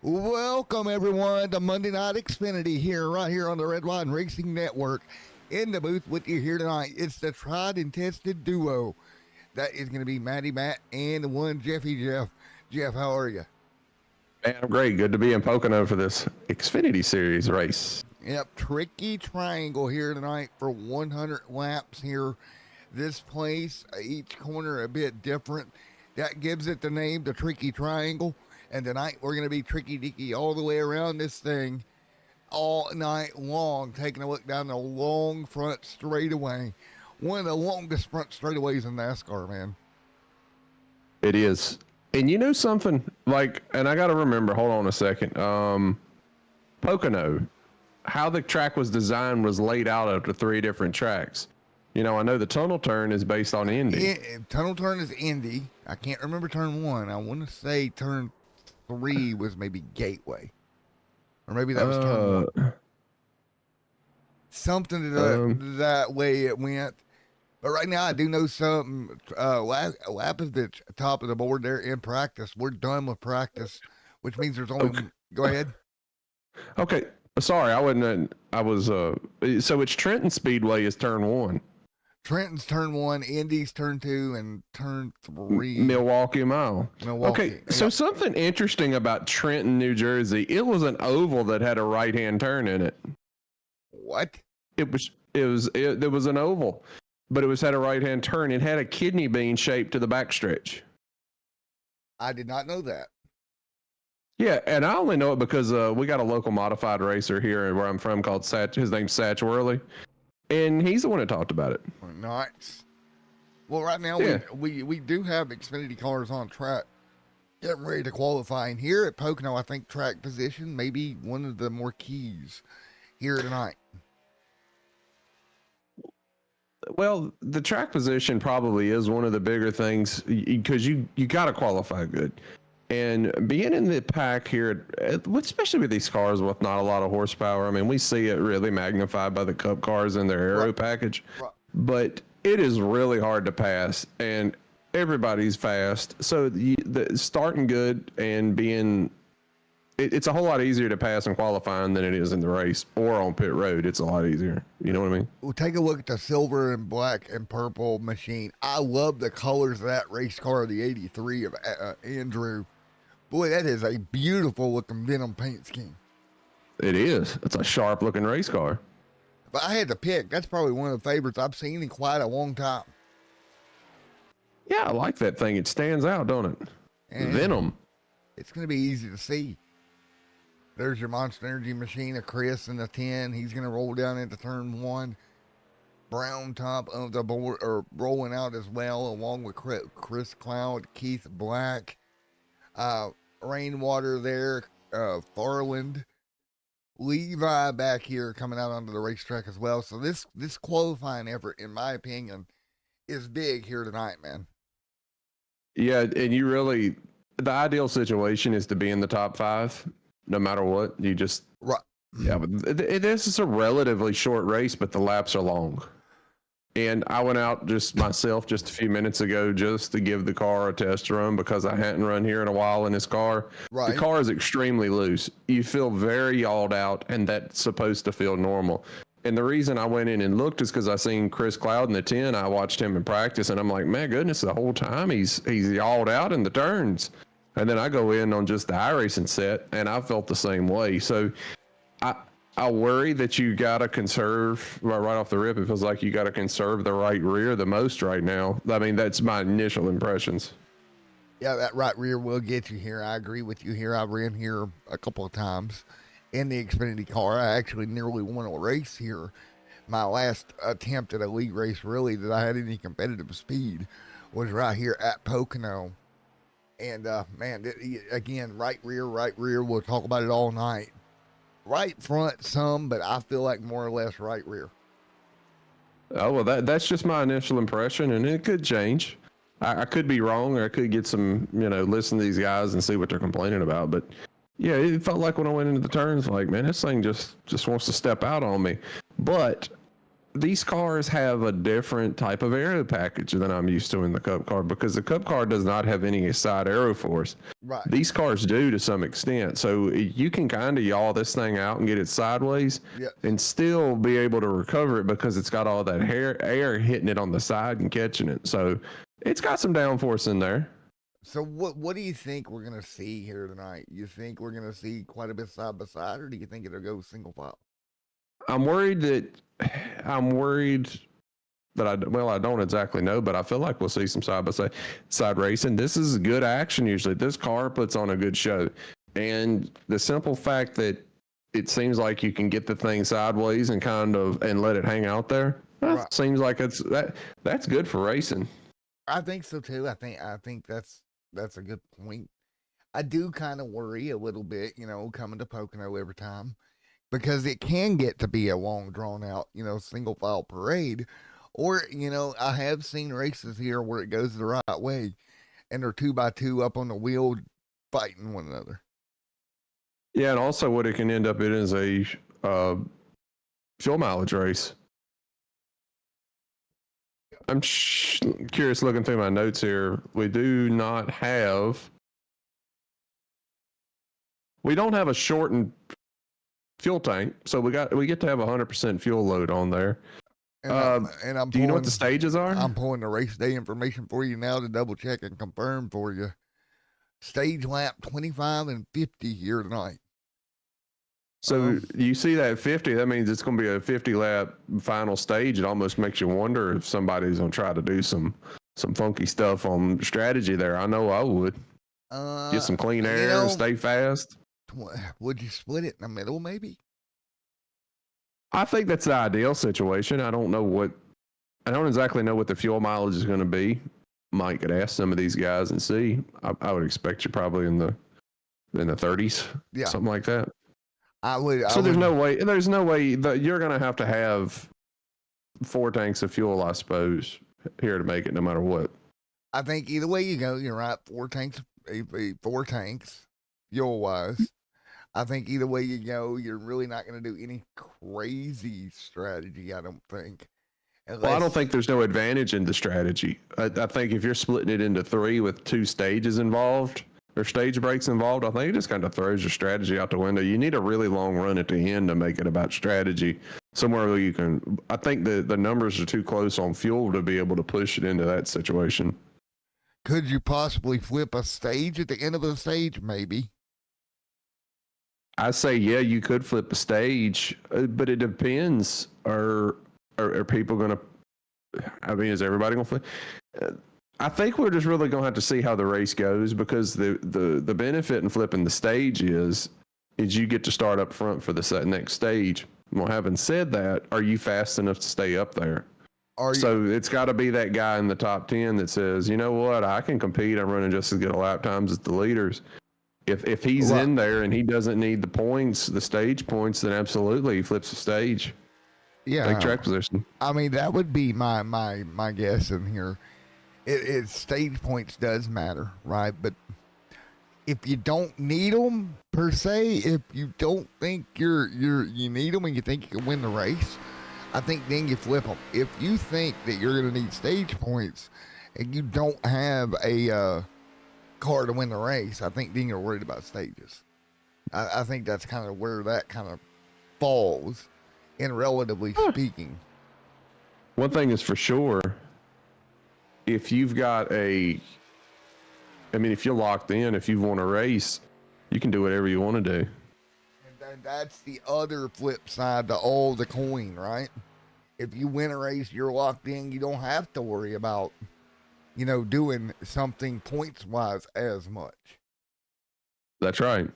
Welcome everyone to Monday Night Xfinity here, right here on the Redline Racing Network. In the booth with you here tonight, it's the tried and tested duo. That is going to be Matty Matt and the one Jeffy Jeff. Jeff, how are you? Man, I'm great. Good to be in Pocono for this Xfinity Series race. Yep, tricky triangle here tonight for 100 laps here. This place, each corner a bit different. That gives it the name, the Tricky Triangle. And tonight we're going to be tricky dicky all the way around this thing all night long, taking a look down the long front straightaway. One of the longest front straightaways in NASCAR, man. It is. And you know something? And I got to remember, hold on a second. Pocono, how the track was designed was laid out after 3 different tracks. You know, I know the tunnel turn is based on Indy. Tunnel turn is Indy. I can't remember turn 1. I want to say turn 3 was maybe Gateway. Or maybe that was turn 1. Something that way it went. But right now I do know something. Lap is the top of the board there in practice. We're done with practice, which means there's only... Okay. Go ahead. Okay. Sorry, so it's Trenton Speedway is turn 1. Trenton's turn 1, Indy's turn 2, and turn 3. Milwaukee Mile. Okay, so something interesting about Trenton, New Jersey. It was an oval that had a right-hand turn in it. What? It was an oval, but it had a right-hand turn. It had a kidney bean shape to the backstretch. I did not know that. Yeah, and I only know it because we got a local modified racer here where I'm from called his name's Satch Worley. And he's the one that talked about it. Nice. Well, right now we do have Xfinity cars on track, getting ready to qualify. And here at Pocono, I think track position may be one of the more keys here tonight. Well, the track position probably is one of the bigger things because you got to qualify good. And being in the pack here, especially with these cars with not a lot of horsepower, I mean, we see it really magnified by the Cup cars and their aero package. Right. But it is really hard to pass, and everybody's fast. So the starting good and it's a whole lot easier to pass in qualifying than it is in the race or on pit road. It's a lot easier. You know what I mean? Well, take a look at the silver and black and purple machine. I love the colors of that race car, the 83 of Andrew. Boy, that is a beautiful looking denim paint scheme. It is. It's a sharp looking race car. But I had to pick. That's probably one of the favorites I've seen in quite a long time. Yeah, I like that thing. It stands out, don't it? And Venom. It's going to be easy to see. There's your Monster Energy machine, a Chris in the 10. He's going to roll down into turn 1. Brown top of the board, or rolling out as well, along with Chris Cloud, Keith Black. Rainwater there, Farland, Levi back here coming out onto the racetrack as well. So this qualifying effort, in my opinion, is big here tonight, man. Yeah, and the ideal situation is to be in the top 5, no matter what. You just right. Yeah, but this is a relatively short race, but the laps are long. And I went out just myself just a few minutes ago just to give the car a test run because I hadn't run here in a while in this car. Right. The car is extremely loose. You feel very yawed out, and that's supposed to feel normal. And the reason I went in and looked is because I seen Chris Cloud in the 10. I watched him in practice, and I'm like, man, goodness, the whole time he's yawed out in the turns. And then I go in on just the iRacing set, and I felt the same way. So I worry that you got to conserve right off the rip. It feels like you got to conserve the right rear the most right now. I mean, that's my initial impressions. Yeah, that right rear will get you here. I agree with you here. I ran here a couple of times in the Xfinity car. I actually nearly won a race here. My last attempt at a league race, really, that I had any competitive speed was right here at Pocono. And, man, again, right rear. We'll talk about it all night. Right front some, but I feel like more or less right rear. Oh, well, that's just my initial impression, and it could change. I could be wrong, or I could get some, listen to these guys and see what they're complaining about. But, yeah, it felt like when I went into the turns, like, man, this thing just wants to step out on me. But these cars have a different type of aero package than I'm used to in the Cup car, because the Cup car does not have any side aero force. Right. These cars do to some extent. So you can kind of yaw this thing out and get it sideways Yes. and still be able to recover it because it's got all that air hitting it on the side and catching it. So it's got some downforce in there. So what do you think we're gonna see here tonight? You think we're gonna see quite a bit side by side, or do you think it'll go single file? I'm worried that I don't exactly know, but I feel like we'll see some side by side racing. This is good action usually. This car puts on a good show, and the simple fact that it seems like you can get the thing sideways and and let it hang out there. That Right. seems like that's good for racing. I think so too. I think that's a good point. I do kind of worry a little bit, coming to Pocono every time, because it can get to be a long drawn out, single file parade. Or, I have seen races here where it goes the right way and they're 2x2 up on the wheel fighting one another. Yeah, and also what it can end up in is a fuel mileage race. I'm curious, looking through my notes here. We don't have a shortened fuel tank, so we get to have 100% fuel load on there. And do you know what the stages are? I'm pulling the race day information for you now to double check and confirm for you. Stage lap 25 and 50 here tonight. So you see that 50, that means it's going to be a 50 lap final stage. It almost makes you wonder if somebody's going to try to do some funky stuff on strategy there. I know I would. Get some clean air and stay fast. Would you split it in the middle maybe? I think that's the ideal situation. I don't exactly know what the fuel mileage is going to be. Mike could ask some of these guys and see. I would expect you probably in the 30s, something like that. There's no way that you're going to have 4 tanks of fuel, I suppose, here to make it no matter what. I think either way you go, you're right. 4 tanks, fuel wise. I think either way you go, you're really not going to do any crazy strategy, I don't think. Well, I don't think there's no advantage in the strategy. I think if you're splitting it into 3 with 2 stages involved or stage breaks involved, I think it just kind of throws your strategy out the window. You need a really long run at the end to make it about strategy. Somewhere where you can, I think the numbers are too close on fuel to be able to push it into that situation. Could you possibly flip a stage at the end of the stage? Maybe. I say, yeah, you could flip a stage, but it depends. Are people going to, is everybody going to flip? I think we're just really going to have to see how the race goes, because the benefit in flipping the stage is you get to start up front for the next stage. Well, having said that, are you fast enough to stay up there? So it's got to be that guy in the top 10 that says, you know what, I can compete. I'm running just as good a lap times as the leaders. If he's in there and he doesn't need the points, the stage points, then absolutely he flips the stage. Yeah, take track position. I mean, that would be my guess in here. It stage points does matter, right? But if you don't need them per se, if you don't think you need them and you think you can win the race, I think then you flip them. If you think that you're going to need stage points and you don't have a car to win the race, I think then you're worried about stages. I think that's kind of where that kind of falls, in relatively speaking. One thing is for sure, if you've got if you're locked in, if you've won a race, you can do whatever you want to do. And that's the other flip side to all the coin, right? If you win a race, you're locked in. You don't have to worry about, doing something points wise as much. That's right.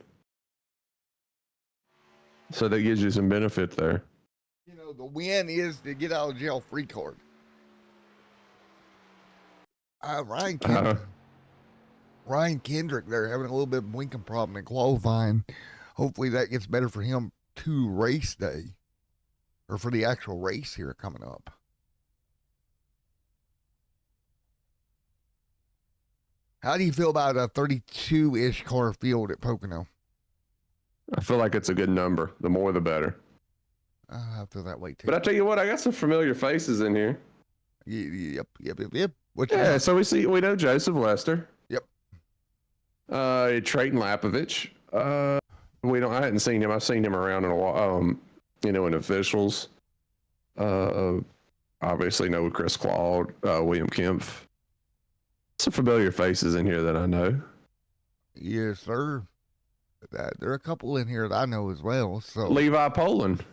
So that gives you some benefit there. The win is the get out of jail free card. Ryan Kendrick there having a little bit of blinking problem in qualifying. Hopefully that gets better for him to race day, or for the actual race here coming up. How do you feel about a 32-ish car field at Pocono? I feel like it's a good number. The more, the better. I feel that way too. But I tell you what, I got some familiar faces in here. Yep. What you Yeah, got? so we know Joseph Lester. Yep. Trayton Lapovich. I hadn't seen him. I've seen him around in a while. In officials. Obviously know Chris Claude, William Kempf. Some familiar faces in here that I know. Yes, sir. There are a couple in here that I know as well. So Levi Poland.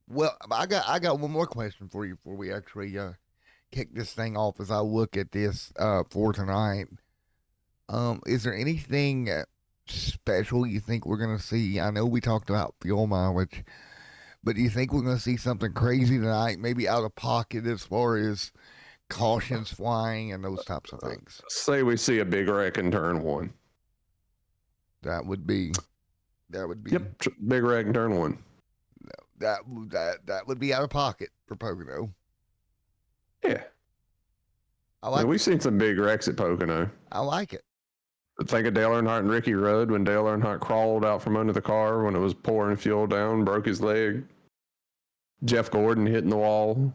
well, I got one more question for you before we actually kick this thing off. As I look at this for tonight, is there anything special you think we're gonna see? I know we talked about fuel mileage, but do you think we're gonna see something crazy tonight? Maybe out of pocket as far as cautions flying and those types of things. Say we see a big wreck in turn 1. That would be. Yep, big wreck in turn 1. That would be out of pocket for Pocono. Yeah. I we've seen some big wrecks at Pocono. I like it. Think of Dale Earnhardt and Ricky Rudd when Dale Earnhardt crawled out from under the car when it was pouring fuel down, broke his leg. Jeff Gordon hitting the wall,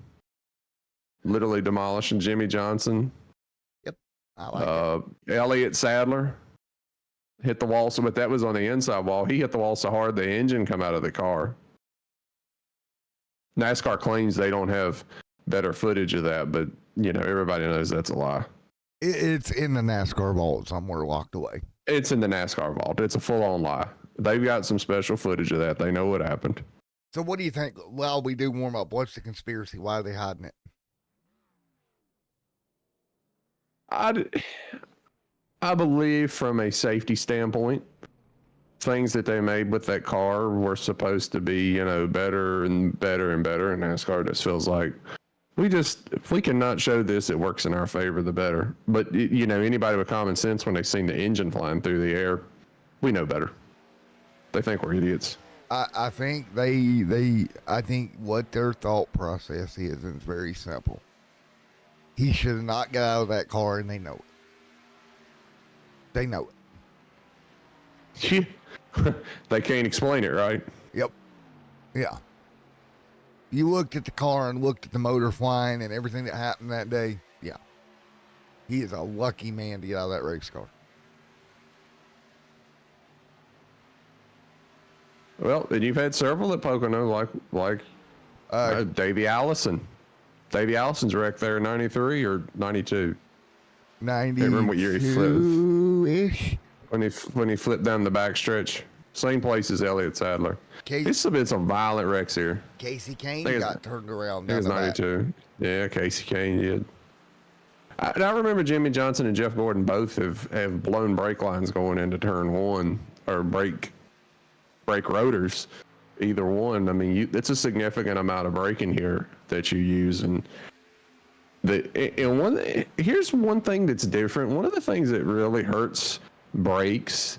literally demolishing Jimmy Johnson. Yep, I like it. Elliott Sadler hit the wall, but that was on the inside wall. He hit the wall so hard the engine come out of the car. NASCAR claims they don't have better footage of that, but everybody knows that's a lie. It's in the NASCAR vault somewhere locked away. It's in the NASCAR vault. It's a full-on lie. They've got some special footage of that. They know what happened. So what do you think? Well, we do warm up. What's the conspiracy? Why are they hiding it? I believe from a safety standpoint, things that they made with that car were supposed to be, better and better and better. And NASCAR just feels like if we cannot show this, it works in our favor, the better. But, anybody with common sense, when they've seen the engine flying through the air, we know better. They think we're idiots. I think I think what their thought process is very simple. He should have not got out of that car, and they know it. They know it. They can't explain it, right? Yep. Yeah. You looked at the car and looked at the motor flying and everything that happened that day. Yeah. He is a lucky man to get out of that race car. Well, and you've had several at Pocono, like Davey Allison. Davey Allison's wrecked there in 93 or 92. 92 I remember what year he flipped. When he flipped down the backstretch. Same place as Elliott Sadler. There's been some violent wrecks here. Casey Kane got turned around. I think it's 92. Yeah, Casey Kane did. I remember Jimmy Johnson and Jeff Gordon both have blown brake lines going into turn 1 or brake rotors. Either one. I mean, it's a significant amount of braking here that you use, here's one thing that's different. One of the things that really hurts brakes,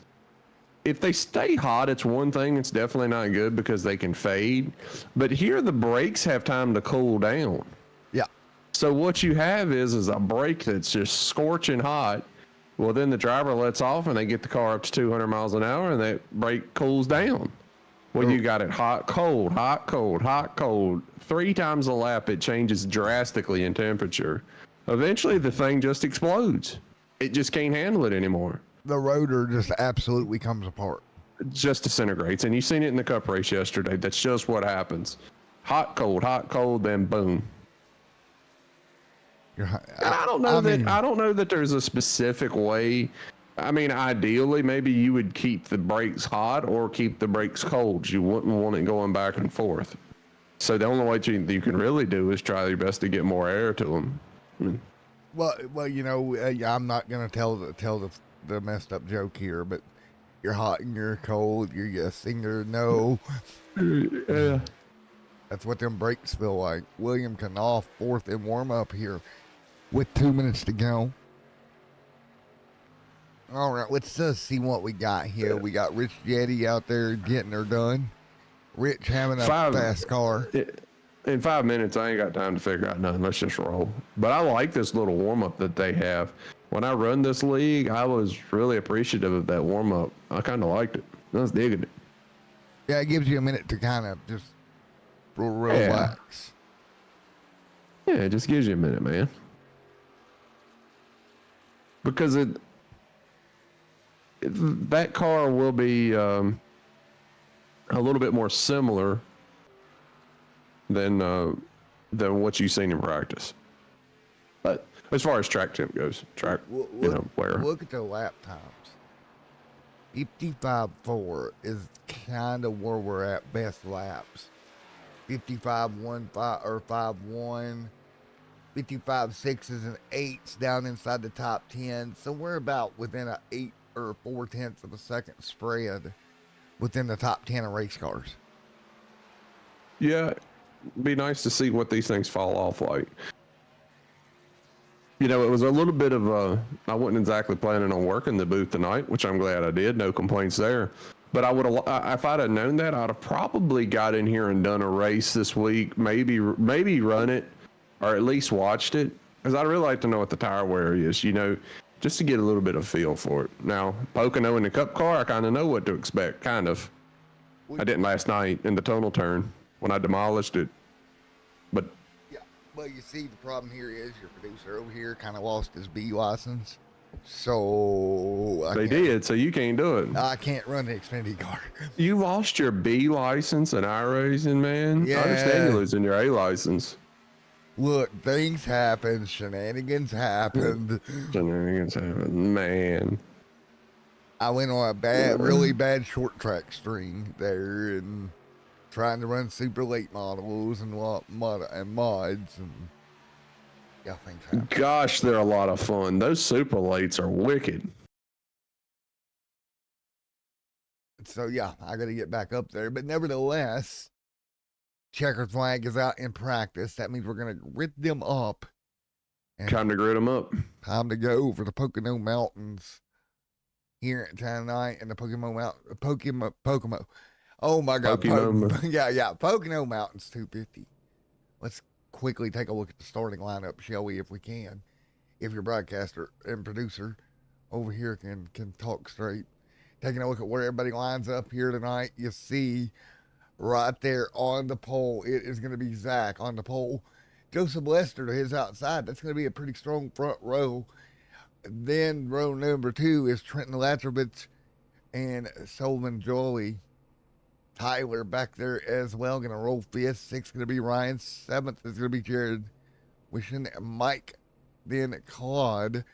if they stay hot, it's one thing. It's definitely not good because they can fade. But here, the brakes have time to cool down. Yeah. So what you have is a brake that's just scorching hot. Well, then the driver lets off and they get the car up to 200 miles an hour and that brake cools down. Well, you got it hot, cold, hot, cold, hot, cold. 3 times a lap, it changes drastically in temperature. Eventually, the thing just explodes. It just can't handle it anymore. The rotor just absolutely comes apart. It just disintegrates. And you've seen it in the Cup race yesterday. That's just what happens. Hot, cold, then boom. I don't know that there's a specific way. I mean, ideally, maybe you would keep the brakes hot or keep the brakes cold. You wouldn't want it going back and forth. So the only way you can really do is try your best to get more air to them. Well, I'm not gonna tell the messed up joke here, but you're hot and you're cold. You're yes and you're no. Yeah, that's what them brakes feel like. William Knopf, 4th in warm up here, with 2 minutes to go. All right, let's see what we got here. We got Rich Jetty out there getting her done. Rich having a fast car. In 5 minutes, I ain't got time to figure out nothing. Let's just roll. But I like this little warm-up that they have. When I run this league, I was really appreciative of that warm-up. I kind of liked it. I was digging it. Yeah, it gives you a minute to kind of just Yeah. relax. Yeah, it just gives you a minute, man. Because that car will be a little bit more similar than what you've seen in practice. But as far as track temp goes, where Look at the lap times. 55.4 is kind of where we're at best laps. 55.15 or 5.1, 55.6s and 8s down inside the top 10. So we're about within a 8 or 4/10 of a second spread within the top 10 of race cars. yeah, it'd be nice to see what these things fall off like. You know, it was a little bit of I wasn't exactly planning on working the booth tonight, which I'm glad I did. No complaints there. But I would have, if I'd have known that, I'd have probably got in here and done a race this week. Maybe run it, or at least watched it, because I'd really like to know what the tire wear is. You know, just to get a little bit of feel for it. Now, Pocono in the Cup car, I kind of know what to expect. Kind of. I didn't last night in the tunnel turn when I demolished it, but. Yeah, well, you see, the problem here is your producer over here kind of lost his B license. So They did, so you can't do it. I can't run the Xfinity car. You lost your B license in iRacing, man. Yeah. I understand you're losing your A license. Look, things happen, shenanigans happened. Shenanigans happen, man. I went on a really bad short track string there, and trying to run super late models and mods, and yeah, things happen. Gosh, they're a lot of fun. Those super lates are wicked. So yeah, I got to get back up there, but nevertheless, checkered flag is out in practice. That means we're gonna grit them up. And time to grit them up. Time to go over the Pocono Mountains here tonight in the Pocono. Oh my God, Pocono Mountains 250. Let's quickly take a look at the starting lineup, shall we, if we can? If your broadcaster and producer over here can talk straight. Taking a look at where everybody lines up here tonight, you see right there on the pole, it is going to be Zach on the pole. Joseph Lester to his outside. That's going to be a pretty strong front row. Then row number 2 is Trenton Latrovich and Sullivan Jolie. Tyler back there as well, going to roll 5th. 6th going to be Ryan. 7th is going to be Jared Wishing. Mike, then Claude,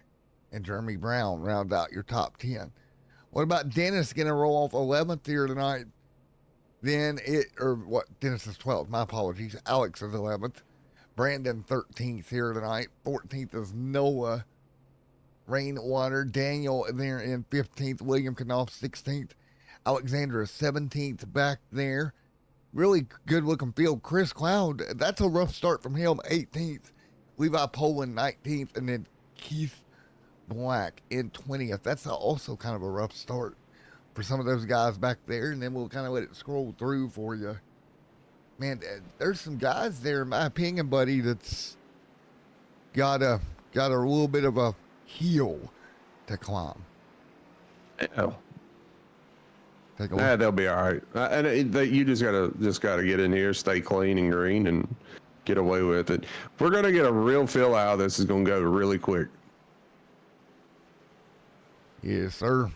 and Jeremy Brown round out your top 10. What about Dennis going to roll off 11th here tonight? Then Dennis is 12th. My apologies. Alex is 11th. Brandon 13th here tonight. 14th is Noah Rainwater. Daniel there in 15th. William Knopf 16th. Alexandra 17th back there. Really good looking field. Chris Cloud, that's a rough start from him. 18th. Levi Poland 19th. And then Keith Black in 20th. That's also kind of a rough start for some of those guys back there. And then we'll kind of let it scroll through for you. Man, there's some guys there, in my opinion, buddy, that's got a little bit of a hill to climb. Oh. They'll be all right. And you just gotta get in here, stay clean and green, and get away with it. We're gonna get a real feel out. This is gonna go really quick. Yes, sir.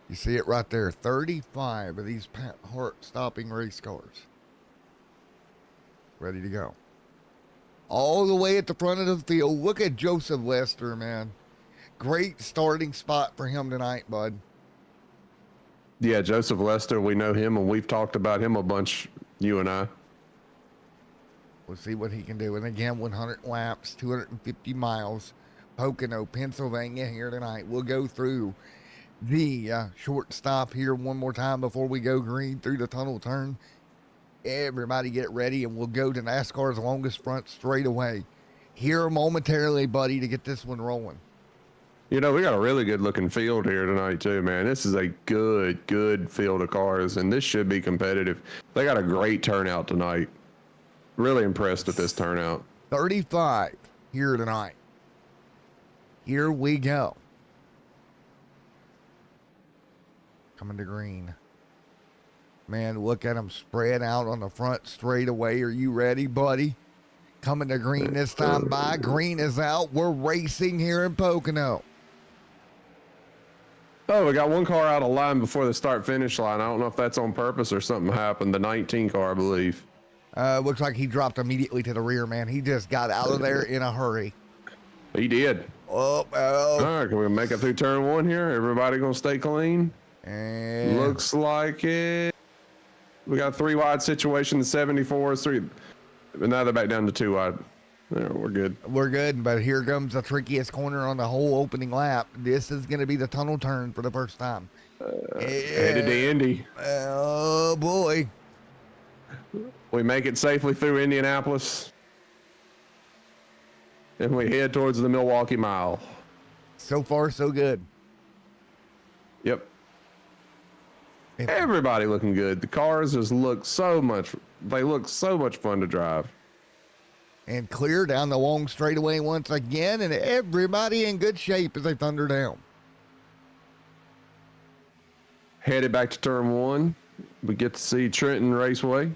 You see it right there. 35 of these heart-stopping race cars ready to go. All the way at the front of the field. Look at Joseph Lester, man. Great starting spot for him tonight, bud. Yeah, Joseph Lester, we know him, and we've talked about him a bunch, you and I. We'll see what he can do. And again, 100 laps, 250 miles. Pocono, Pennsylvania here tonight. We'll go through the short stop here one more time before we go green through the tunnel turn. Everybody get ready, and we'll go to NASCAR's longest front straight away. Here momentarily, buddy, to get this one rolling. You know, we got a really good looking field here tonight too, man. This is a good field of cars, and this should be competitive. They got a great turnout tonight. Really impressed with this turnout. 35 here tonight. Here we go. Coming to green. Man, look at him spread out on the front straightaway. Are you ready, buddy? Coming to green this time by. Green is out. We're racing here in Pocono. Oh, we got one car out of line before the start-finish line. I don't know if that's on purpose or something happened. The 19 car, I believe. Looks like he dropped immediately to the rear, man. He just got out of there in a hurry. He did. Oh. All right, can we make it through turn one here? Everybody gonna stay clean? And Looks like it. We got a 3 wide situation. The 74 is 3. But now they're back down to 2 wide. There, we're good. we're good, but here comes the trickiest corner on the whole opening lap. This is going to be the tunnel turn for the first time. Headed to Indy. Oh, boy. We make it safely through Indianapolis. And we head towards the Milwaukee Mile. So far, so good. Yep. Everybody looking good. The cars just look so much. They look so much fun to drive. And clear down the long straightaway once again, and everybody in good shape as they thunder down. Headed back to turn one. We get to see Trenton Raceway.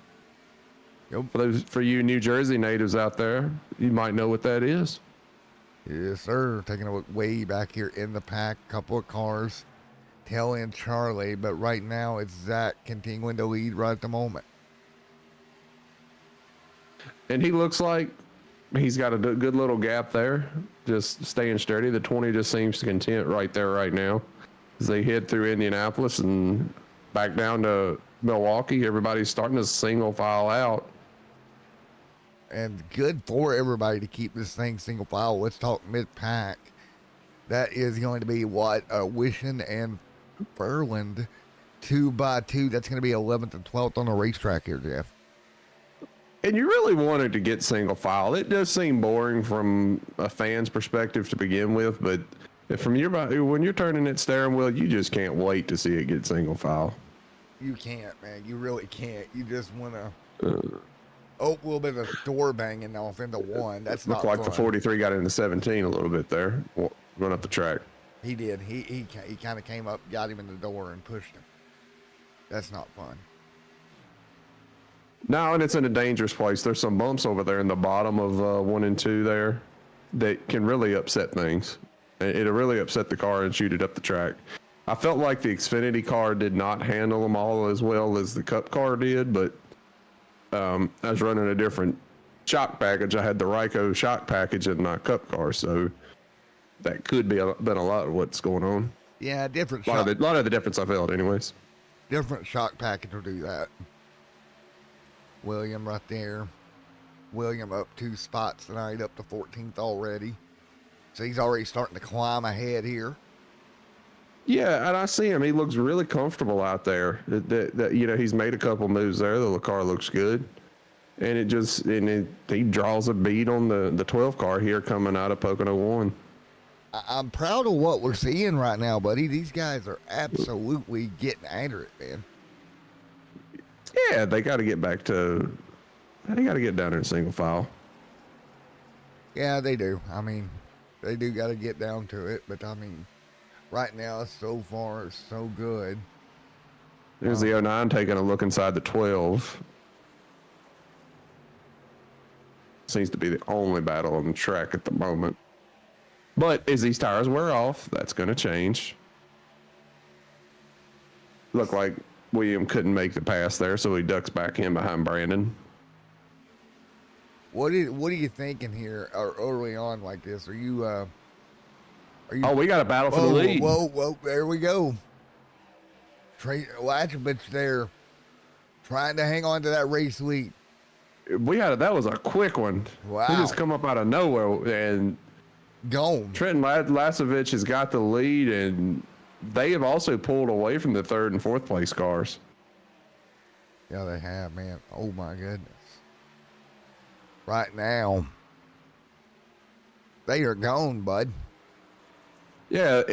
Yep. For you New Jersey natives out there, you might know what that is. Yes, sir. Taking a look way back here in the pack. Couple of cars. Tail end Charlie, but right now it's Zach continuing to lead right at the moment. And he looks like he's got a good little gap there, just staying sturdy. The 20 just seems content right there right now as they head through Indianapolis and back down to Milwaukee. Everybody's starting to single file out. And good for everybody to keep this thing single file. Let's talk mid-pack. That is going to be what? Wishing and Furland 2x2. That's going to be 11th and 12th on the racetrack here, Jeff. And you really wanted to get single file. It does seem boring from a fan's perspective to begin with, but from when you're turning that steering wheel, you just can't wait to see it get single file. You can't, man. You really can't. You just want to... a little bit of door banging off into one. That's not looked like fun. the 43 got into 17 a little bit there, going up the track. He did. He kind of came up, got him in the door, and pushed him. That's not fun. No, and it's in a dangerous place. There's some bumps over there in the bottom of 1 and 2 there that can really upset things. It'll really upset the car and shoot it up the track. I felt like the Xfinity car did not handle them all as well as the Cup car did, but I was running a different shock package. I had the Ryko shock package in my Cup car, so that could be been a lot of what's going on. Yeah, different A lot of the difference I felt anyways. Different shock package will do that. William right there. William up 2 spots tonight, up to 14th already. So he's already starting to climb ahead here. Yeah, and I see him. He looks really comfortable out there. He's made a couple moves there. The car looks good, and he draws a beat on the 12 car here coming out of Pocono 1. I'm proud of what we're seeing right now, buddy. These guys are absolutely getting after it, man. Yeah, they got to get back to. They got to get down there in single file. Yeah, they do. I mean, they do got to get down to it, but I mean, right now, so far, it's so good. There's the 09 taking a look inside the 12. Seems to be the only battle on the track at the moment. But as these tires wear off, that's going to change. Look like William couldn't make the pass there, so he ducks back in behind Brandon. What are you thinking here early on like this? Are you? Oh, we got a battle for the lead. Whoa! There we go. Latchovich there, trying to hang on to that race lead. That was a quick one. Wow! He just come up out of nowhere and gone. Trenton Lasovich has got the lead, and they have also pulled away from the 3rd and 4th place cars. Yeah, they have, man. Oh my goodness! Right now, they are gone, bud. Yeah,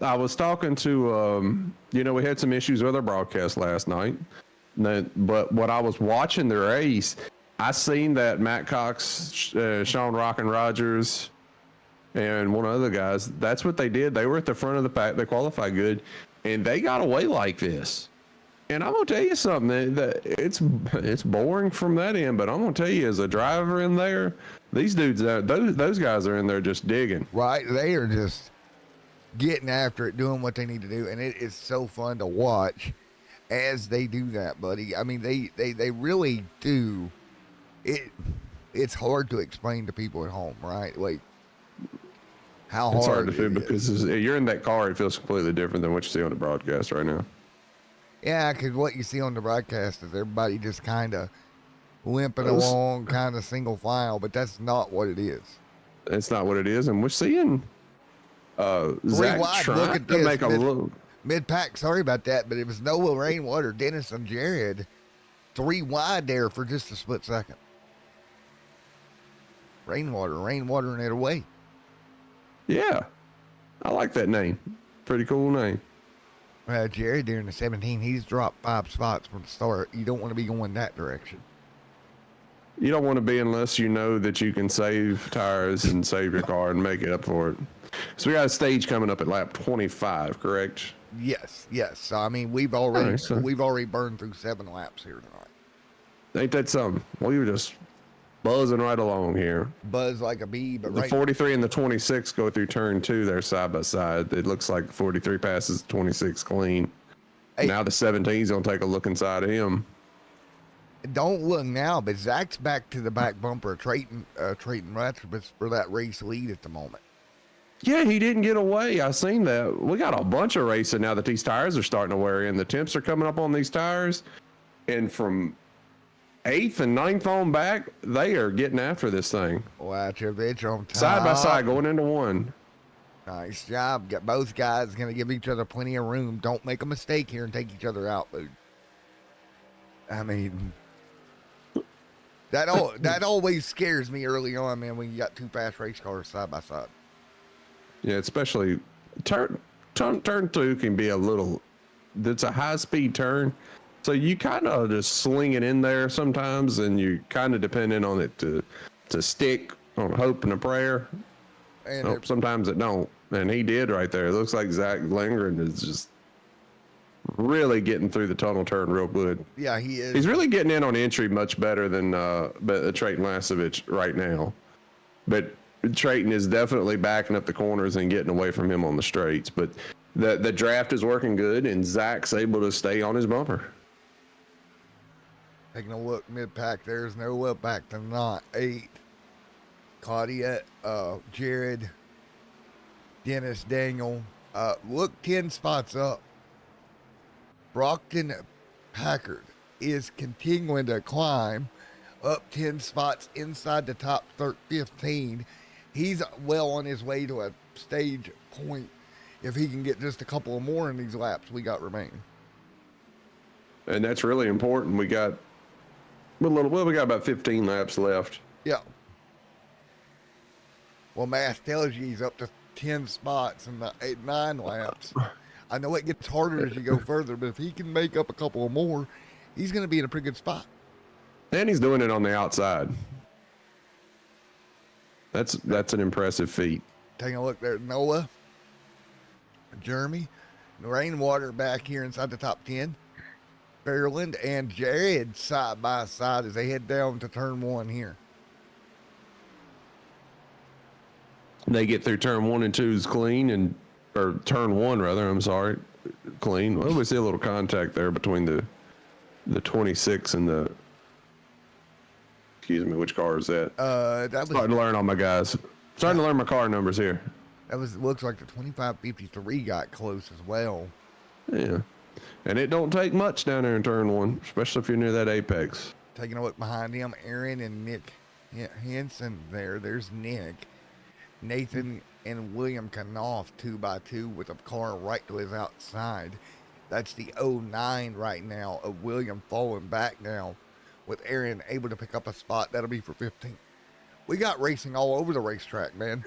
I was talking to, we had some issues with our broadcast last night. But when I was watching the race, I seen that Matt Cox, Sean Rockin' Rogers, and one of the guys, that's what they did. They were at the front of the pack. They qualified good, and they got away like this. And I'm gonna tell you something that it's boring from that end, but I'm gonna tell you, as a driver in there, these dudes, those guys are in there just digging. Right? They are just getting after it, doing what they need to do, and it is so fun to watch as they do that, buddy. I mean, they really do. It's hard to explain to people at home, right? Like how It's hard hard to do it because is. you're in that car. It feels completely different than what you see on the broadcast right now. Yeah, because what you see on the broadcast is everybody just kind of limping Those- along, kind of single file, but that's not what it is. It's not what it is, and we're seeing Zach wide, look trying at to this, make a look. Mid pack, sorry about that, but it was Noah, Rainwater, Dennis, and Jared 3 wide there for just a split second. Rainwater, and it away. Yeah, I like that name. Pretty cool name. Jared there in the 17, he's dropped 5 spots from the start. You don't want to be going that direction. You don't want to be unless you know that you can save tires and save your car and make it up for it. So we got a stage coming up at lap 25, correct? Yes. So, I mean, we've already Nice. burned through 7 laps here tonight. Ain't that something? We were just buzzing right along here. Buzz like a bee, but The right 43 and the 26 go through turn 2. They're side by side. It looks like 43 passes 26 clean. Hey. Now the 17's gonna take a look inside of him. don't look now, but Zach's back to the back bumper of Trayton Rattribus for that race lead at the moment. Yeah, he didn't get away. I seen that. We got a bunch of racing now that these tires are starting to wear in. The temps are coming up on these tires, and from 8th and 9th on back, they are getting after this thing. Rattribus on top. Side by side, going into one. Nice job. Got both guys going to give each other plenty of room. Don't make a mistake here and take each other out, dude. I mean, that always scares me early on, man, when you got 2 fast race cars side by side. Yeah, especially turn 2 can be a little. It's a high speed turn, so you kind of just sling it in there sometimes, and you kind of dependent on it to stick on hope and a prayer. And Sometimes it don't, and he did right there. It looks like Zach Lindgren is just really getting through the tunnel turn real good. yeah, he is. He's really getting in on entry much better than Trayton Lasovich right now. But Trayton is definitely backing up the corners and getting away from him on the straights. But the draft is working good, and Zach's able to stay on his bumper. Taking a look mid-pack, there's no look back to not 8. Claudia, Jared, Dennis, Daniel. Look 10 spots up. Brockton Packard is continuing to climb up 10 spots inside the top 15. He's well on his way to a stage point if he can get just a couple more in these laps we got remaining. And that's really important. We got about 15 laps left. Yeah. Well, math tells you he's up to 10 spots in the 9 laps. I know it gets harder as you go further, but if he can make up a couple more, he's going to be in a pretty good spot. And he's doing it on the outside. That's an impressive feat. Taking a look there, Noah, Jeremy, Rainwater back here inside the top 10. Fairland and Jared side by side as they head down to turn 1 here. They get through turn 1 and 2's clean, or turn 1 rather. I'm sorry, clean. Well, we see a little contact there between the 26 and the. Excuse me, which car is that? Starting to learn on my guys. Starting to learn my car numbers here. Looks like the 2553 got close as well. Yeah, and it don't take much down there in turn 1, especially if you're near that apex. Taking a look behind him, Aaron and Nick Henson there. There's Nick. Nathan and William Knopf 2x2 with a car right to his outside. That's the 09 right now of William falling back now with Aaron able to pick up a spot. That'll be for 15. We got racing all over the racetrack, man.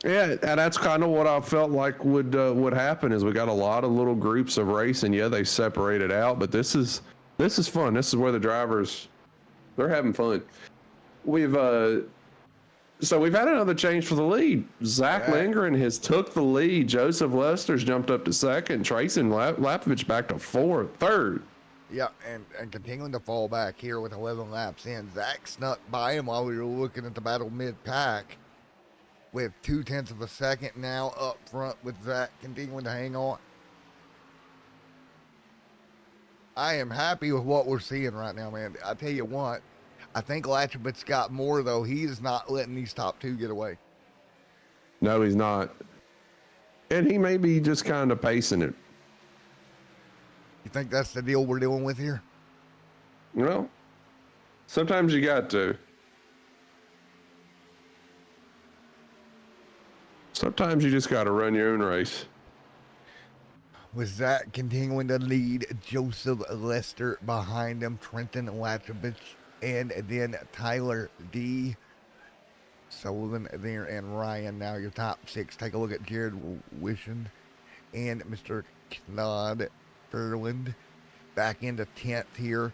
Yeah, and that's kind of what I felt like would happen is we got a lot of little groups of racing. Yeah, they separated out, but this is fun. This is where the drivers, they're having fun. We've had another change for the lead. Zach Lindgren has took the lead. Joseph Lester's jumped up to second. Trayson Lapovich back to third. Yeah, and continuing to fall back here with 11 laps in. Zach snuck by him while we were looking at the battle mid-pack with 0.2 of a second now up front with Zach continuing to hang on. I am happy with what we're seeing right now, man. I tell you what, I think Latchabit's got more, though. He is not letting these top two get away. No, he's not. And he may be just kind of pacing it. You think that's the deal we're dealing with here? Well, sometimes you got to. Sometimes you just got to run your own race. With Zach continuing to lead, Joseph Lester behind him, Trenton Latchabich, and then Tyler D. Sullivan there, and Ryan. Now your top six. Take a look at Jared Wishand and Mr. Claude Ferland back into 10th here.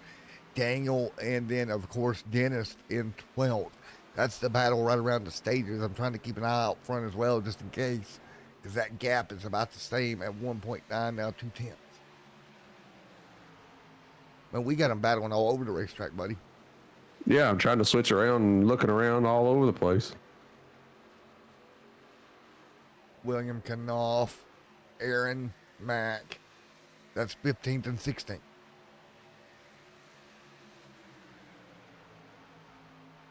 Daniel, and then, of course, Dennis in 12th. That's the battle right around the stages. I'm trying to keep an eye out front as well, just in case, because that gap is about the same at 1.9, now 2/10. Man, we got them battling all over the racetrack, buddy. Yeah, I'm trying to switch around and looking around all over the place. William Knopf, Aaron Mack. That's 15th and 16th.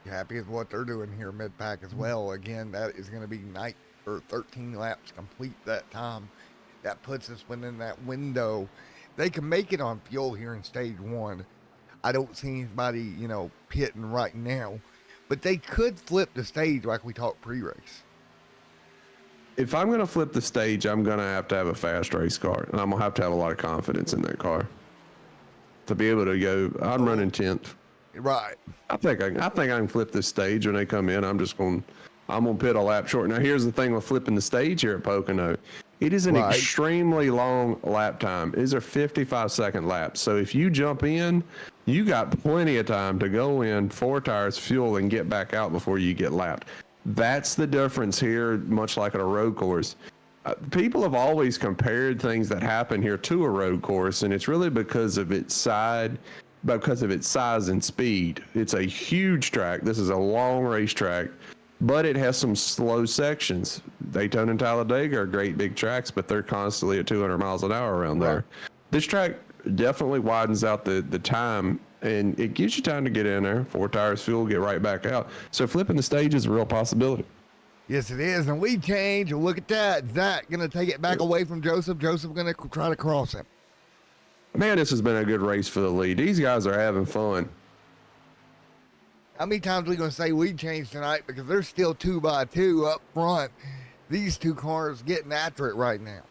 Happy with what they're doing here mid-pack as well. Again, that is going to be 13 laps complete that time. That puts us within that window. They can make it on fuel here in stage one. I don't see anybody, pitting right now, but they could flip the stage like we talked pre-race. If I'm going to flip the stage, I'm going to have a fast race car, and I'm going to have a lot of confidence in that car to be able to go. I'm running 10th. Right. I think I can flip this stage when they come in. I'm going to pit a lap short. Now, here's the thing with flipping the stage here at Pocono. It is an extremely long lap time. These are 55-second laps. So if you jump in, you got plenty of time to go in, 4 tires, fuel, and get back out before you get lapped. That's the difference here, much like at a road course. People have always compared things that happen here to a road course, and it's really because of its size and speed. It's a huge track. This is a long racetrack, but it has some slow sections. Daytona and Talladega are great big tracks, but they're constantly at 200 miles an hour around there. This track definitely widens out the time, and it gives you time to get in there, 4 tires, fuel, get right back out. So flipping the stage is a real possibility. Yes, it is. And we change. Look at that. Zach going to take it back away from Joseph. Joseph going to try to cross him. Man, this has been a good race for the lead. These guys are having fun. How many times are we going to say we changed tonight? Because they're still 2 by 2 up front. These two cars getting after it right now.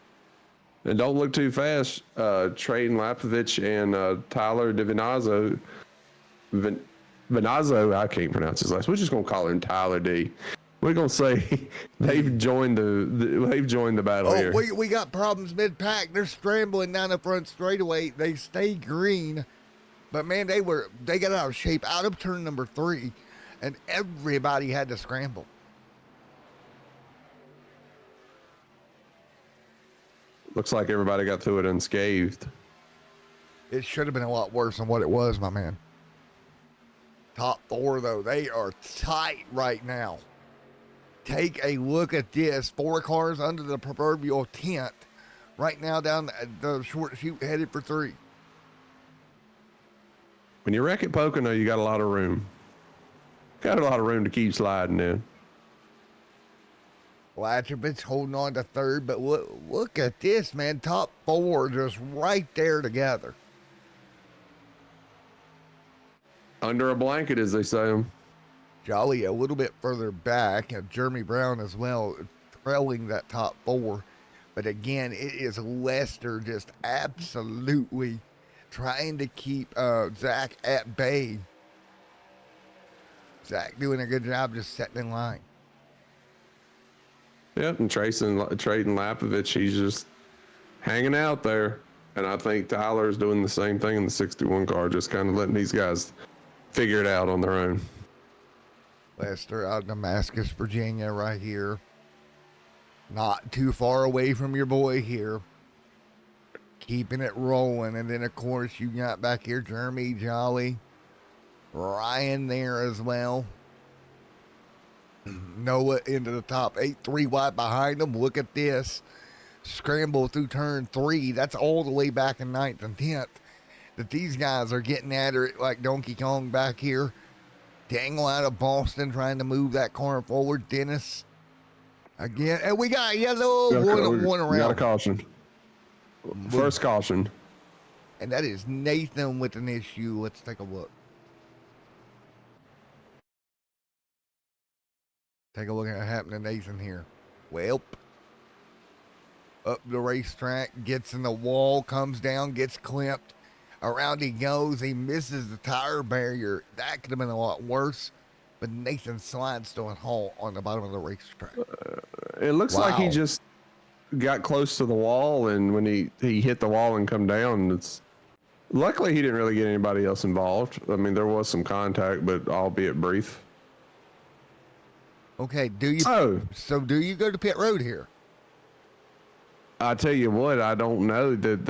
And don't look too fast. Trayden Lapovich and Tyler DiVinazzo. Vinazzo, I can't pronounce his last. We're just going to call him Tyler D. We're going to say they've joined the battle here. We got problems mid-pack. They're scrambling down the front straightaway. They stay green. But, man, they got out of shape out of turn number 3, and everybody had to scramble. Looks like everybody got through it unscathed. It should have been a lot worse than what it was, my man. Top 4, though, they are tight right now. Take a look at this. 4 cars under the proverbial tent. Right now down the short chute headed for 3. When you wreck at Pocono, you got a lot of room. Got a lot of room to keep sliding in. Latchabit's holding on to 3rd, but look at this, man. Top 4 just right there together. Under a blanket, as they say. Jolly a little bit further back, and Jeremy Brown as well, trailing that top 4. But again, it is Lester just absolutely trying to keep Zach at bay. Zach doing a good job just setting in line. Yep, and Trayden Lapovich, he's just hanging out there. And I think Tyler's doing the same thing in the 61 car, just kind of letting these guys figure it out on their own. Lester out of Damascus, Virginia, right here. Not too far away from your boy here. keeping it rolling. And then, of course, you got back here Jeremy Jolly, Ryan there as well. Noah into the top 8, 3 wide behind him. Look at this. Scramble through turn 3. That's all the way back in 9th and 10th. That these guys are getting at it like Donkey Kong back here. Dangle out of Boston trying to move that car forward. Dennis again. And we got yellow. One around. Got a caution. First caution. And that is Nathan with an issue. Let's take a look. Take a look at what happened to Nathan here. Well, up the racetrack, gets in the wall, comes down, gets clipped. Around he goes. He misses the tire barrier. That could have been a lot worse. But Nathan slides to a halt on the bottom of the racetrack. It looks like he just got close to the wall, and when he hit the wall and come down, it's luckily he didn't really get anybody else involved. I mean, there was some contact, but albeit brief. Okay, do you do you go to pit road here? I tell you what, I don't know. That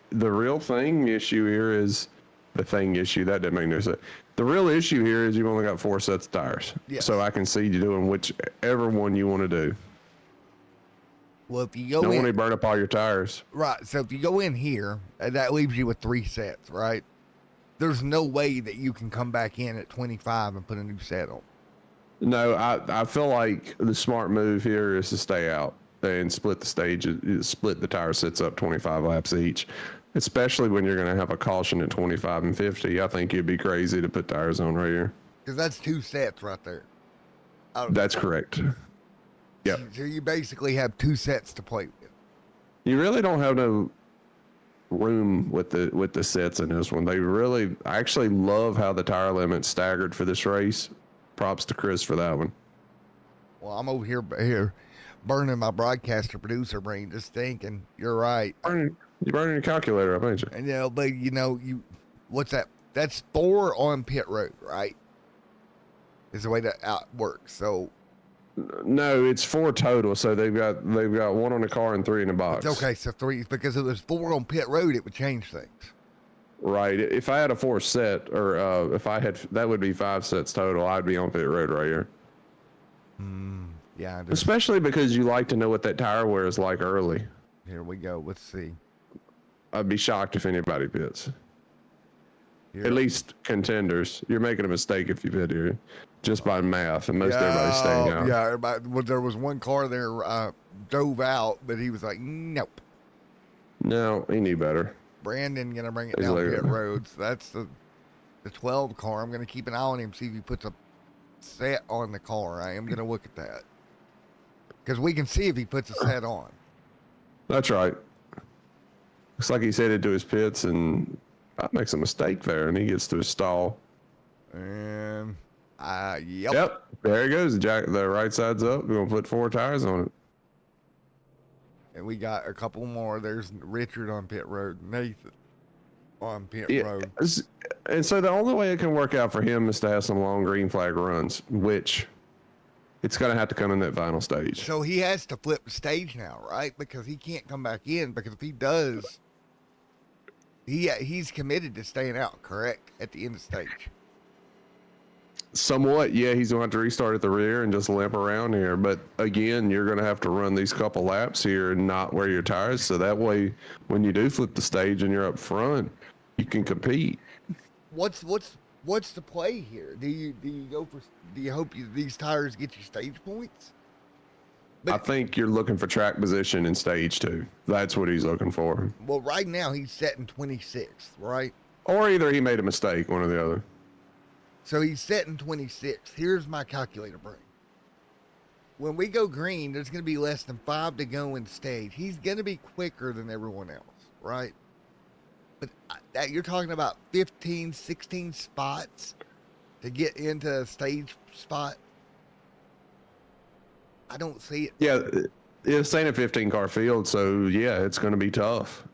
the real issue here is the thing issue. That didn't make no sense. The real issue here is you've only got 4 sets of tires. Yes. So I can see you doing whichever one you want to do. Well, if you go don't want to burn up all your tires. Right. So if you go in here, that leaves you with 3 sets, right? There's no way that you can come back in at 25 and put a new set on. No, I feel like the smart move here is to stay out and split the stage, split the tire sets up 25 laps each, especially when you're going to have a caution at 25 and 50. I think you'd be crazy to put tires on right here. Because that's 2 sets right there. That's correct. Yep. So you basically have 2 sets to play with. You really don't have no room with the sets in this one. I actually love how the tire limit's staggered for this race. Props to Chris for that one. Well, I'm over here burning my broadcaster producer brain, just thinking. You're right. You're burning your calculator up, ain't you? But what's that? That's 4 on pit road, right? Is the way that works. So. No, it's 4 total. So they've got 1 on the car and 3 in the box. Okay, so 3 because if it was 4 on pit road, it would change things. Right. If I had a 4 set, or if I had, that would be 5 sets total. I'd be on pit road right here. Yeah. Especially because you like to know what that tire wear is like early. Here we go. Let's see. I'd be shocked if anybody pits. At least contenders. You're making a mistake if you pit here, just by math, and most everybody's staying out. Yeah, everybody. Well, there was one car there dove out, but he was like, nope. No, he knew better. Brandon gonna bring it down pit road. So that's the 12 car. I'm gonna keep an eye on him, see if he puts a set on the car. I am gonna look at that because we can see if he puts a set on. That's right. Looks like he's headed to his pits, and makes a mistake there, and he gets to his stall. And yep, there he goes. The right side's up. We're gonna put 4 tires on it. And we got a couple more. There's Richard on pit road, Nathan on pit road. And so the only way it can work out for him is to have some long green flag runs, which it's going to have to come in that final stage. So he has to flip the stage now, right? Because he can't come back in, because if he does, he's committed to staying out, correct? At the end of the stage. Somewhat, yeah. He's going to have to restart at the rear and just limp around here. But again, you're going to have to run these couple laps here and not wear your tires. So that way, when you do flip the stage and you're up front, you can compete. What's the play here? Do you hope these tires get you stage points? I think you're looking for track position in stage 2. That's what he's looking for. Well, right now he's setting 26th, right? Or either he made a mistake, one or the other. So he's setting 26th. Here's my calculator brain. When we go green, there's going to be less than 5 to go in stage. He's going to be quicker than everyone else, right? But you're talking about 15, 16 spots to get into a stage spot. I don't see it. Yeah, it's ain't a 15-car field, so yeah, it's going to be tough.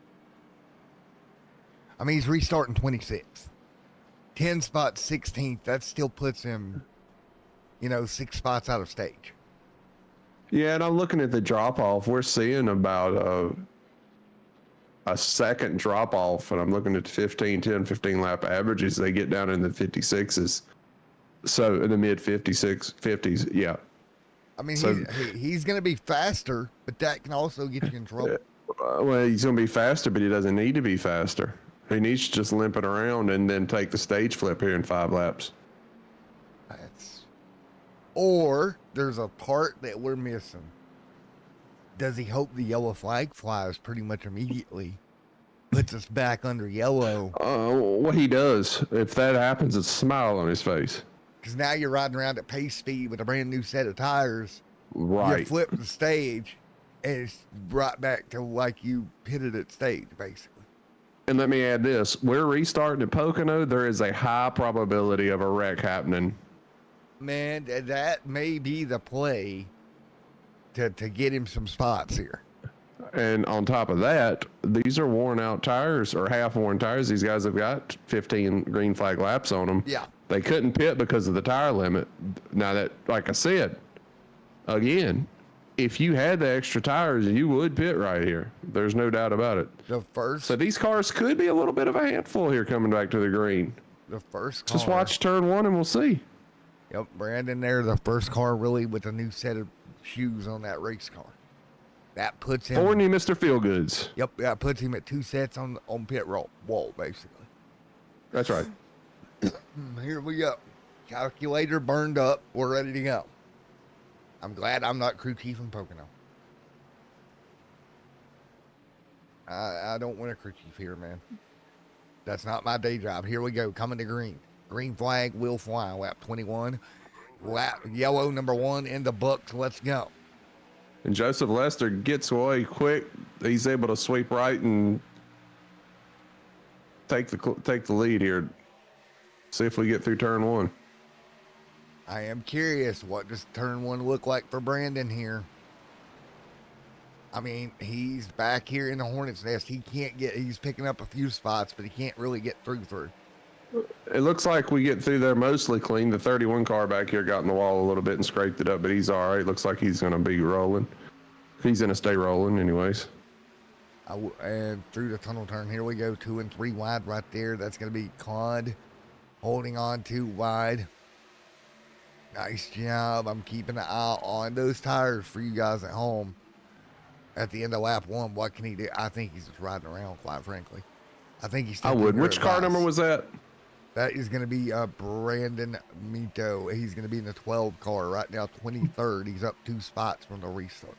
I mean, he's restarting 26th. 10 spots, 16th. That still puts him, 6 spots out of stage. Yeah, and I'm looking at the drop-off. We're seeing about a second drop off, and I'm looking at the 15 lap averages. They get down in the 56s. So in the mid 50s. Yeah. I mean, So he's going to be faster, but that can also get you in trouble. well, he's going to be faster, but he doesn't need to be faster. He needs to just limp it around and then take the stage flip here in 5 laps. Or there's a part that we're missing. Does he hope the yellow flag flies pretty much immediately? Puts us back under yellow. What he does, if that happens, it's a smile on his face. Because now you're riding around at pace speed with a brand new set of tires. Right. You flip the stage, and it's right back to like you hit it at stage, basically. And let me add this. We're restarting at Pocono. There is a high probability of a wreck happening. Man, that may be the play to get him some spots here. And on top of that, these are worn out tires or half worn tires. These guys have got 15 green flag laps on them. Yeah. They couldn't pit because of the tire limit. Now that, like I said, again, if you had the extra tires, you would pit right here. There's no doubt about it. So these cars could be a little bit of a handful here coming back to the green. The first car. Just watch turn 1 and we'll see. Yep, Brandon there, the first car really with a new set of shoes on that race car. That puts him... Forney, Mr. Feelgoods. Yep, that puts him at 2 sets on pit wall, basically. That's right. Here we go. Calculator burned up. We're ready to go. I'm glad I'm not crew chief in Pocono. I don't want a crew chief here, man. That's not my day job. Here we go. Coming to green. Green flag will fly. Lap 21. Lap yellow number 1 in the books. Let's go. And Joseph Lester gets away quick. He's able to sweep right and take the lead here. See if we get through turn 1. I am curious. What does turn 1 look like for Brandon here? I mean, he's back here in the Hornet's Nest. He's picking up a few spots, but he can't really get through. It looks like we get through there mostly clean. The 31 car back here got in the wall a little bit and scraped it up, but he's all right. Looks like he's going to be rolling. He's going to stay rolling anyways. And through the tunnel turn, here we go. 2 and 3 wide right there. That's going to be Claude holding on 2 wide. Nice job. I'm keeping an eye on those tires for you guys at home. At the end of lap 1, what can he do? I think he's just riding around, quite frankly. I think he's still... I would. Which car number was that? That is going to be Brandon Mito. He's going to be in the 12 car right now, 23rd. He's up 2 spots from the restart.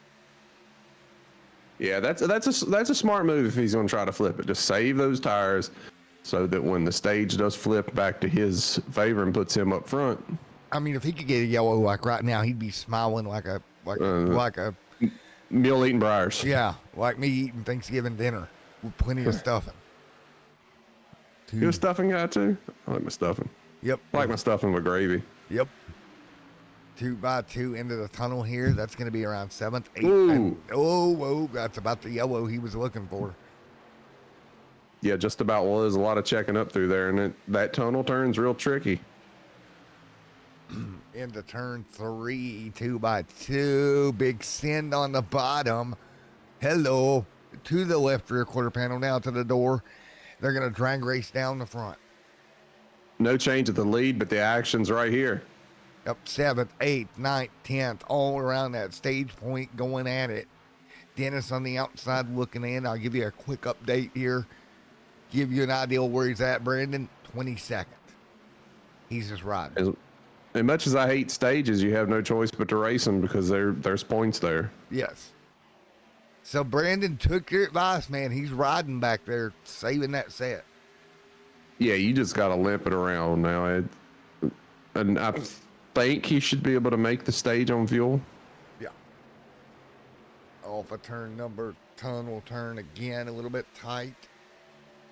Yeah, that's a smart move if he's going to try to flip it. Just save those tires so that when the stage does flip back to his favor and puts him up front. I mean, if he could get a yellow like right now, he'd be smiling like a meal eating briars. Yeah, like me eating Thanksgiving dinner with plenty of stuffing. You a stuffing guy too? I like my stuffing. Yep. I like my stuffing with gravy. Yep. 2 by 2 into the tunnel here. That's going to be around 7th, 8th. Ooh. Whoa, that's about the yellow he was looking for. Yeah, just about was. A lot of checking up through there, and that tunnel turn's real tricky. Into turn 3, 2 by 2. Big send on the bottom. Hello. To the left rear quarter panel, now to the door. They're going to drag race down the front. No change at the lead, but the action's right here. Up 7th, 8th, 9th, 10th, all around that stage point going at it. Dennis on the outside looking in. I'll give you a quick update here. Give you an idea where he's at, Brandon. 22nd. He's just riding. As much as I hate stages, you have no choice but to race them because there's points there. Yes. So Brandon took your advice, man. He's riding back there, saving that set. Yeah, you just got to limp it around now. And I think he should be able to make the stage on fuel. Yeah. Off a tunnel turn again, a little bit tight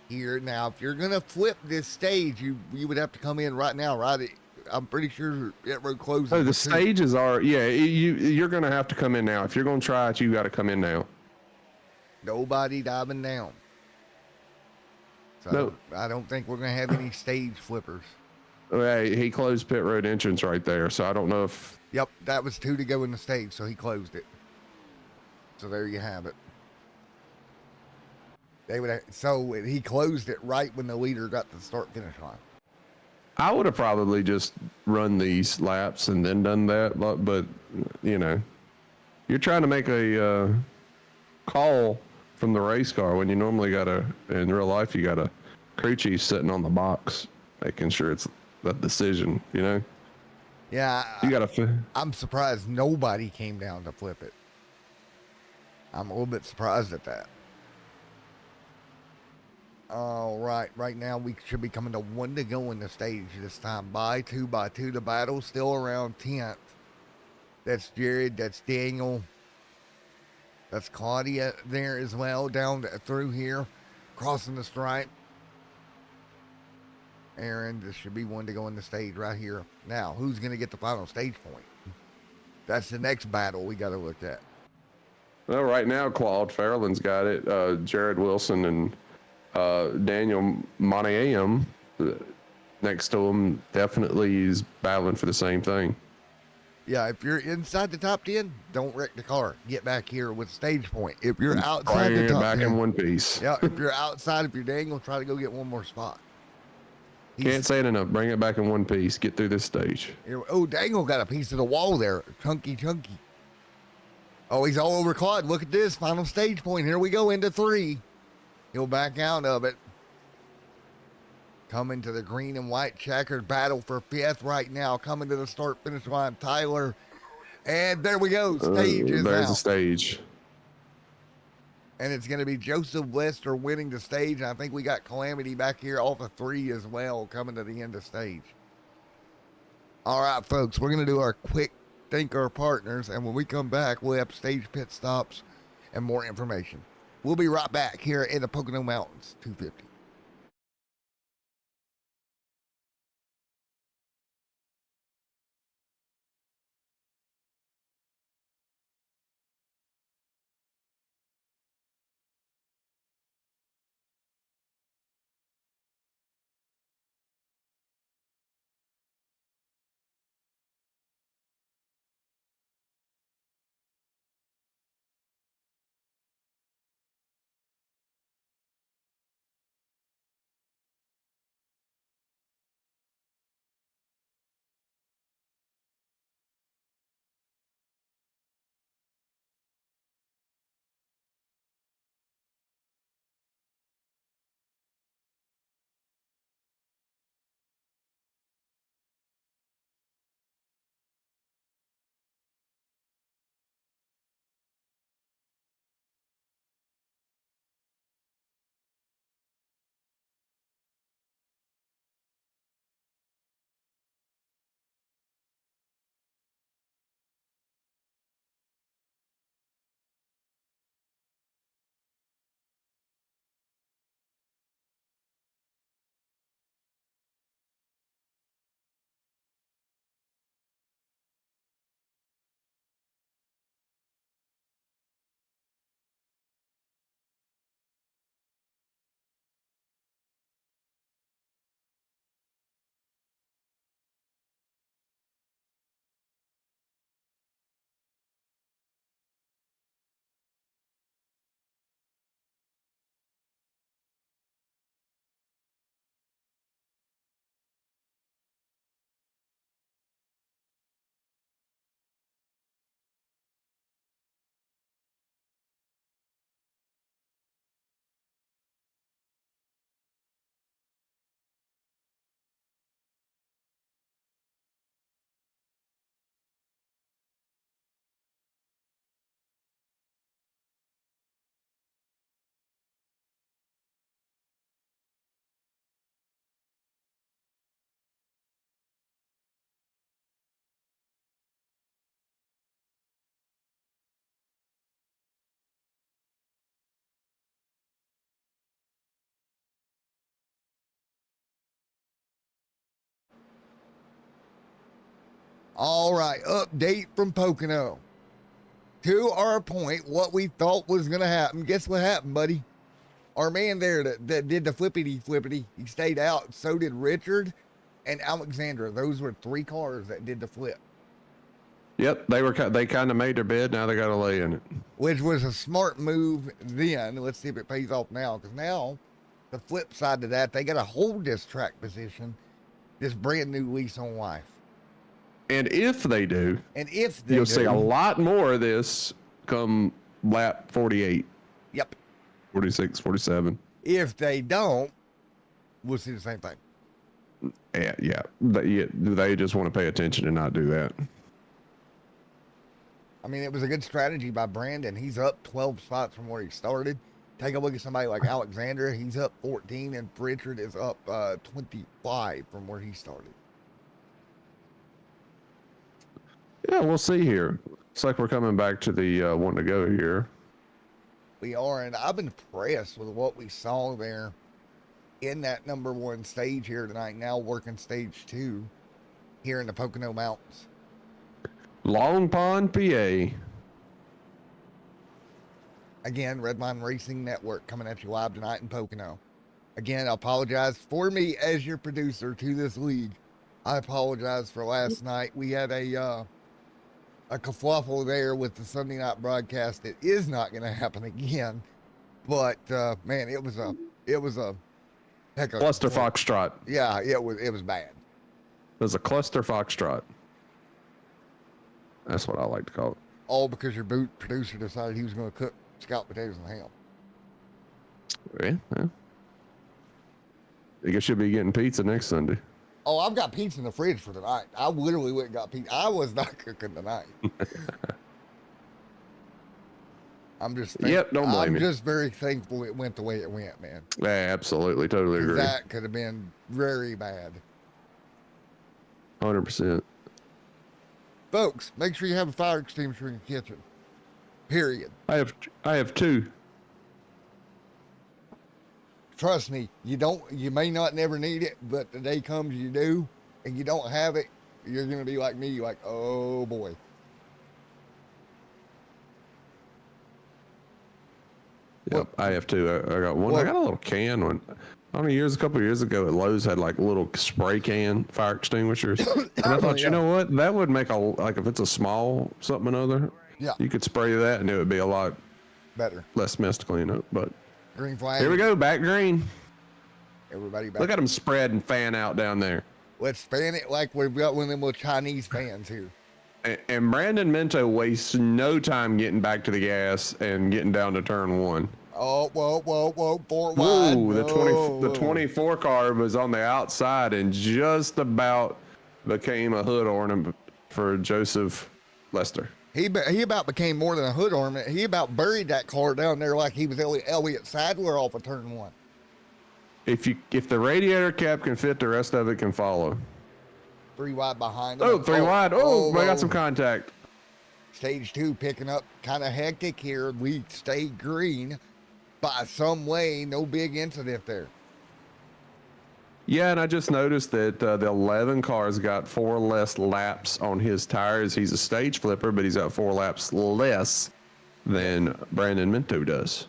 here. Now, if you're going to flip this stage, you would have to come in right now, right? I'm pretty sure it road closes. Oh, the stages are, yeah, you're going to have to come in now. If you're going to try it, you got to come in now. Nobody diving down. So no. I don't think we're going to have any stage flippers. Hey, he closed pit road entrance right there, so I don't know if... Yep, that was 2 to go in the stage, so he closed it. So there you have it. They would. So he closed it right when the leader got to the start finish line. I would have probably just run these laps and then done that, but you know, you're trying to make a call from the race car when you normally gotta, in real life, you got a crew chief sitting on the box making sure it's the decision, you know? Yeah, You gotta. I'm surprised nobody came down to flip it. I'm a little bit surprised at that. All right, right now we should be coming to 1 to go in the stage this time. By two. The battle's still around 10th. That's Jared, that's Daniel, that's Claudia there as well, down through here, crossing the stripe. Aaron, this should be 1 to go in the stage right here. Now, who's going to get the final stage point? That's the next battle we got to look at. Well, right now, Claude Fairland's got it. Jared Wilson and Daniel Monaam next to him definitely is battling for the same thing. Yeah, if you're inside the top 10, don't wreck the car. Get back here with stage point. If you're outside the top 10, back in one piece. Yeah, if you're outside, if you're Daniel, try to go get one more spot. Can't say it enough. Bring it back in one piece. Get through this stage. Oh, Dangle got a piece of the wall there. Chunky. Oh, he's all over Claude. Look at this. Final stage point. Here we go into 3. He'll back out of it. Coming to the green and white checkered battle for 5th right now. Coming to the start-finish line, Tyler. And there we go. Stage is there's out. the stage. And it's going to be Joseph Lester winning the stage. And I think we got Calamity back here off of 3 as well, coming to the end of stage. All right, folks, we're going to do our quick thank our partners. And when we come back, we'll have stage pit stops and more information. We'll be right back here in the Pocono Mountains 250. All right, update from Pocono. To our point, what we thought was going to happen. Guess what happened, buddy? Our man there that did the flippity, he stayed out. So did Richard and Alexandra. Those were 3 cars that did the flip. Yep, they kind of made their bed. Now they got to lay in it. Which was a smart move then. Let's see if it pays off now. Because now, the flip side to that, they got to hold this track position, this brand new lease on life. And if they do, you'll see a lot more of this come lap 48. Yep. 46, 47. If they don't, we'll see the same thing. Yeah. They just want to pay attention and not do that. I mean, it was a good strategy by Brandon. He's up 12 spots from where he started. Take a look at somebody like Alexander. He's up 14, and Richard is up 25 from where he started. Yeah, we'll see here. Looks like we're coming back to the one to go here. We are, and I've been impressed with what we saw there in that number one stage here tonight. Now working stage 2 here in the Pocono Mountains. Long Pond, PA. Again, Redline Racing Network coming at you live tonight in Pocono. Again, I apologize for me as your producer to this league. I apologize for last night. We had a kerfuffle there with the Sunday night broadcast. It is not going to happen again. But man, it was a heck of cluster foxtrot. Yeah, it was bad. It was a cluster foxtrot. That's what I like to call it. All because your boot producer decided he was going to cook scalloped potatoes and ham. Yeah. I guess you'll be getting pizza next Sunday. Oh, I've got pizza in the fridge for tonight. I literally went and got pizza. I was not cooking tonight. I'm just don't blame I'm me. just very thankful it went the way it went, man. Yeah, absolutely. Totally agree. That could have been very bad. 100%. Folks, make sure you have a fire extinguisher in your kitchen. Period. I have 2. Trust me, you may not never need it, but the day comes you do, and you don't have it, you're going to be like me, like, oh boy. Yep, I have 2. I got one. I got a little can one. I don't know, a couple of years ago at Lowe's had like little spray can fire extinguishers. And I thought, you know what? That would make if it's a small something or other, you could spray that and it would be a lot better. Less mess to clean up. But green flag. Here we go, back green. Everybody back. Look at them spread and fan out down there. Let's fan it like we've got one of them little Chinese fans here. And Brandon Minto wastes no time getting back to the gas and getting down to turn 1. Oh, whoa, 4 wide. Ooh, the 24 car was on the outside and just about became a hood ornament for Joseph Lester. He about became more than a hood ornament. He about buried that car down there like he was Elliott Sadler off of turn 1. If the radiator cap can fit, the rest of it can follow. 3 wide behind him. Oh, 3 wide. Oh, I got some contact. Stage 2 picking up kind of hectic here. We stayed green by some way. No big incident there. Yeah, and I just noticed that the 11 car's got 4 less laps on his tires. He's a stage flipper, but he's got 4 laps less than Brandon Minto does.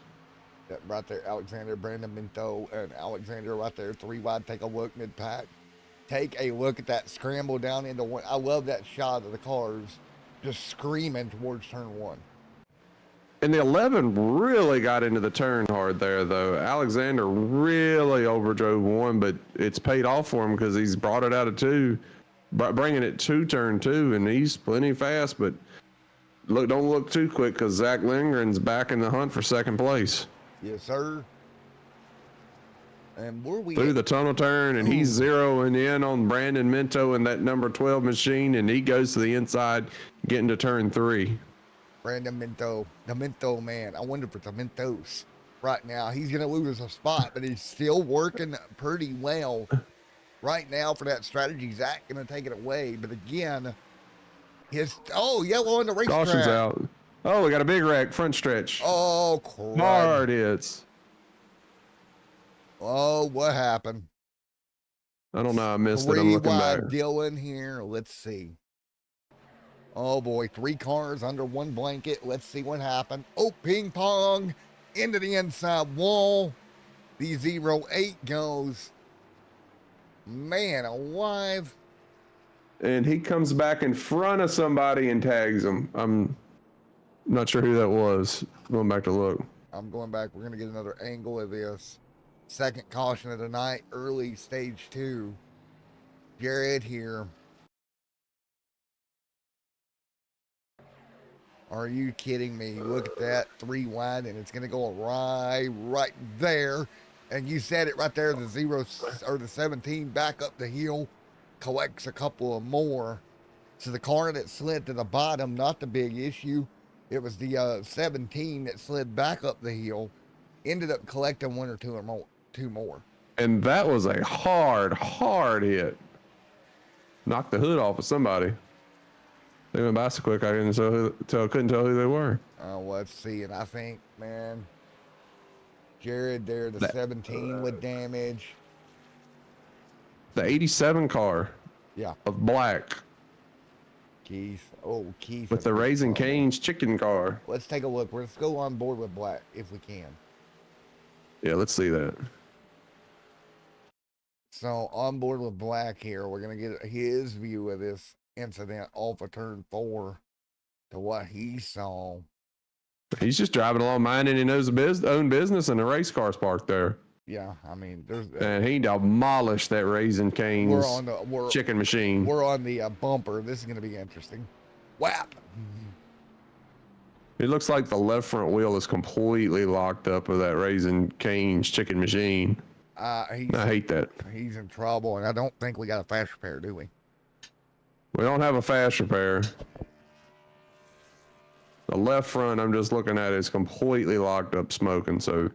That right there, Alexander, Brandon Minto, and Alexander right there, 3 wide. Take a look mid-pack. Take a look at that scramble down into 1. I love that shot of the cars just screaming towards turn 1. And the 11 really got into the turn hard there, though. Alexander really overdrove 1, but it's paid off for him because he's brought it out of 2, bringing it to turn 2, and he's plenty fast. But don't look too quick because Zach Lindgren's back in the hunt for second place. Yes, sir. And where we through the tunnel turn, and he's zeroing in on Brandon Minto and that number 12 machine, and he goes to the inside, getting to turn 3. Brandon Minto, the Minto man. I wonder if it's a Mentos right now. He's going to lose a spot, but he's still working pretty well right now for that strategy. Zach going to take it away. But again, yellow on the racetrack. Caution's out. Oh, we got a big wreck, front stretch. Oh, crap. Hard hits. Oh, what happened? I don't know. I missed it. I'm looking back. Dylan here. Let's see. Oh boy, 3 cars under 1 blanket. Let's see what happened. Oh, ping pong into the inside wall. The 08 goes. Man alive. and he comes back in front of somebody and tags him. I'm not sure who that was. Going back to look. I'm going back. We're going to get another angle of this. Second caution of the night, early stage 2. Jared here. Are you kidding me? Look at that, 3 wide, and it's going to go right there. And you said it right there, the 0 or the 17 back up the hill, collects a couple of more. So the car that slid to the bottom, not the big issue. It was the 17 that slid back up the hill, ended up collecting 1 or 2 or more, 2 more. And that was a hard hit. Knocked the hood off of somebody. They went by so quick I couldn't tell who they were. Let's see, and I think, man, Jared there, the 17 with damage. The 87 car. Yeah. Of black. Keith. Oh, Keith. With the Raising Cane's chicken car. Let's take a look. Let's go on board with black if we can. Yeah, let's see that. So on board with black here, we're going to get his view of this incident off of turn 4 to what he saw. He's just driving along, minding he knows his own business, and the race car's parked there. Yeah, I mean, there's. And he demolished that Raising Cane's chicken machine. We're on the bumper. This is going to be interesting. Whap! It looks like the left front wheel is completely locked up with that Raising Cane's chicken machine. I hate that. He's in trouble, and I don't think we got a fast repair, do we? We don't have a fast repair. The left front I'm just looking at is completely locked up smoking, so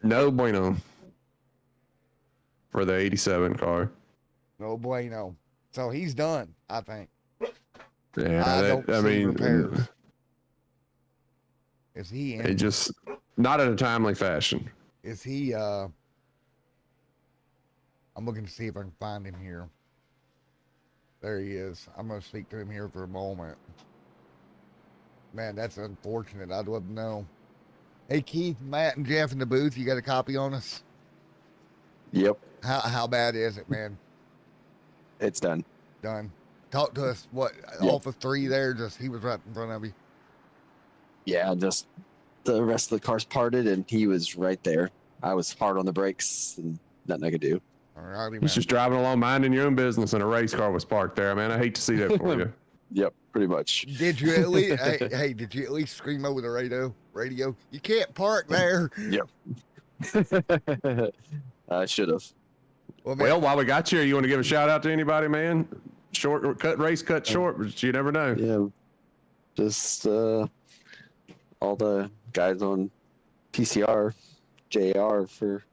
no bueno for the 87 car. No bueno. So he's done, I think. Yeah, I don't see repairs. Is he in? It just not in a timely fashion. Is he I'm looking to see if I can find him here. There he is. I'm gonna speak to him here for a moment. Man, that's unfortunate. I'd love to know. Hey Keith, Matt, and Jeff in the booth, you got a copy on us? Yep. How bad is it, man? It's done. Done. Talk to us. What off of 3 there? Just he was right in front of you. Yeah, just the rest of the car's parted, and he was right there. I was hard on the brakes, and nothing I could do. Alrighty, man. He's just driving along, minding your own business, and a race car was parked there, man. I hate to see that for you. Yep, pretty much. Did you at least? hey, did you at least scream over the radio? You can't park there. Yep. I should have. Well, while we got you, you want to give a shout out to anybody, man? Race cut short, but you never know. Yeah, just all the guys on PCR, JR for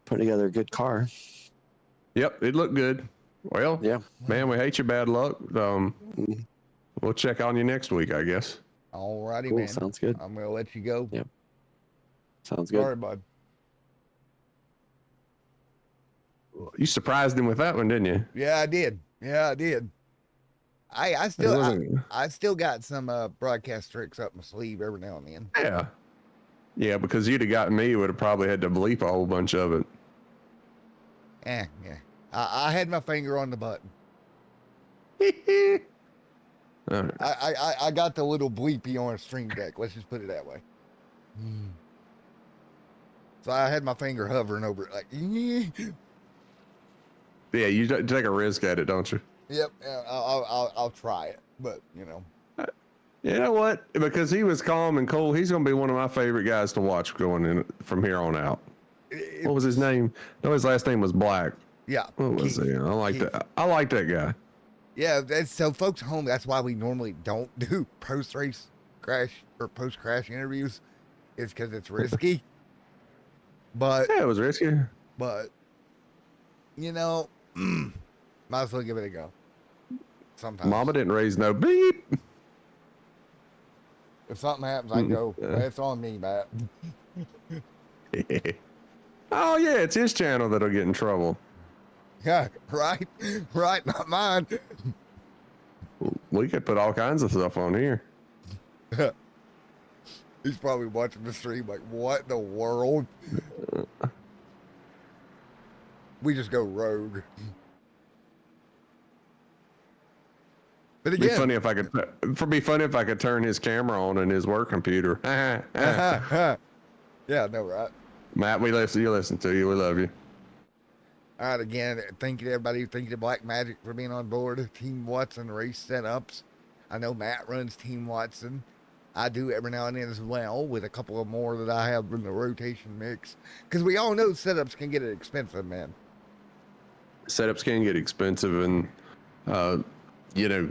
putting together a good car. Yep, it looked good. Well, yeah, man, we hate your bad luck. We'll check on you next week, I guess. Alrighty, cool, man. Sounds good. I'm gonna let you go. Yep. Sounds good. Sorry, bud. You surprised him with that one, didn't you? Yeah, I did. I still got some broadcast tricks up my sleeve every now and then. Yeah, because you'd have gotten me, you would have probably had to bleep a whole bunch of it. Yeah. I had my finger on the button. All right. I got the little bleepy on a Stream Deck. Let's just put it that way. So I had my finger hovering over it, like. Yeah, you take a risk at it, don't you? Yep. I'll try it, but you know. You know what? Because he was calm and cool, he's going to be one of my favorite guys to watch going in from here on out. What was his name? No, his last name was Black. Yeah. What was he? I like that. I like that guy. Yeah. So, folks at home, that's why we normally don't do post-race crash or post-crash interviews. It's because it's risky. But yeah, it was risky. But you know, might as well give it a go. Sometimes. Mama didn't raise no beep. If something happens, I go. It's on me, Matt. Oh yeah, it's his channel that'll get in trouble. Yeah, right, not mine. We could put all kinds of stuff on here. He's probably watching the stream like, what in the world? We just go rogue. But Be again, funny if I could. Be funny if I could turn his camera on in his work computer. yeah, no, right. Matt, we listen. You listen to you. We love you. All right, again, thank you to everybody. Thank you to Black Magic for being on board. Team Watson race setups. I know Matt runs Team Watson. I do every now and then as well, with a couple of more that I have in the rotation mix. Because we all know setups can get expensive, man. Setups can get expensive, and you know,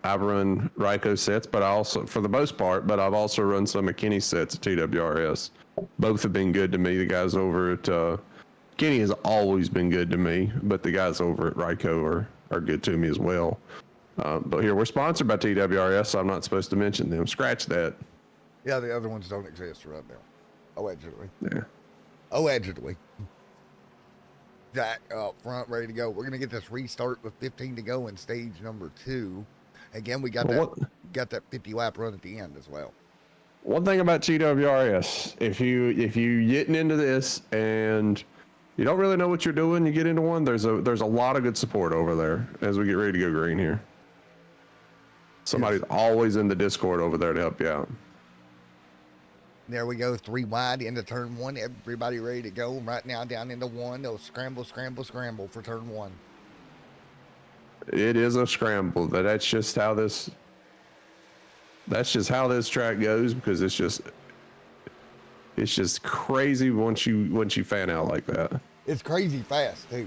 I've run Ryko sets, but I also, for the most part, but I've also run some McKinney sets at TWRS. Both have been good to me. The guys over at Kenny has always been good to me, but the guys over at Ryko are good to me as well. But here, we're sponsored by TWRS, so I'm not supposed to mention them. Scratch that. Yeah, the other ones don't exist right now. Allegedly. Yeah. Allegedly. Jack up front, ready to go. We're going to get this restart with 15 to go in stage number 2. Again, we got got that 50 lap run at the end as well. One thing about TWRS, if you getting into this and you don't really know what you're doing, you get into one, there's a lot of good support over there as we get ready to go green here. Somebody's always in the Discord over there to help you out. There we go, 3 wide into turn 1. Everybody ready to go. Right now down into 1. They'll scramble for turn 1. It is a scramble. That's just how this track goes, because it's just crazy once you fan out like that. It's crazy fast too.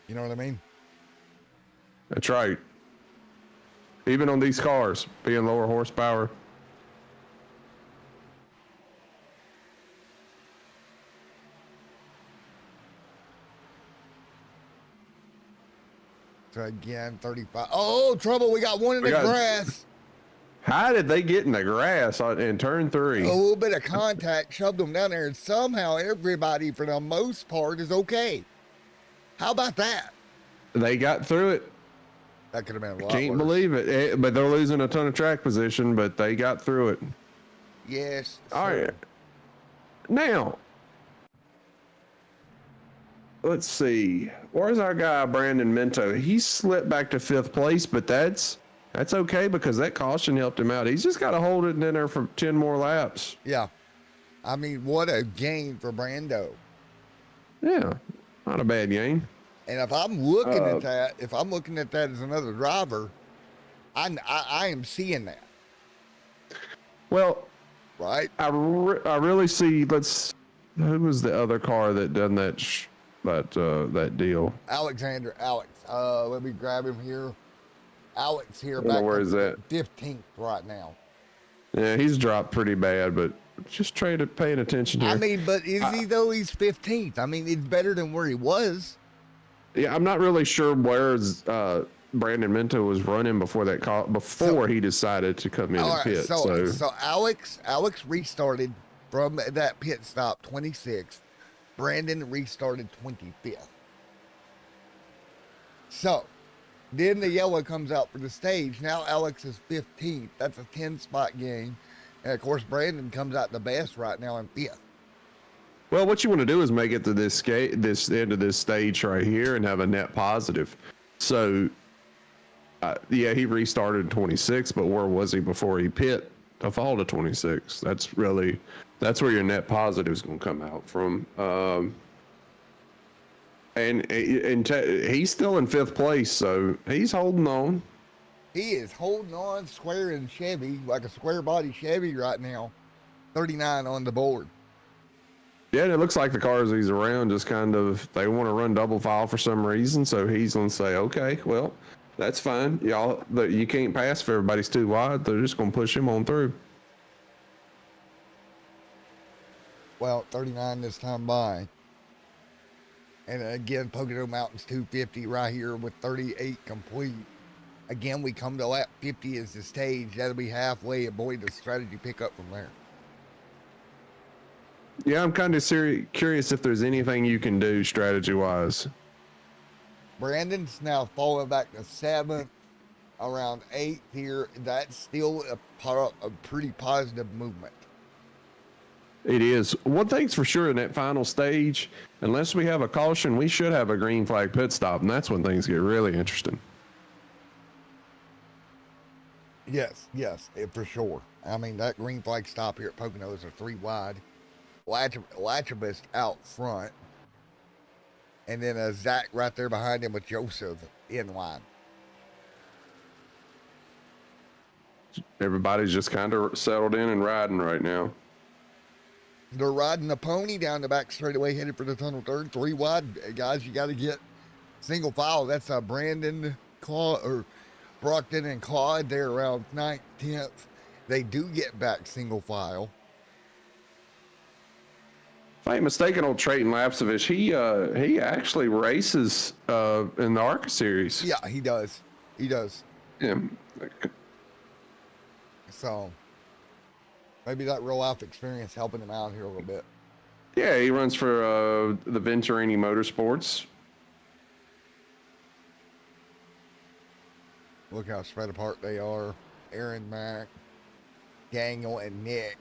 You know what I mean? That's right. Even on these cars, being lower horsepower. So again, 35. Oh, trouble. We got one in the grass. How did they get in the grass in turn 3? A little bit of contact shoved them down there, and somehow everybody, for the most part, is okay. How about that? They got through it. That could have been a lot Can't worse. believe it. But they're losing a ton of track position, but they got through it. Yes. All right. Now, let's see. Where's our guy, Brandon Minto? He slipped back to 5th place, but that's okay because that caution helped him out. He's just got to hold it in there for 10 more laps. Yeah. I mean, what a gain for Brando. Yeah, not a bad game. And if I'm looking at that, as another driver, I am seeing that. Well, right. I really see. Who was the other car that done that deal? Alex. Let me grab him here. Alex here. Where is that? 15th right now. Yeah, he's dropped pretty bad, but just paying attention here. I mean, but is he though? He's 15th. I mean, it's better than where he was. Yeah, I'm not really sure where Brandon Minto was running before he decided to come in and pit. So Alex restarted from that pit stop 26th. Brandon restarted 25th. So then the yellow comes out for the stage. Now Alex is 15th. That's a 10-spot gain. And of course, Brandon comes out the best right now in 5th. Well, what you want to do is make it to this end of this stage right here and have a net positive. So, yeah, he restarted in 26, but where was he before he pit to fall to 26? That's where your net positive is going to come out from. And he's still in 5th place, so he's holding on. He is holding on square in Chevy, like a square body Chevy right now. 39 on the board. Yeah, and it looks like the cars he's around just kind of, they want to run double file for some reason, so he's going to say, okay, well, that's fine. Y'all, you can't pass if everybody's too wide. They're just going to push him on through. Well, 39 this time by. And again, Pocono Mountains 250 right here with 38 complete. Again, we come to lap 50 as the stage. That'll be halfway, and boy, the strategy pick up from there. Yeah, I'm kind of curious if there's anything you can do strategy-wise. Brandon's now falling back to 7th, around 8th here. That's still a pretty positive movement. It is. One thing's for sure in that final stage, unless we have a caution, we should have a green flag pit stop, and that's when things get really interesting. Yes, for sure. I mean, that green flag stop here at Poconos are 3 wide. Latchabist out front. And then Zach right there behind him with Joseph in line. Everybody's just kind of settled in and riding right now. They're riding the pony down the back straightaway, headed for the tunnel third. 3 wide. Guys, you got to get single file. That's Brandon, Brockton, and Claude. They're around 9th, 10th. They do get back single file. If I ain't mistaken, old Trayton Lapsovich, he actually races in the ARCA series. Yeah, he does. Yeah. So maybe that real life experience helping him out here a little bit. Yeah, he runs for the Venturini Motorsports. Look how spread apart they are. Aaron, Mack, Daniel, and Nick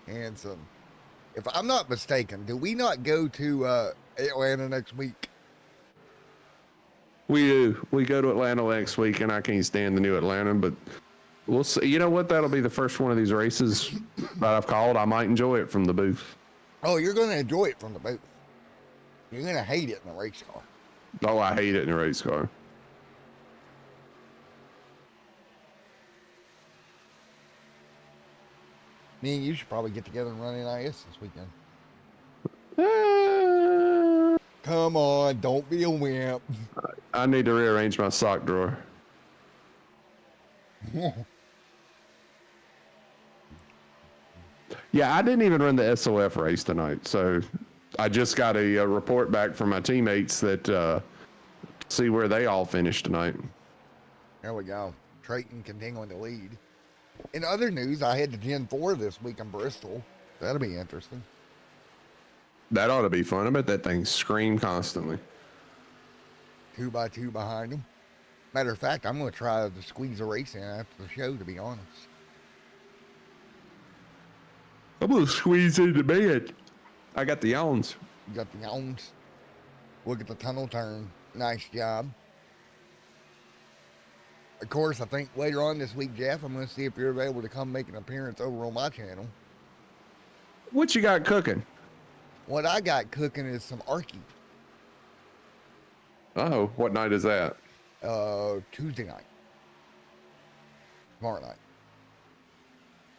Hanson. If I'm not mistaken, do we not go to Atlanta next week? We do. We go to Atlanta next week, and I can't stand the new Atlanta, but we'll see. You know what? That'll be the first one of these races that I've called. I might enjoy it from the booth. Oh, you're going to enjoy it from the booth. You're going to hate it in the race car. Oh, I hate it in a race car. Me and you should probably get together and run NIS this weekend. Come on, don't be a wimp. I need to rearrange my sock drawer. Yeah, I didn't even run the SOF race tonight, so I just got a report back from my teammates that see where they all finished tonight. There we go. Trayton continuing to lead. In other news, I had the Gen 4 this week in Bristol. That'll be interesting. That ought to be fun. I bet that thing screamed constantly. 2x2 behind him. Matter of fact, I'm going to try to squeeze a race in after the show, to be honest. I'm going to squeeze into bed. I got the yawns. You got the yawns. Look at the tunnel turn. Nice job. Of course, I think later on this week, Jeff, I'm going to see if you're able to come make an appearance over on my channel. What you got cooking? What I got cooking is some Arky. Oh, what night is that? Tuesday night. Tomorrow night.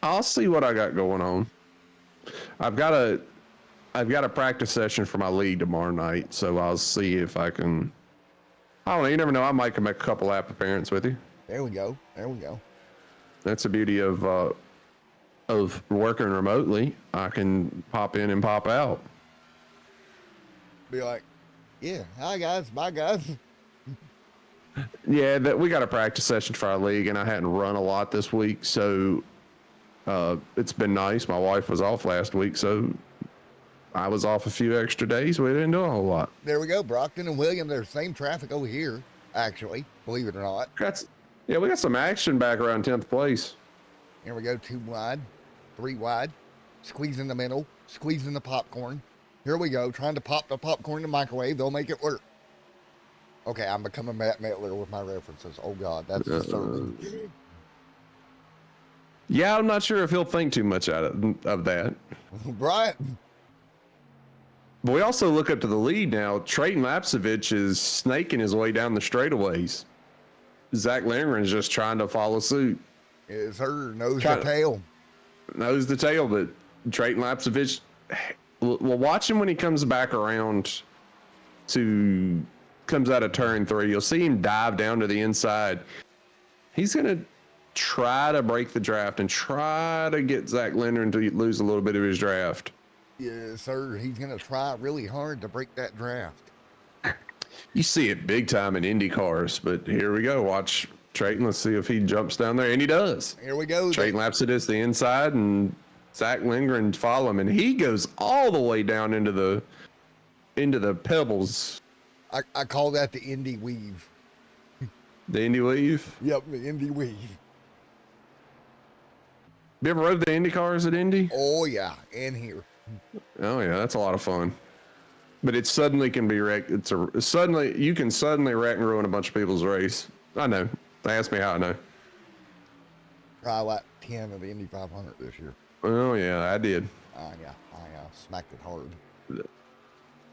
I'll see what I got going on. I've got a practice session for my league tomorrow night, so I'll see if I can. I don't know. You never know. I might can make a couple lap appearances with you. There we go. That's the beauty of working remotely. I can pop in and pop out. Be like, yeah, hi guys, bye guys. Yeah, we got a practice session for our league, and I hadn't run a lot this week, so it's been nice. My wife was off last week, so I was off a few extra days. We didn't do a whole lot. There we go. Brockton and William, there's same traffic over here, actually, believe it or not. We got some action back around 10th place. Here we go, 2 wide, 3 wide, squeeze in the middle, squeeze in the popcorn. Here we go, trying to pop the popcorn in the microwave. They'll make it work. Okay, I'm becoming Matt Mettler with my references. Oh, God, that's disturbing. Yeah, I'm not sure if he'll think too much out of that. Right. But we also look up to the lead now. Trayton Lapsovich is snaking his way down the straightaways. Zach Lindgren's just trying to follow suit. Yes, sir. Knows the tail. Knows the tail, but Trayton Lapsovich, well, watch him when he comes back around comes out of turn 3. You'll see him dive down to the inside. He's going to try to break the draft and try to get Zach Lindgren to lose a little bit of his draft. Yes, sir. He's going to try really hard to break that draft. You see it big time in Indy cars, but here we go. Watch Trayton. Let's see if he jumps down there, and he does. Here we go. Trayton Lapsovich the inside, and Zach Lindgren follow him, and he goes all the way down into the pebbles. I call that the Indy weave. The Indy weave? Yep, the Indy weave. You ever rode the Indy cars at Indy? Oh, yeah, and here. Oh, yeah, that's a lot of fun. But it suddenly can be wrecked. You can suddenly wreck and ruin a bunch of people's race. I know. Ask me how I know. Probably like 10 of the Indy 500 this year. Oh yeah, I did. Yeah, I smacked it hard.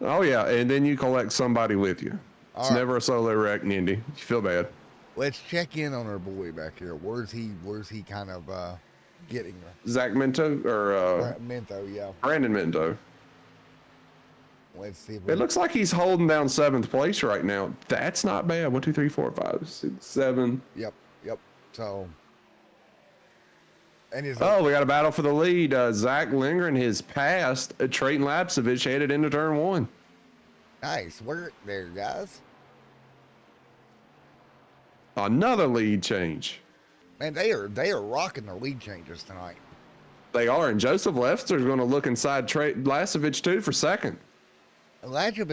Oh yeah, and then you collect somebody with you. It's All right. never a solo wreck in Indy. You feel bad. Let's check in on our boy back here. Where's he kind of getting Zach Minto or Minto, yeah. Brandon Minto. Let's see if It looks like he's holding down 7th place right now. That's not bad. 1, 2, 3, 4, 5, 6, 7. Yep. So and his Oh, we got a battle for the lead. Zach Lindgren has passed Trayton Lapsovich headed into turn 1. nice work there, guys. Another lead change. Man, they are rocking the lead changes tonight. They are, and Joseph Lefster's going to look inside Lapsovich too for second.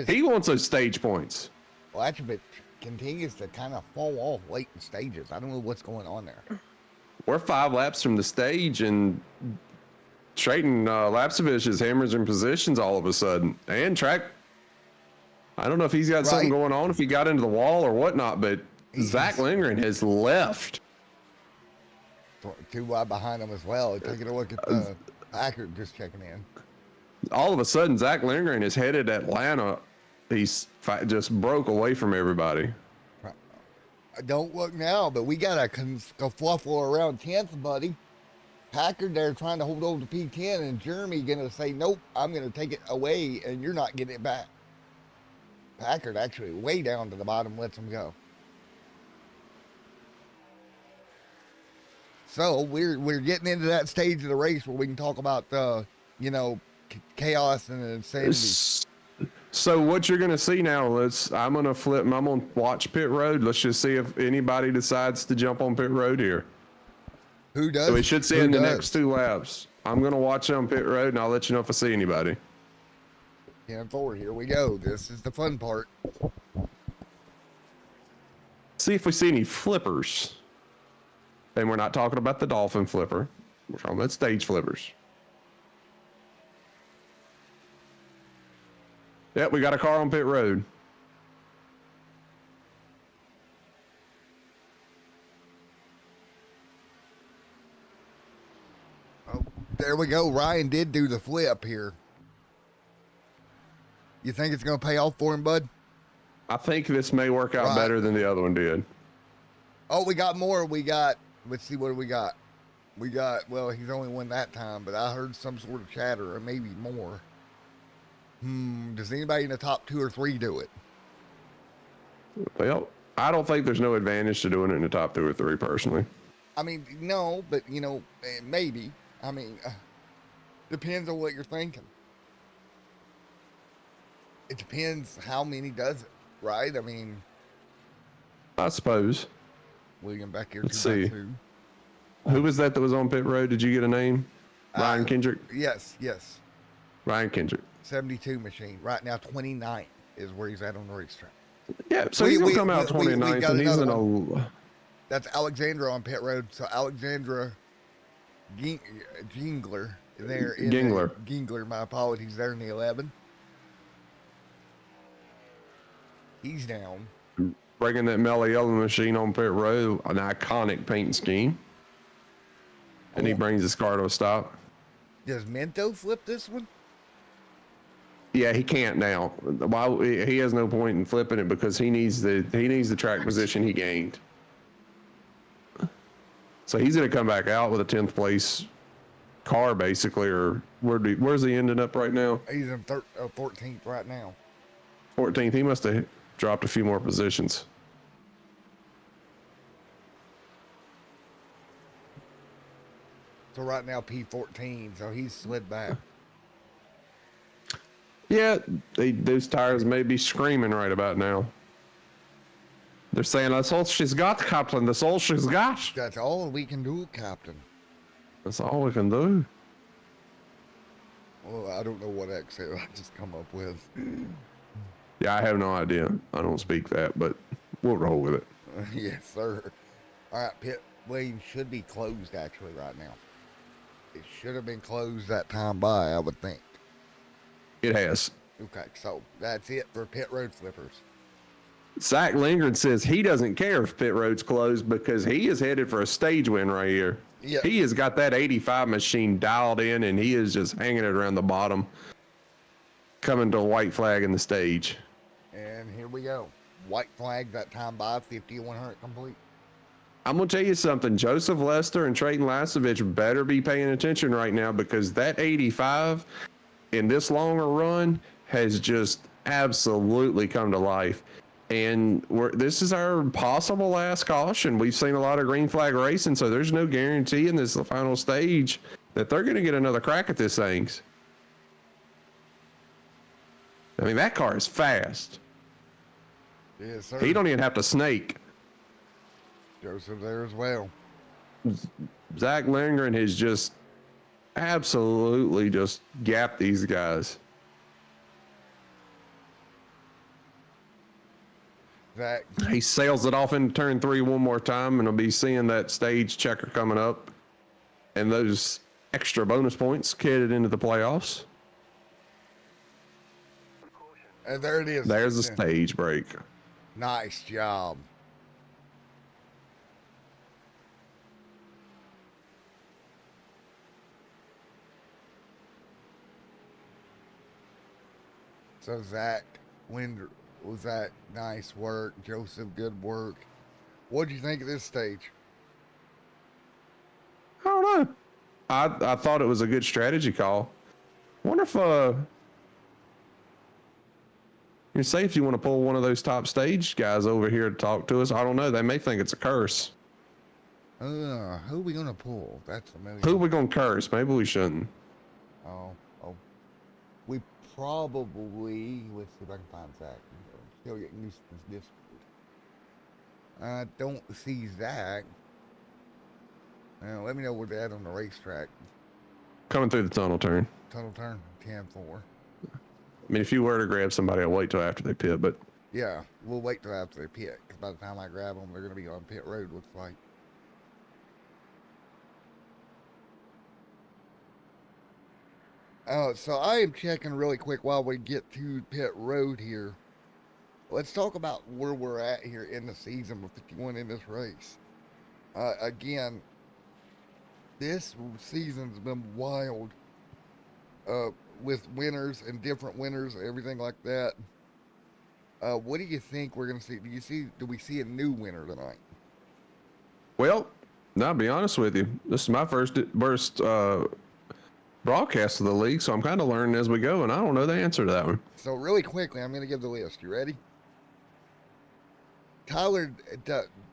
He wants those stage points. Latchovich continues to kind of fall off late in stages. I don't know what's going on there. We're 5 laps from the stage, and Trayton Lapsovich is hammers in positions all of a sudden. And track, I don't know if he's got something going on, if he got into the wall or whatnot, but Zach Lindgren has left. 2 wide behind him as well. Taking a look at the Packard just checking in. All of a sudden, Zach Lindgren is headed Atlanta. He's just broke away from everybody. Don't look now, but we got a kerfluffle around 10th, buddy. Packard there trying to hold over to P10, and Jeremy going to say, nope, I'm going to take it away, and you're not getting it back. Packard actually way down to the bottom lets him go. So we're getting into that stage of the race where we can talk about chaos and insanity. So what you're gonna see now? I'm gonna watch pit road. Let's just see if anybody decides to jump on pit road here. Who does? So we should see in the next 2 laps. I'm gonna watch on pit road, and I'll let you know if I see anybody. 10-4, here we go. This is the fun part. See if we see any flippers. And we're not talking about the dolphin flipper. We're talking about stage flippers. Yep, we got a car on pit road. Oh, there we go. Ryan did do the flip here. You think it's going to pay off for him, bud? I think this may work out better than the other one did. Oh, we got more. Let's see, what do we got? Well, he's only won that time, but I heard some sort of chatter, or maybe more. Does anybody in the top 2 or 3 do it? Well, I don't think there's no advantage to doing it in the top 2 or 3, personally. I mean, no, but, maybe. I mean, depends on what you're thinking. It depends how many does it, right? I mean, I suppose. William back here. Let's see. Who was that was on pit road? Did you get a name? Ryan Kendrick? Yes. Ryan Kendrick. 72 machine. Right now, 29th is where he's at on the racetrack. Yeah, so he's going to come out 29th, and he's in a... That's Alexandra on pit road. So Alexandra Gingler there. Gingler, my apologies, there in the 11. He's down. Bringing that Mellow Yellow machine on pit road, an iconic paint scheme. And he brings his car to a stop. Does Minto flip this one? Yeah, he can't now. He has no point in flipping it because he needs the track position he gained. So he's going to come back out with a 10th place car, basically, or where's he ending up right now? He's in 14th right now. 14th. He must have dropped a few more positions. So right now P14, so he's slid back. Yeah, those tires may be screaming right about now. They're saying, that's all she's got, Captain. That's all she's got. That's all we can do, Captain. That's all we can do. Well, I don't know what accent I just come up with. Yeah, I have no idea. I don't speak that, but we'll roll with it. Yes, sir. All right, pit lane should be closed actually right now. It should have been closed that time by, I would think. It has. Okay, so that's it for pit road flippers. Zach Lindgren says he doesn't care if pit road's closed because he is headed for a stage win right here. Yeah. He has got that 85 machine dialed in, and he is just hanging it around the bottom, coming to a white flag in the stage. And here we go. White flag that time by 50-100 complete. I'm going to tell you something. Joseph Lester and Trayton Lasovich better be paying attention right now, because that 85 in this longer run has just absolutely come to life. And this is our possible last caution. We've seen a lot of green flag racing, so there's no guarantee in this final stage that they're going to get another crack at this thing. I mean, that car is fast. Yes, sir. He don't even have to snake. Joseph there as well. Zach Lindgren has just absolutely just gapped these guys. Zach. He sails it off into turn 3 one more time, and he'll be seeing that stage checker coming up, and those extra bonus points carried into the playoffs. And there it is. There's the stage break. Nice job. So Zach, when was that? Nice work, Joseph. Good work. What do you think of this stage? I don't know. I thought it was a good strategy call. Wonder if you're safe if you want to pull one of those top stage guys over here to talk to us. I don't know. They may think it's a curse. Who are we gonna pull? That's the million. Who are we gonna curse? Maybe we shouldn't. Oh. We probably. Let's see if I can find Zach. Still getting used to this Discord. I don't see Zach. Let me know where they're at on the racetrack. Coming through the tunnel turn. Tunnel turn 10-4. I mean, if you were to grab somebody, I'll wait till after they pit, but Yeah, we'll wait till after they pit, because by the time I grab them, they're going to be on pit road, looks like. So I am checking really quick while we get to pit road here. Let's talk about where we're at here in the season with 51 in this race. Again, this season's been wild. With winners and different winners, everything like that. What do you think we're gonna see? Do we see a new winner tonight? well, now, I'll be honest with you. This is my first broadcast of the league, so I'm kind of learning as we go, and I don't know the answer to that one. So really quickly, I'm gonna give the list. You ready? Tyler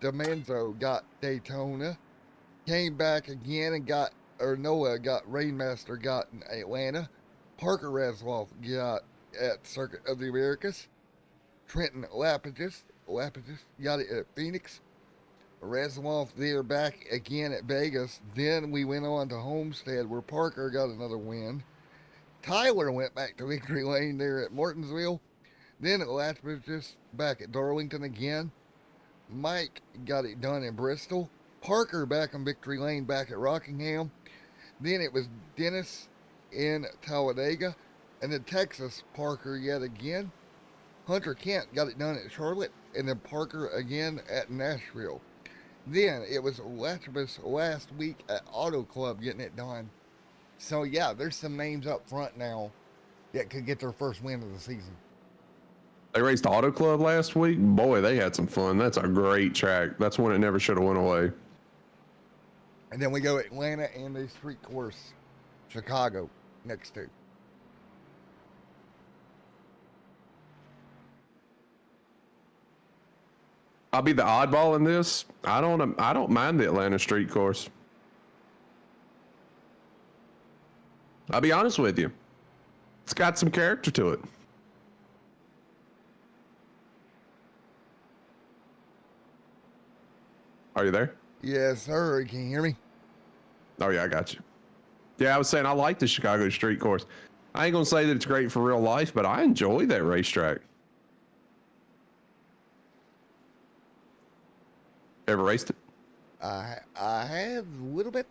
DeMenzo got Daytona, came back again and Noah got Rainmaster got in Atlanta. Parker Resloff got at Circuit of the Americas. Trenton Lapidus got it at Phoenix. Resloff there back again at Vegas. Then we went on to Homestead where Parker got another win. Tyler went back to Victory Lane there at Martinsville. Then Lapidus back at Darlington again. Mike got it done in Bristol. Parker back on Victory Lane back at Rockingham. Then it was Dennis in Talladega. And then Texas, Parker yet again. Hunter Kent got it done at Charlotte. And then Parker again at Nashville. Then it was Lapidus last week at Auto Club getting it done. So yeah, there's some names up front now that could get their first win of the season. They raced Auto Club last week. Boy, they had some fun. That's a great track. That's one that never should have went away. And then we go Atlanta and the street course, Chicago next to. I'll be the oddball in this. I don't mind the Atlanta street course. I'll be honest with you. It's got some character to it. Are you there? Yes, sir. Can you hear me? Oh, yeah, I got you. Yeah, I was saying I like the Chicago street course. I ain't going to say that it's great for real life, but I enjoy that racetrack. Ever raced it? I have a little bit.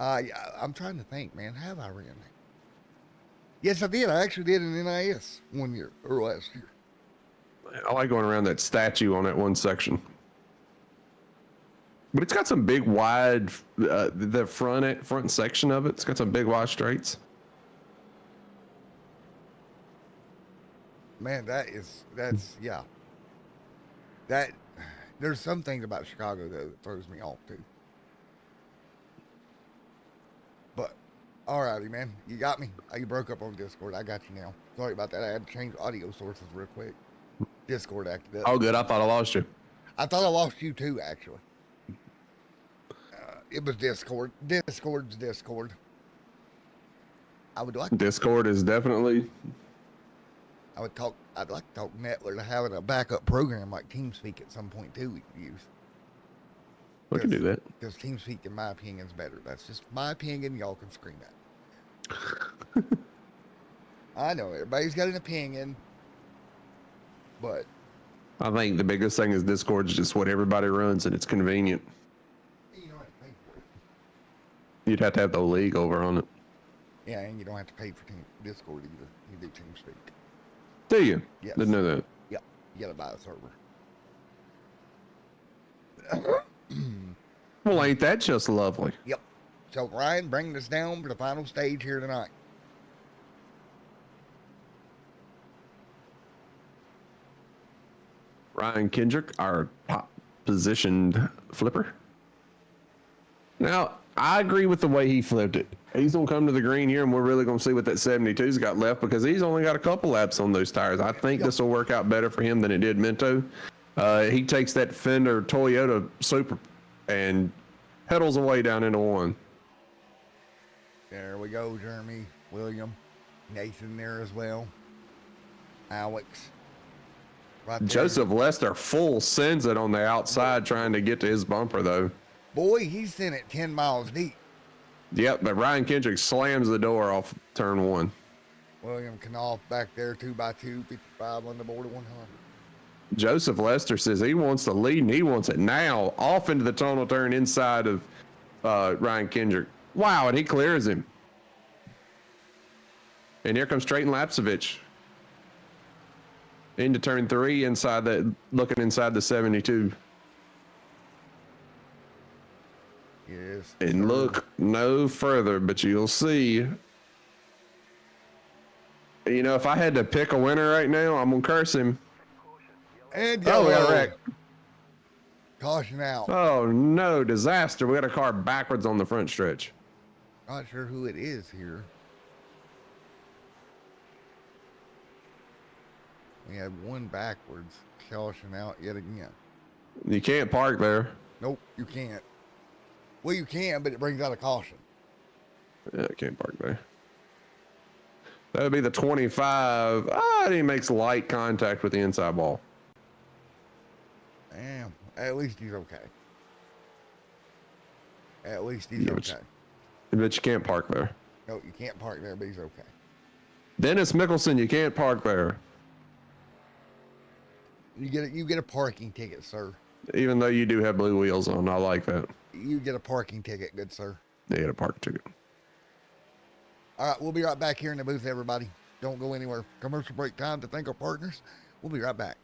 I'm trying to think, man. Have I ran it? Yes, I did. I actually did an NIS 1 year or last year. I like going around that statue on that one section. But it's got some big wide, the front section of it's got some big wide straights. Man, yeah. That there's some things about Chicago though that throws me off too. But alrighty, man, you got me. You broke up on Discord. I got you now. Sorry about that. I had to change audio sources real quick. Discord acted up. Oh, good. I thought I lost you. I thought I lost you too, actually. It was Discord. Discord's Discord. I would like. Discord is definitely. I'd like to talk Netler to having a backup program like TeamSpeak at some point too. We could use. We can do that. Because TeamSpeak, in my opinion, is better. That's just my opinion. Y'all can scream at. I know everybody's got an opinion, but I think the biggest thing is Discord's just what everybody runs, and it's convenient. you don't have to pay for it. You'd have to have the league over on it. Yeah, and you don't have to pay for Discord either. You do TeamSpeak. Do you? Yes. Didn't know that. Yep. You gotta buy a server. Well, ain't that just lovely? Yep. So Ryan, bringing us down for the final stage here tonight. Ryan Kendrick, our top positioned flipper. Now, I agree with the way he flipped it. He's going to come to the green here, and we're really going to see what that 72's got left because he's only got a couple laps on those tires. I think this will work out better for him than it did Minto. He takes that Fender Toyota Super and pedals away down into one. There we go, Jeremy, William, Nathan there as well. Alex. Right there. Joseph Lester full sends it on the outside trying to get to his bumper, though. Boy, he's sent it 10 miles deep. Yep, but Ryan Kendrick slams the door off turn one. William Knopf back there, 2x2, 55 on the border 100. Joseph Lester says he wants the lead and he wants it now. Off into the tunnel turn inside of Ryan Kendrick. Wow, and he clears him. And here comes Trayton Lapsevich. Into turn three, looking inside the 72. Yes. And look no further, but you'll see. You know, if I had to pick a winner right now, I'm going to curse him. And Oh, we got a wreck. Caution out. Oh, no, disaster. We got a car backwards on the front stretch. Not sure who it is here. We had one backwards. Caution out yet again. You can't park there. Nope, you can't. Well, you can, but it brings out a caution. Yeah, I can't park there. That would be the 25. And he makes light contact with the inside ball. Damn. At least he's okay. At least he's okay. But you can't park there. No, you can't park there, but he's okay. Dennis Mickelson, you can't park there. You get a parking ticket, sir. Even though you do have blue wheels on, I like that. You get a parking ticket, good sir. You get a parking ticket. All right, we'll be right back here in the booth, everybody. Don't go anywhere. Commercial break time to thank our partners. We'll be right back.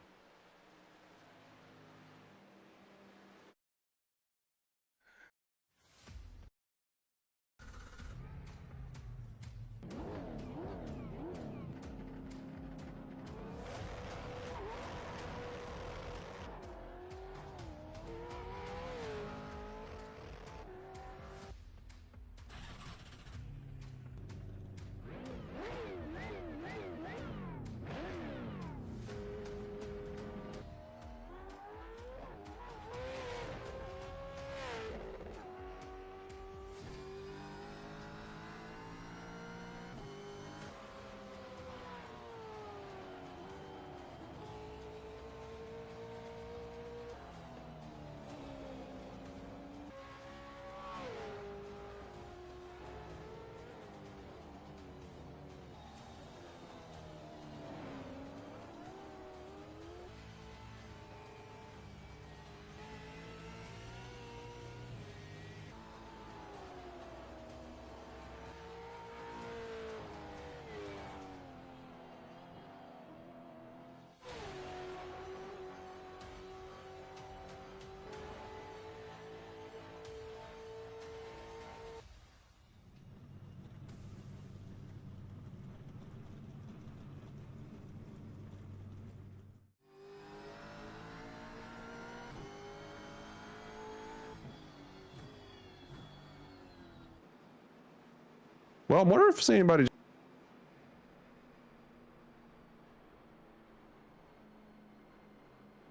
Well, I wonder if anybody.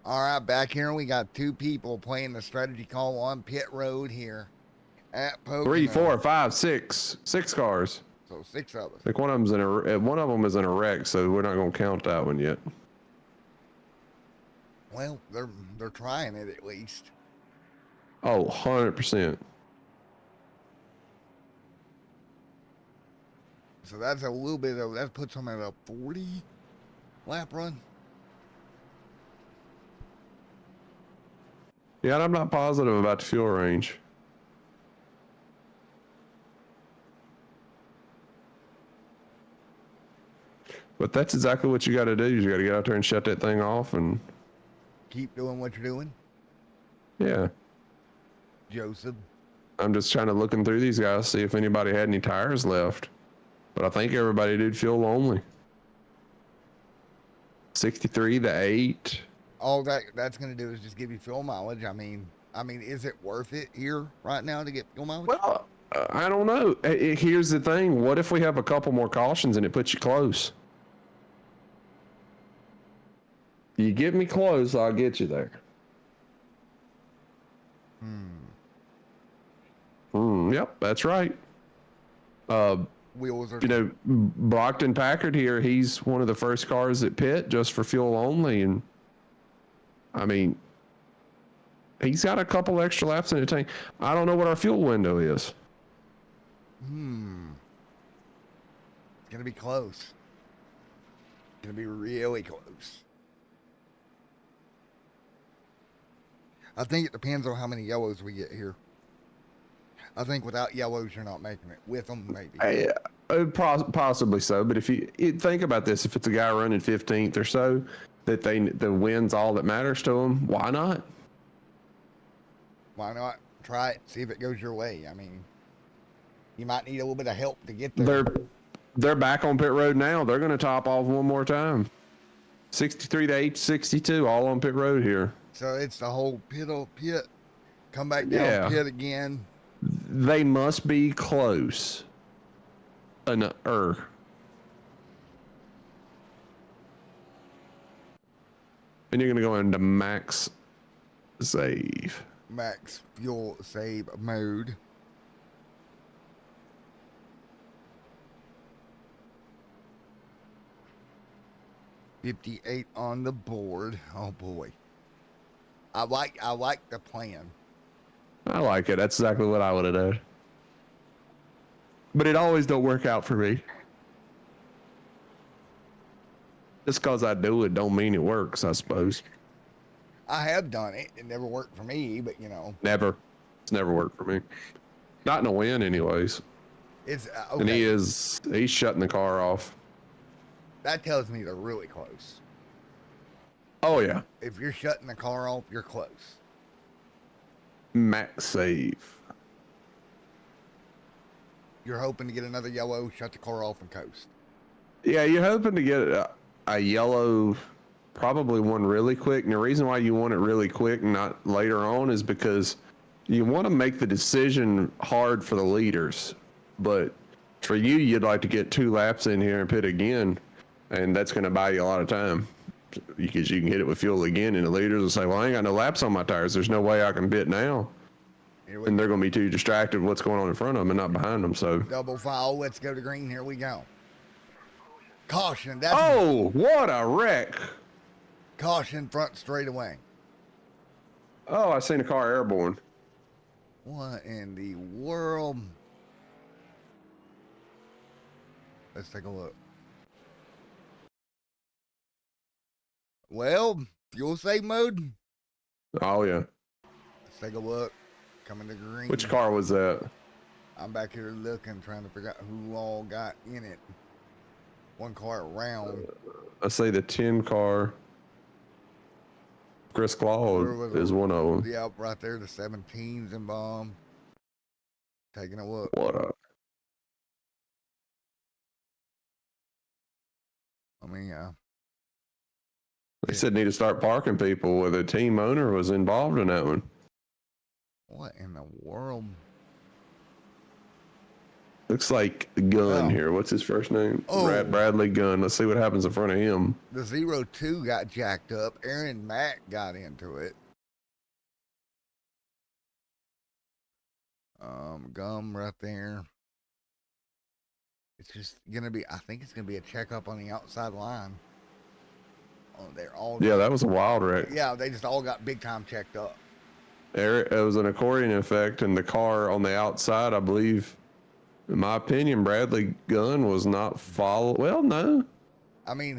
All right, back here we got 2 people playing the strategy call on pit road here at Pocono. 3, 4, 5, 6. 6 cars. So 6 of us. Like one of them is in a wreck, so we're not going to count that one yet. Well, they're trying it at least. Oh, 100%. So that's a little bit of that puts them at a 40 lap run. Yeah, and I'm not positive about the fuel range. But that's exactly what you got to do. You got to get out there and shut that thing off, and Keep doing what you're doing, yeah. Joseph. I'm just trying to looking through these guys, see if anybody had any tires left. But I think everybody did feel lonely. 63 to 8. All that's going to do is just give you fuel mileage. I mean, is it worth it here right now to get fuel mileage? Well, I don't know. Here's the thing. What if we have a couple more cautions and it puts you close? You get me close, I'll get you there. Yep, that's right. Wheels are. You know, Brockton Packard here, he's one of the first cars at pit just for fuel only. And I mean, he's got a couple extra laps in the tank. I don't know what our fuel window is. It's going to be close. It's going to be really close. I think it depends on how many yellows we get here. I think without yellows, you're not making it. With them, maybe. Possibly so, but if you think about this, if it's a guy running 15th or so, that the win's all that matters to him, why not? Why not? Try it, see if it goes your way. I mean, you might need a little bit of help to get there. They're back on pit road now. They're going to top off one more time. 63 to 8, 62, all on pit road here. So it's the whole pit, come back down pit again. They must be close. And you're going to go into max save. Max fuel save mode. $58 on the board. Oh boy. I like the plan. I like it. That's exactly what I would have done. But it always don't work out for me. Just because I do it don't mean it works, I suppose. I have done it. It never worked for me, but you know. Never. It's never worked for me. Not in a win, anyways. It's okay. And he's shutting the car off. That tells me they're really close. Oh yeah. If you're shutting the car off, you're close. Max save. You're hoping to get another yellow, shut the car off, and coast. Yeah, you're hoping to get a yellow, probably one really quick. And the reason why you want it really quick and not later on is because you want to make the decision hard for the leaders. But for you, you'd like to get 2 laps in here and pit again. And that's going to buy you a lot of time. Because you can hit it with fuel again, and the leaders will say, well, I ain't got no laps on my tires. There's no way I can pit now. And they're going to be too distracted with what's going on in front of them and not behind them. So double file. Let's go to green. Here we go. Caution. Oh, what a wreck. Caution front straightaway. Oh, I seen a car airborne. What in the world? Let's take a look. Well, fuel save mode. Oh, yeah. Let's take a look. Coming to green. Which car was that? I'm back here looking, trying to figure out who all got in it. One car around. I say the 10 car. Chris Claude is one of them. Yeah, right there, the 17s and bomb. Taking a look. What a... I mean, yeah. They said need to start parking people where the team owner was involved in that one. What in the world? Looks like Gunn here. What's his first name? Oh. Bradley Gunn. Let's see what happens in front of him. The 0-2 got jacked up. Aaron Mack got into it. Gum right there. It's just gonna be. I think it's gonna be a checkup on the outside line. Oh, they're all. Yeah, that was a wild wreck. Yeah, they just all got big time checked up. It was an accordion effect, and the car on the outside, I believe, in my opinion, Bradley Gunn was not follow. Well, no. I mean,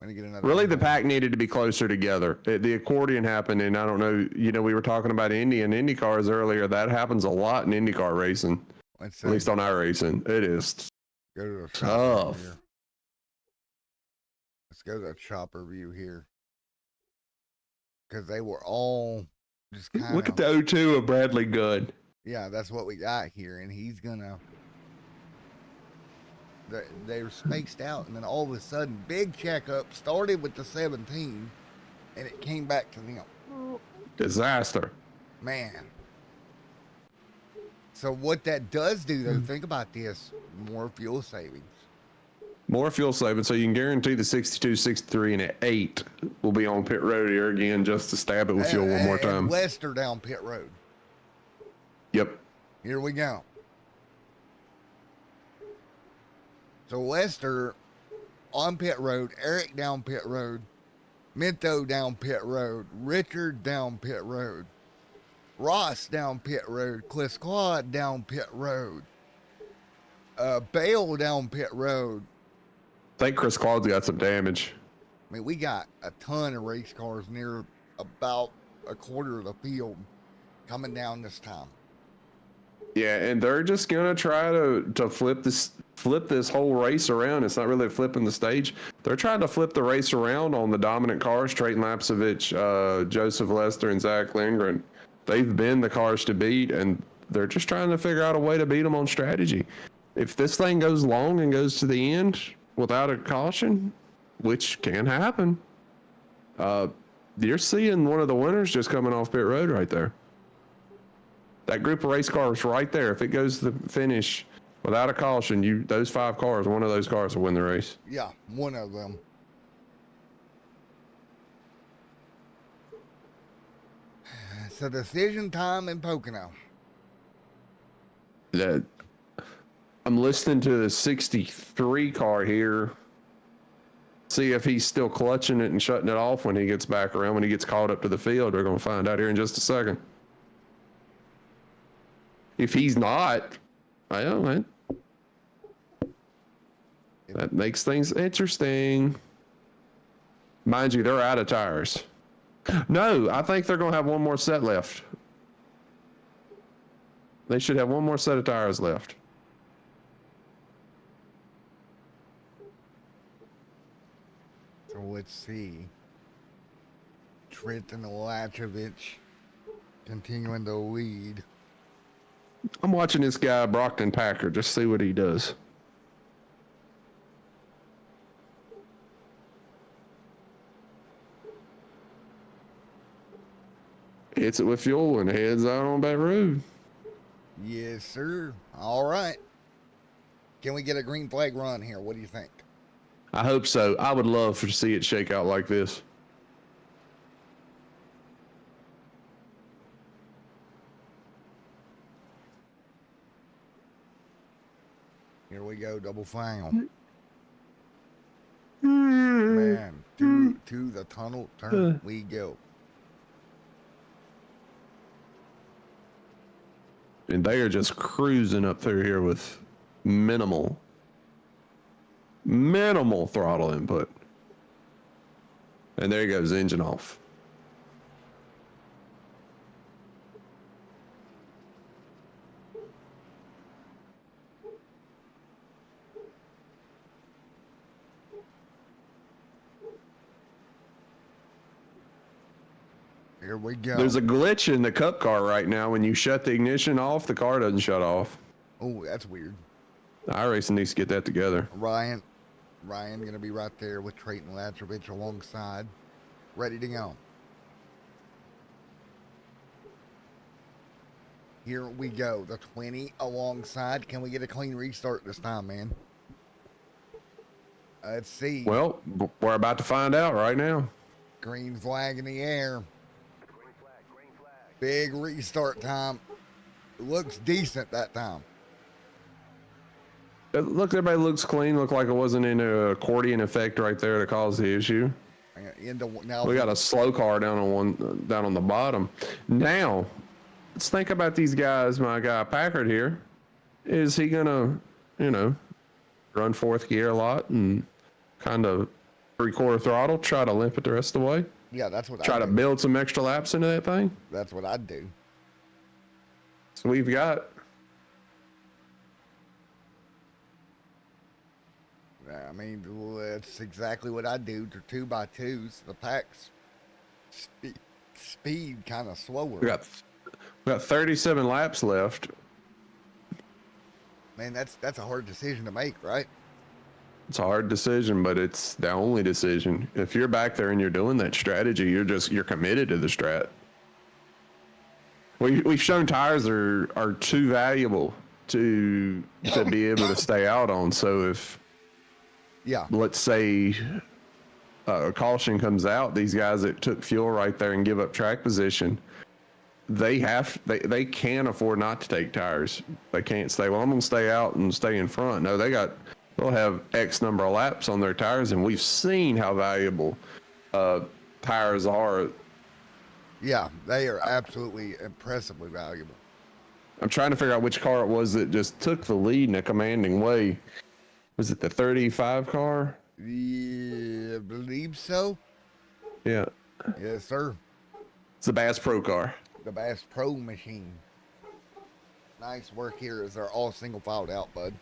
Let me get another. Really, the pack needed to be closer together. The accordion happened, and I don't know. We were talking about Indy and Indy cars earlier. That happens a lot in IndyCar racing. At least on our racing, it is go to the tough. Let's go to the chopper view here. Because they were all just kind of. Look at the 0-2 of Bradley Gunn. Yeah, that's what we got here. And he's going to. They were spaced out. And then all of a sudden, big checkup started with the 17. And it came back to them. Disaster. Man. So what that does do, though, think about this. More fuel savings. More fuel savings, so you can guarantee the 62, 63, and 8 will be on pit road here again just to stab it with fuel one more time. And Lester down pit road. Yep. Here we go. So Lester on pit road, Eric down pit road, Minto down pit road, Richard down pit road, Ross down pit road, Cliff Claude down pit road, Bale down pit road. I think Chris Claude's got some damage. I mean, we got a ton of race cars near about a quarter of the field coming down this time. Yeah, and they're just gonna try to flip this whole race around. It's not really flipping the stage. They're trying to flip the race around on the dominant cars, Trayton Lapsovich, Joseph Lester, and Zach Lindgren. They've been the cars to beat, and they're just trying to figure out a way to beat them on strategy. If this thing goes long and goes to the end without a caution, which can happen, you're seeing one of the winners just coming off pit road right there. That group of race cars right there, if it goes to the finish without a caution, those 5 cars, one of those cars will win the race. Yeah, one of them. So decision time in Pocono. I'm listening to the 63 car here. See if he's still clutching it and shutting it off when he gets back around. When he gets caught up to the field, we're going to find out here in just a second. If he's not, well, that makes things interesting. Mind you, they're out of tires. No, I think they're going to have one more set left. They should have one more set of tires left. So let's see. Trenton Latrovich continuing to lead. I'm watching this guy, Brockton Packer, just see what he does. Hits it with fuel and heads out on that road. Yes, sir. All right. Can we get a green flag run here? What do you think? I hope so. I would love to see it shake out like this. Here we go, double final. Man, to the tunnel turn we go. And they are just cruising up through here with minimal throttle input. And there goes engine off. Here we go. There's a glitch in the Cup car right now. When you shut the ignition off, the car doesn't shut off. Oh, that's weird. iRacing needs to get that together. Ryan going to be right there with Trayton Latrovich alongside, ready to go. Here we go. The 20 alongside. Can we get a clean restart this time, man? Let's see. Well, we're about to find out right now. Green flag in the air. Big restart time. Looks decent that time. Look, everybody looks clean. Looked like it wasn't in an accordion effect right there to cause the issue. Now We got a slow car down on the bottom. Now, let's think about these guys. My guy Packard here, is he gonna, run fourth gear a lot and kind of 3/4 throttle, try to limp it the rest of the way? Yeah, that's what Try to build some extra laps into that thing. That's what I'd do. So we've got. I mean, that's exactly what I do. They're 2x2s. The pack's speed kind of slower. We got 37 laps left. Man, that's a hard decision to make, right? It's a hard decision, but it's the only decision. If you're back there and you're doing that strategy, you're committed to the strat. We've shown tires are too valuable to be able to stay out on. So if let's say a caution comes out, these guys that took fuel right there and give up track position, they can't afford not to take tires. They can't say, well, I'm gonna stay out and stay in front. No, they'll have X number of laps on their tires, and we've seen how valuable tires are. Yeah, they are absolutely impressively valuable. I'm trying to figure out which car it was that just took the lead in a commanding way. Was it the 35 car? Yeah, I believe so. Yeah. Yes, sir. It's the Bass Pro car. The Bass Pro machine. Nice work here as they're all single filed out, bud.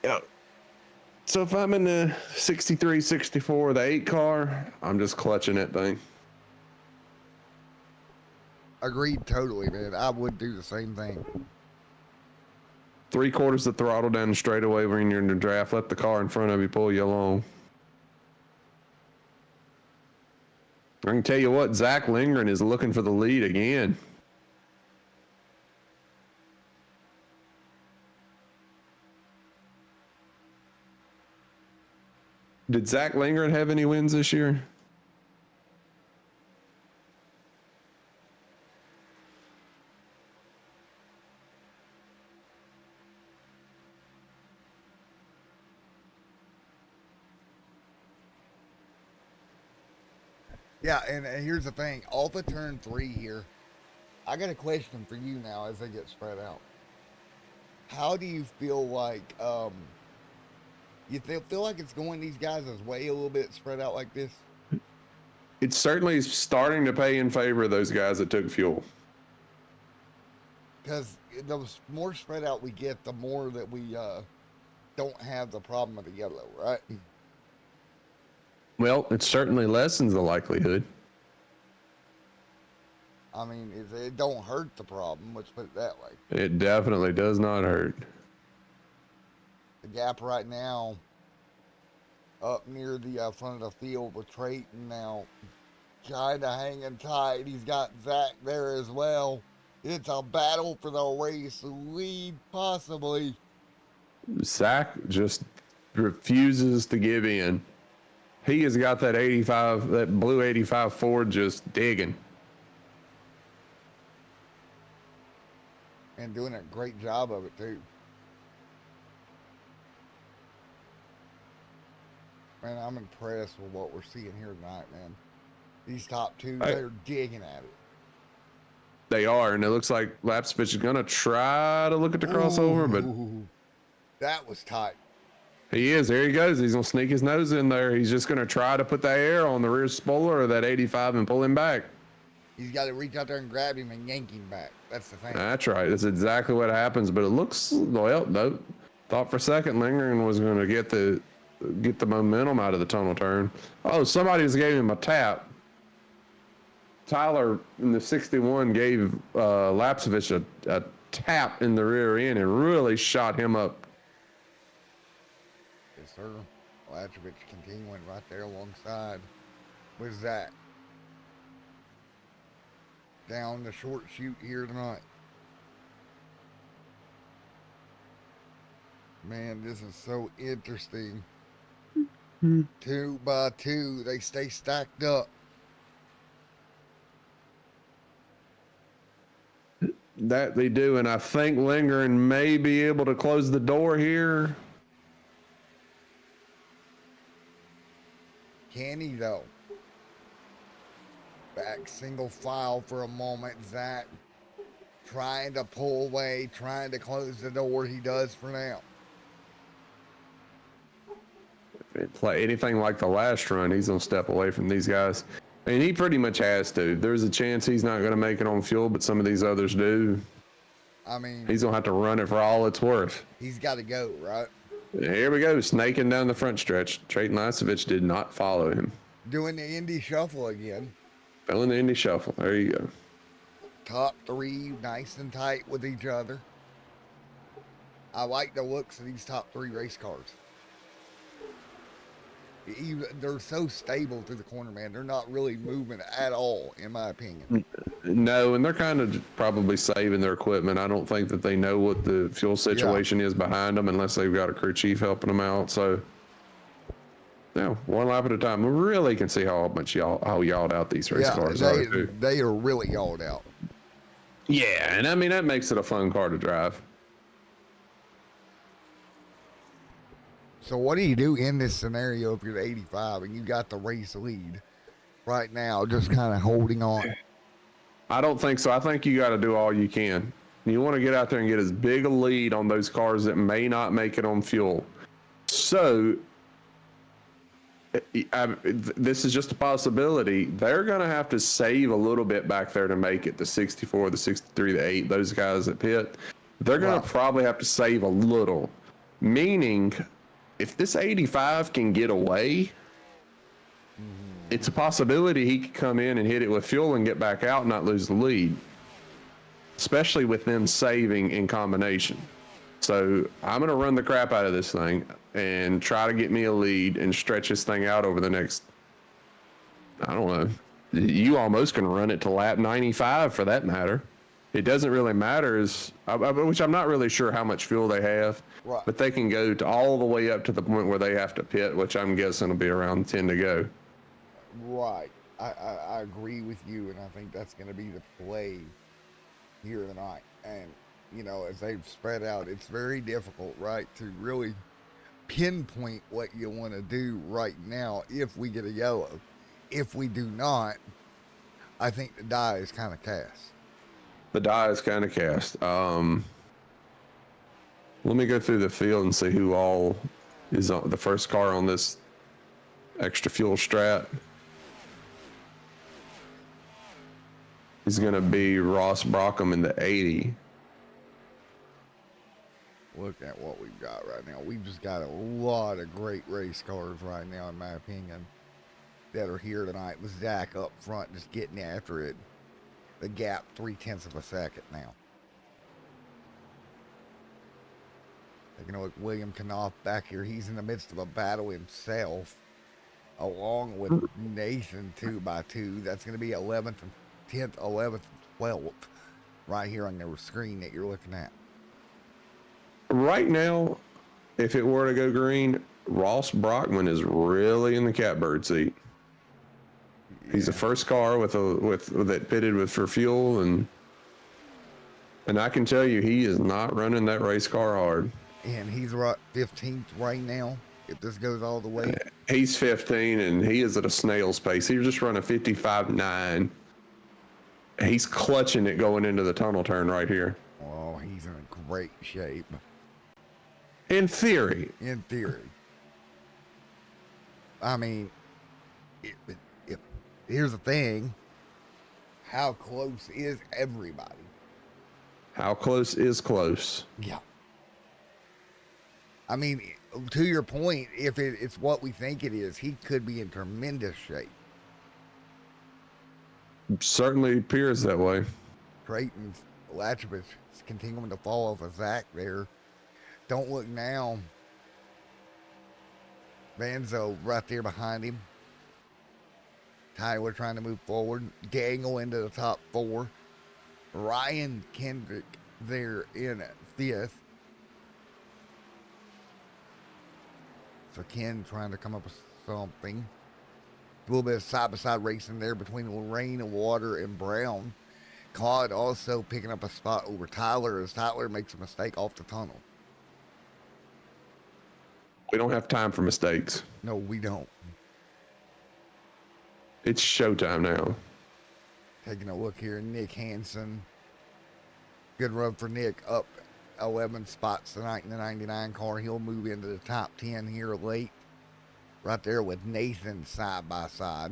Yeah. So if I'm in the 63, 64, the 8 car, I'm just clutching that thing. Agreed totally, man. I would do the same thing. 3/4 the throttle down the straightaway when you're in the draft. Let the car in front of you pull you along. I can tell you what, Zach Lindgren is looking for the lead again. Did Zach Lindgren have any wins this year? Yeah, and here's the thing. Off of turn 3 here, I got a question for you now as they get spread out. How do you feel like, you feel like it's going these guys' way a little bit spread out like this? It's certainly starting to pay in favor of those guys that took fuel. Because the more spread out we get, the more that we don't have the problem of the yellow, right? Well, it certainly lessens the likelihood. I mean, it don't hurt the problem, let's put it that way. It definitely does not hurt. The gap right now, up near the front of the field with Trayton now, kind of hanging tight. He's got Zach there as well. It's a battle for the race lead, possibly. Zach just refuses to give in. He has got that 85, that blue 85 Ford just digging. And doing a great job of it, too. Man, I'm impressed with what we're seeing here tonight, man. These top two, they're digging at it. They are, and it looks like Lapsvich is going to try to look at the crossover, but that was tight. He is. There he goes. He's going to sneak his nose in there. He's just going to try to put that air on the rear spoiler of that 85 and pull him back. He's got to reach out there and grab him and yank him back. That's the thing. That's right. That's exactly what happens. But it looks, well, no. Thought for a second Lindgren was going to get the momentum out of the tunnel turn. Oh, somebody just gave him a tap. Tyler in the 61 gave Lapsevich a tap in the rear end and really shot him up. Yes, sir. Lapsevich continuing right there alongside with Zach. down the short chute here tonight. Man, this is so interesting. 2 by 2, they stay stacked up. That they do, and I think Lingering may be able to close the door here. Can he, though? Back single file for a moment. Zach trying to pull away, trying to close the door. He does for now. If it play anything like the last run, he's going to step away from these guys. And he pretty much has to. There's a chance he's not going to make it on fuel, but some of these others do. I mean, He's going to have to run it for all it's worth. he's got to go, right? Here we go, snaking down the front stretch. Trayton Lasovich did not follow him. Doing the Indy shuffle again. Fell in the Indy shuffle. There you go. Top 3 nice and tight with each other. I like the looks of these top 3 race cars. They're so stable through the corner, man. They're not really moving at all, in my opinion. No, and they're kind of probably saving their equipment. I don't think that they know what the fuel situation is behind them unless they've got a crew chief helping them out. So, yeah, one lap at a time. We really can see how much how yawed out these race cars are. Too. They are really yawed out. Yeah, and I mean, that makes it a fun car to drive. So what do you do in this scenario if you're the 85 and you got the race lead right now, just kind of holding on? I don't think so. I think you got to do all you can. You want to get out there and get as big a lead on those cars that may not make it on fuel. So this is just a possibility. They're going to have to save a little bit back there to make it. The 64, the 63, the 8, those guys at pit, they're going to probably have to save a little. Meaning, if this 85 can get away, it's a possibility he could come in and hit it with fuel and get back out and not lose the lead, especially with them saving in combination. So I'm going to run the crap out of this thing and try to get me a lead and stretch this thing out over the next, I don't know, you almost can run it to lap 95 for that matter. It doesn't really matter, which I'm not really sure how much fuel they have, Right. but they can go to all the way up to the point where they have to pit, which I'm guessing will be around 10 to go. Right. I agree with you, and I think that's going to be the play here tonight. And, you know, as they've spread out, it's very difficult, right, to really pinpoint what you want to do right now if we get a yellow. If we do not, I think the die is kind of cast. The die is kind of cast. Let me go through the field and see who all is on the first car on this extra fuel strat. He's going to be Ross Brockham in the 80. Look at what we've got right now. We've just got a lot of great race cars right now, in my opinion, that are here tonight with Zach up front just getting after it. The gap 0.3 of a second now. Taking a look, William Knopf back here. He's in the midst of a battle himself, along with Nathan 2x2. That's going to be 11th, 10th, 11th, 12th, right here on the screen that you're looking at. Right now, if it were to go green, Ross Brockman is really in the catbird seat. Yeah. He's the first car with that pitted with for fuel, and I can tell you he is not running that race car hard. And he's right 15th right now. If this goes all the way, he's 15, and he is at a snail's pace. He's just running 55.9. He's clutching it going into the tunnel turn right here. Oh, he's in great shape. In theory. In theory. I mean, if here's the thing. How close is everybody? How close is close? Yeah. I mean, to your point, if it's what we think it is, he could be in tremendous shape. Certainly appears that way. Trayton Lasovich is continuing to fall off of Zach there. Don't look now. Vanzo right there behind him. Tyler trying to move forward. Gangle into the top 4. Ryan Kendrick there in 5th. So Ken trying to come up with something. A little bit of side-by-side racing there between Lorraine, Water, and Brown. Claude also picking up a spot over Tyler as Tyler makes a mistake off the tunnel. We don't have time for mistakes. No, we don't. It's showtime now. Taking a look here, Nick Hansen. Good run for Nick, up 11 spots tonight in the 99 car. He'll move into the top 10 here late. Right there with Nathan side by side.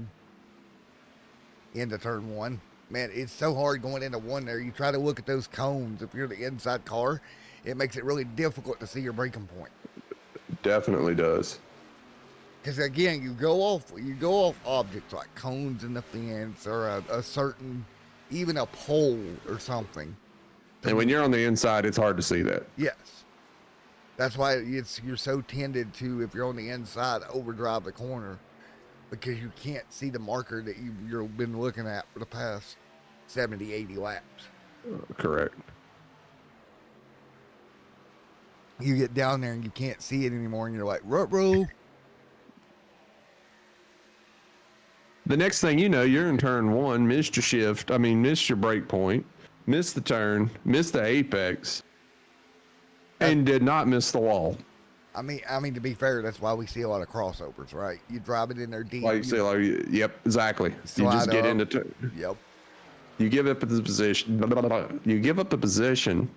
Into turn 1. Man, it's so hard going into 1 there. You try to look at those cones. If you're the inside car, it makes it really difficult to see your braking point. Definitely does. Because again, you go off objects like cones in the fence or a certain, even a pole or something. And when you're on the inside, it's hard to see that. Yes. That's why you're so tended to, if you're on the inside, overdrive the corner because you can't see the marker that you've been looking at for the past 70, 80 laps. Correct. You get down there and you can't see it anymore and you're like, ruh-roh. The next thing you know, you're in turn 1, missed your brake point, missed the turn, missed the apex, and did not miss the wall. I mean, to be fair, that's why we see a lot of crossovers, right? You drive it in there deep. Like you say, yep, exactly. You just get into Yep. You give up the position. You give up the position,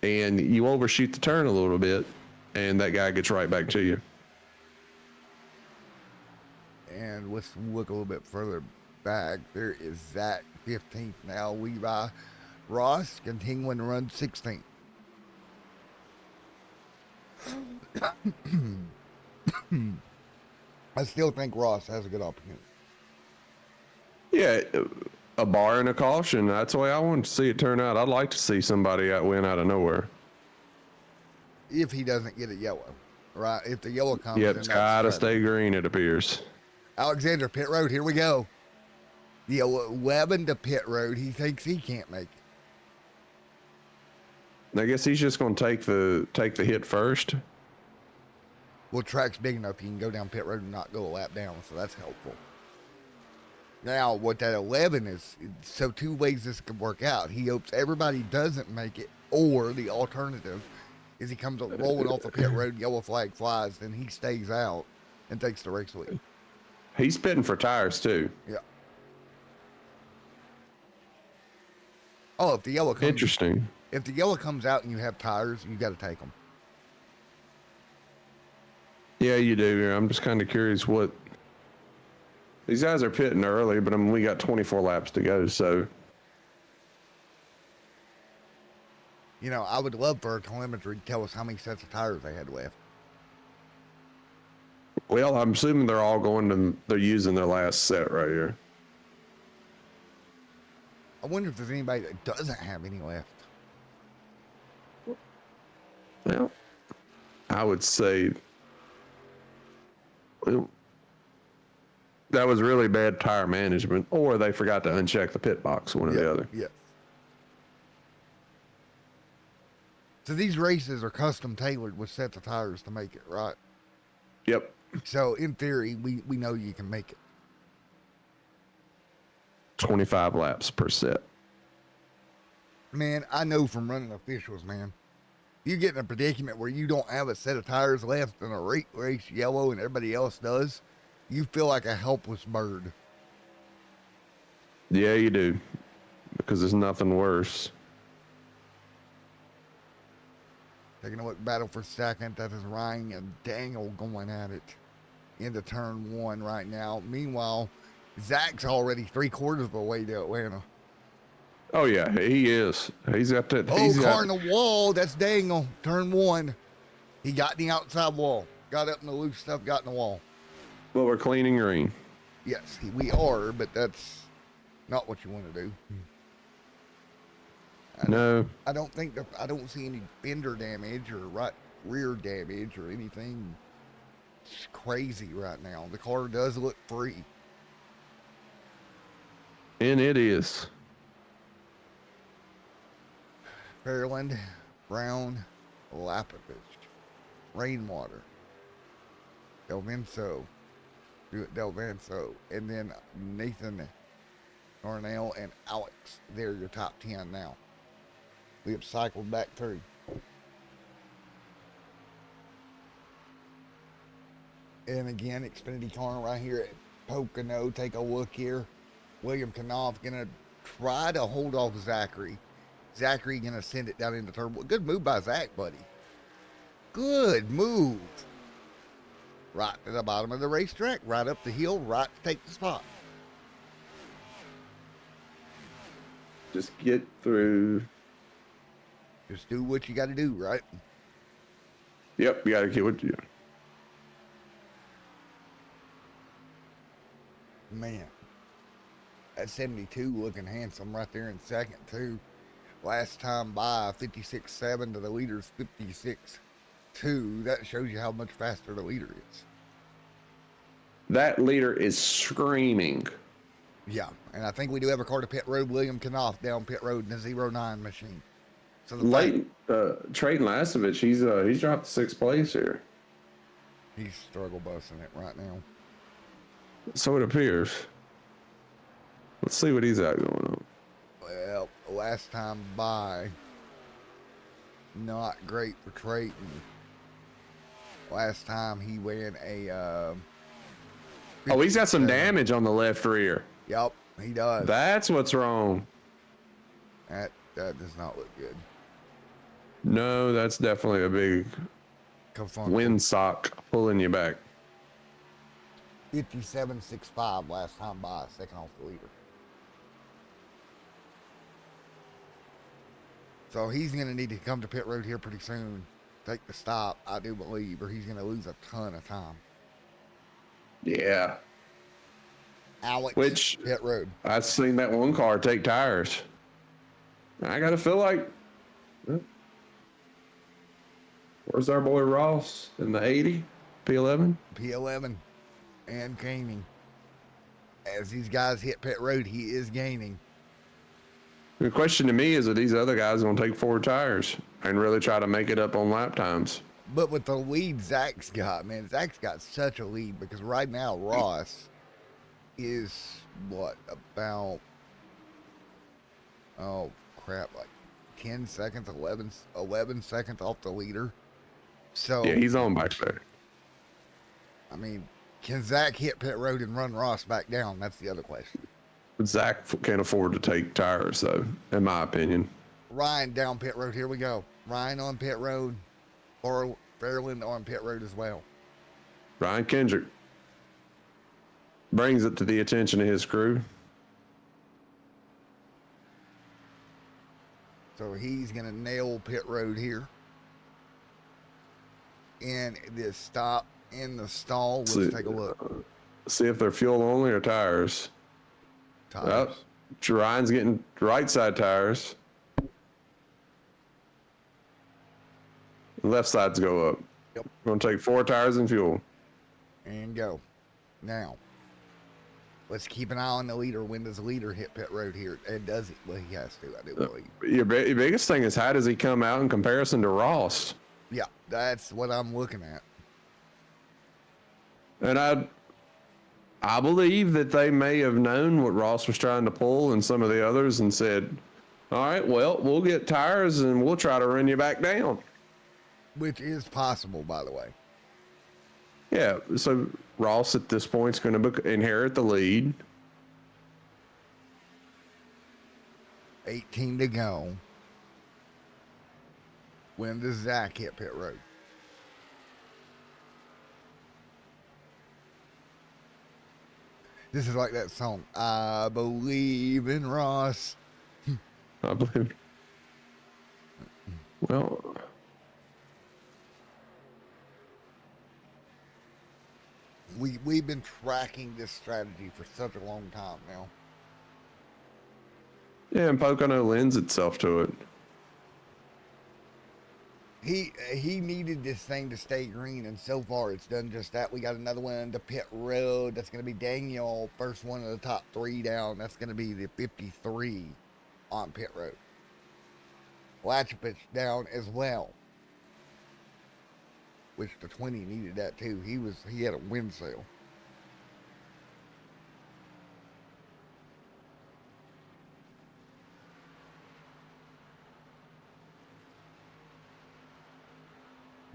and you overshoot the turn a little bit, and that guy gets right back to you. And let's look a little bit further back. There is Zach 15th now. Levi Ross continuing to run 16th. I still think Ross has a good opportunity. Yeah, a bar and a caution. That's the way I want to see it turn out. I'd like to see somebody win out of nowhere. If he doesn't get a yellow, right? If the yellow comes, Yep, it's got to stay green, it appears. Alexander, pit road. Here we go. The 11 to pit road. He thinks he can't make it. I guess he's just going to take the hit first. Well, track's big enough you can go down pit road and not go a lap down, so that's helpful. Now, what that 11 is, so 2 ways this could work out. He hopes everybody doesn't make it, or the alternative is he comes up rolling off the pit road, yellow flag flies, then he stays out and takes the race lead. He's bidding for tires too. Yeah. Oh, if the yellow comes, Interesting. If the yellow comes out and you have tires, you got to take them. Yeah, you do. I'm just kind of curious what these guys are pitting early, but I mean, we got 24 laps to go, so. You know, I would love for a telemetry to tell us how many sets of tires they had left. Well, I'm assuming they're using their last set right here. I wonder if there's anybody that doesn't have any left. Well, I would say, well, that was really bad tire management, or they forgot to uncheck the pit box, one or the other. Yeah. So these races are custom tailored with sets of tires to make it, right? Yep. So in theory, we know you can make it. 25 laps per set. Man, I know from running officials, man. You get in a predicament where you don't have a set of tires left and a race yellow and everybody else does, you feel like a helpless bird. Yeah, you do. Because there's nothing worse. Taking a look, battle for second. That is Ryan and Daniel going at it into turn 1 right now. Meanwhile, Zach's already 3/4 of the way to Atlanta. Oh, yeah, he is. He's got that. Car in the wall. That's Daniel. Turn 1. He got in the outside wall. Got up in the loose stuff, got in the wall. Well, we're cleaning green. Yes, we are, but that's not what you want to do. No. I don't see any fender damage or rear damage or anything crazy right now. The car does look free. And it is. Fairland, Brown, Lapovich, Rainwater, Delvenso, and then Nathan, Darnell, and Alex. They're your top 10 now. We have cycled back through. And again, Xfinity Corner right here at Pocono. Take a look here. William Knopf going to try to hold off Zachary. Zachary going to send it down into turbo. Good move by Zach, buddy. Good move. Right to the bottom of the racetrack, right up the hill, right to take the spot. Just get through. Just do what you got to do, right? Yep, you got to get what you do. Man, that 72 looking handsome right there in second, too. Last time by 56.7 to the leader's 56.2. That shows you how much faster the leader is. That leader is screaming. Yeah, and I think we do have a car to pit road. William Knopf down pit road in a 09 machine. So the Late Trayton Lasovich, he's dropped to 6th place here. He's struggle busting it right now. So it appears. Let's see what he's got going on. Well, last time by, not great for Trayton. Last time he ran a. Oh, he's got some damage on the left rear. Yep, he does. That's what's wrong. That does not look good. No, that's definitely a big windsock pulling you back. 57.65 last time by, second off the leader. So he's going to need to come to pit road here pretty soon. Take the stop, I do believe, or he's going to lose a ton of time. Yeah. Alex, which pit road. I've seen that one car take tires. I got to feel like, where's our boy Ross in the 80? P11? P11 and gaining. As these guys hit pit road, he is gaining. The question to me is, are these other guys going to take 4 tires and really try to make it up on lap times? But with the lead Zach's got, man, Zach's got such a lead because right now Ross is what, about, oh crap, like 10 seconds, 11 seconds off the leader. So yeah, he's on back there. I mean, can Zach hit pit road and run Ross back down? That's the other question. Zach can't afford to take tires, though, in my opinion. Ryan down pit road. Here we go. Ryan on pit road, or Fairland on pit road as well. Ryan Kendrick brings it to the attention of his crew. So he's going to nail pit road here. And this stop in the stall. Let's take a look. See if they're fuel only or tires. Tires. Oh, Ryan's getting right side tires. Left sides go up. Yep. We're going to take 4 tires and fuel. And go. Now, let's keep an eye on the leader. When does the leader hit pit road here? And does he? Well, he has to, I do believe. Your biggest thing is, how does he come out in comparison to Ross? Yeah, that's what I'm looking at. And I believe that they may have known what Ross was trying to pull and some of the others and said, all right, well, we'll get tires and we'll try to run you back down. Which is possible, by the way. Yeah, so Ross at this point is going to inherit the lead. 18 to go. When does Zach hit pit road? This is like that song, I believe in Ross. I believe. Well, we've been tracking this strategy for such a long time now. yeah, and Pocono lends itself to it. He needed this thing to stay green, and so far it's done just that. We got another one to pit road. That's going to be Daniel, first one of the top 3 down. That's going to be the 53 on pit road. Latchipich down as well. Which the 20 needed that too. He had a wind sail.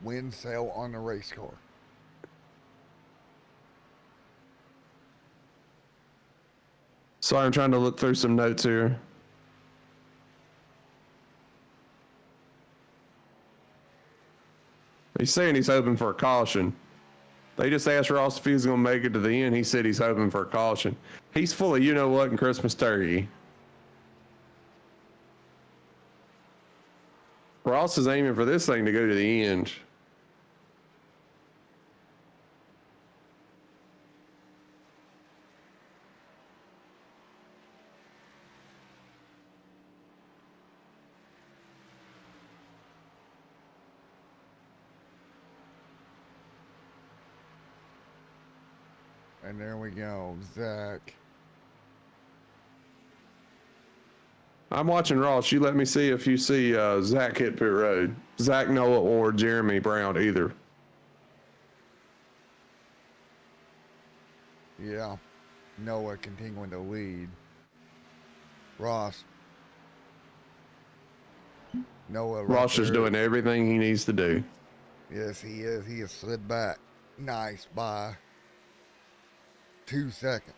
Wind sail on the race car. Sorry, I'm trying to look through some notes here. He's saying he's hoping for a caution. They just asked Ross if he was going to make it to the end. He said he's hoping for a caution. He's full of you know what and Christmas turkey. Ross is aiming for this thing to go to the end. And there we go, Zach. I'm watching Ross. You let me see if you see Zach hit pit road. Zach, Noah, or Jeremy Brown, either. Yeah. Noah continuing to lead. Ross. Noah. Right Ross is there. doing everything he needs to do. Yes, he is. He has slid back. Nice by 2 seconds.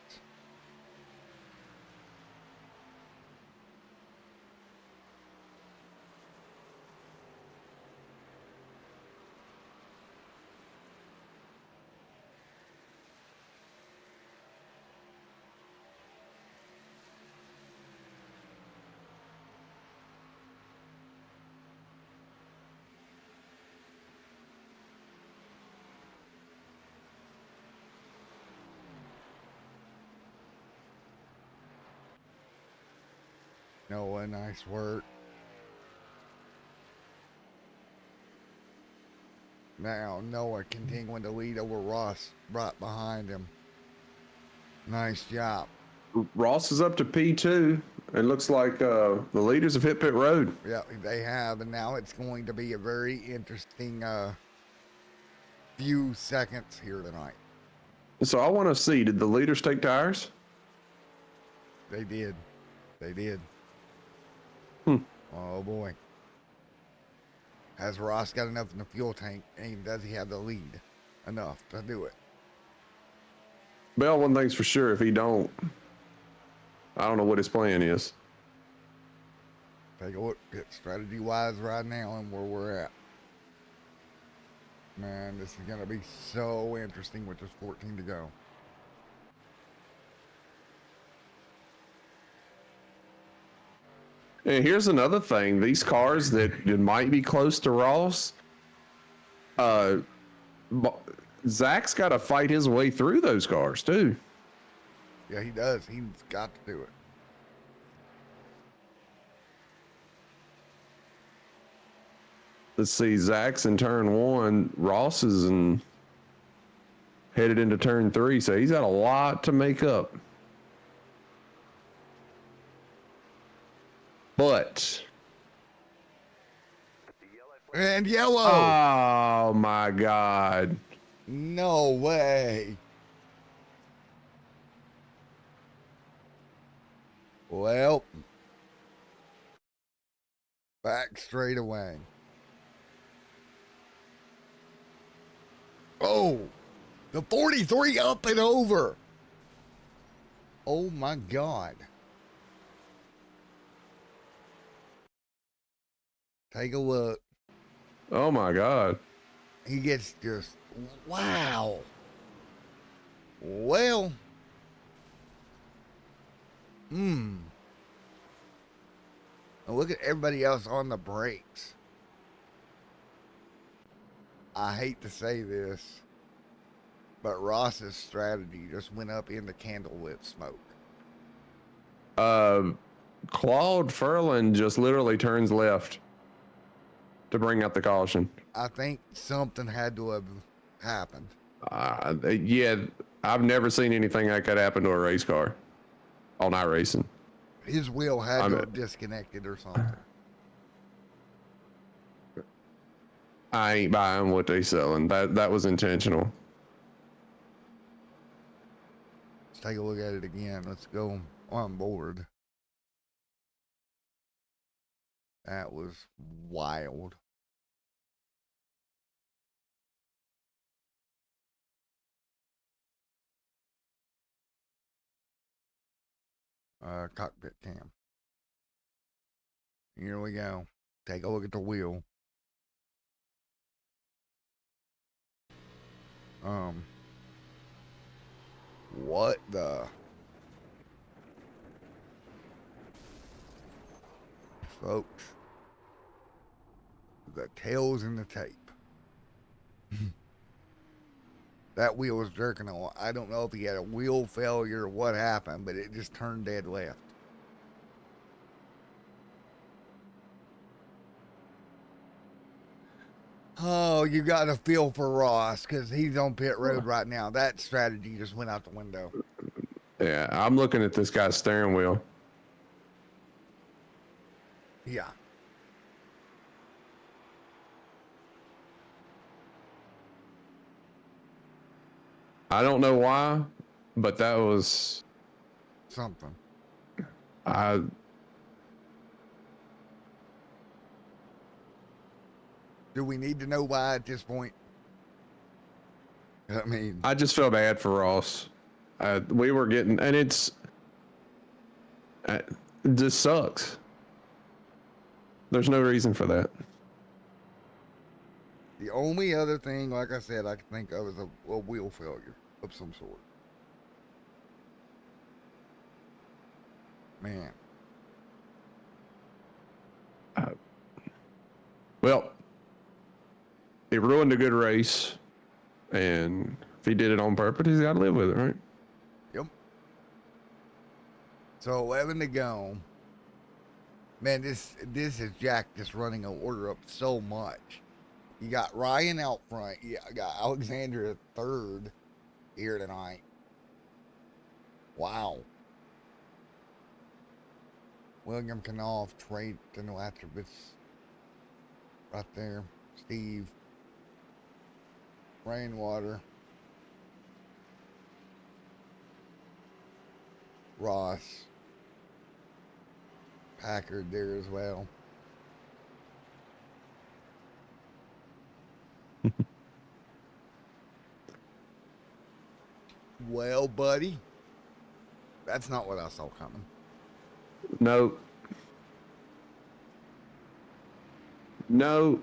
Noah, nice work. Now Noah continuing to lead over Ross right behind him. Nice job. Ross is up to P2. It looks like the leaders have hit pit road. Yeah, they have, and now it's going to be a very interesting few seconds here tonight. So I want to see, did the leaders take tires? They did. They did. Oh boy. Has Ross got enough in the fuel tank, and does he have the lead enough to do it? Well, one thing's for sure, if he don't, I don't know what his plan is. Take a look at strategy-wise right now and where we're at. Man, this is going to be so interesting with just 14 to go. And here's another thing. These cars that might be close to Ross, Zach's got to fight his way through those cars, too. Yeah, he does. He's got to do it. Let's see. Zach's in turn 1. Ross is headed into turn 3, so he's got a lot to make up. But... And yellow. Oh, my God. No way. Well, back straight away. Oh, the 43 up and over. Oh my God. Take a look. Oh, my God. He gets just, wow. Well. And look at everybody else on the brakes. I hate to say this, but Ross's strategy just went up in the candlelit smoke. Claude Furlan just literally turns left to bring out the caution. I think something had to have happened. Yeah, I've never seen anything like that happen to a race car on iRacing. His wheel had to have disconnected or something. I ain't buying what they selling. That was intentional. Let's take a look at it again. Let's go on board. That was wild. Cockpit cam. Here we go. Take a look at the wheel. What the? Folks, the tail's in the tape. That wheel was jerking on. I don't know if he had a wheel failure or what happened, but it just turned dead left. Oh, you got a feel for Ross because he's on pit road right now. That strategy just went out the window. Yeah, I'm looking at this guy's steering wheel. Yeah. I don't know why, but that was Something. Do we need to know why at this point? I mean, I just feel bad for Ross. We were getting, and it just sucks. There's no reason for that. the only other thing, like I said, I can think of is a wheel failure of some sort. Man. Well, it ruined a good race, and if he did it on purpose, he's got to live with it, right? Yep. So 11 to go. Man, this is Jack just running an order up so much. You got Ryan out front. You got Alexander at third here tonight. Wow. William Knopf, Trey Denolatrovitz right there. Steve. Rainwater. Ross. Packard there as well. Well, buddy, that's not what I saw coming. No. No.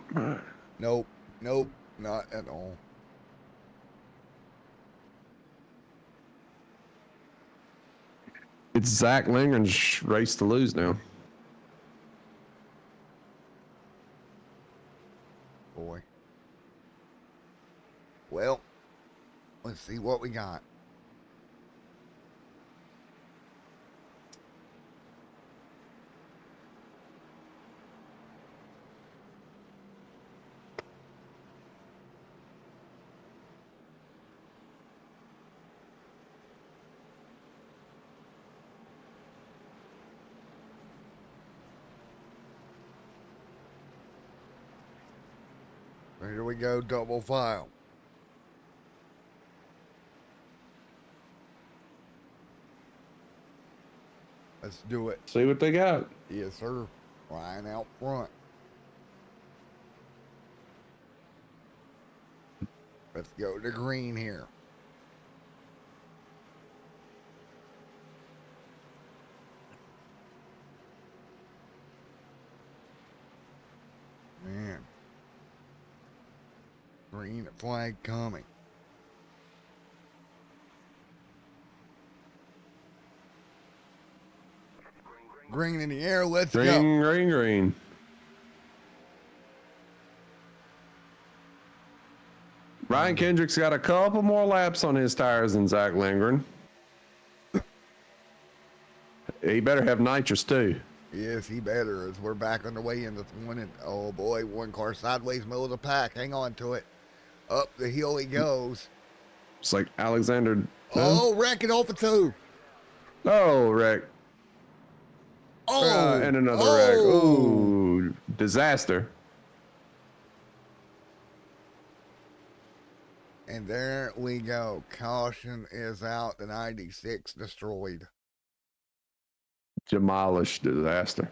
Nope, nope, not at all. It's Zach Lingren's race to lose now. Boy. Well, let's see what we got. Here we go, double file. Let's do it. See what they got. Yes, sir. Ryan out front. Let's go to green here. Man. Green flag coming. Green in the air. Let's go. Green. Ryan Kendrick's got a couple more laps on his tires than Zach Lindgren. He better have nitrous too. Yes, he better, as we're back underway in the one. And oh boy, one car sideways, middle of the pack. Hang on to it. Up the hill he goes. It's like Alexander. Oh, wrecking off the two. Oh, wreck. Oh, and another wreck. Ooh, disaster. And there we go. Caution is out. The 96 destroyed. Demolished disaster.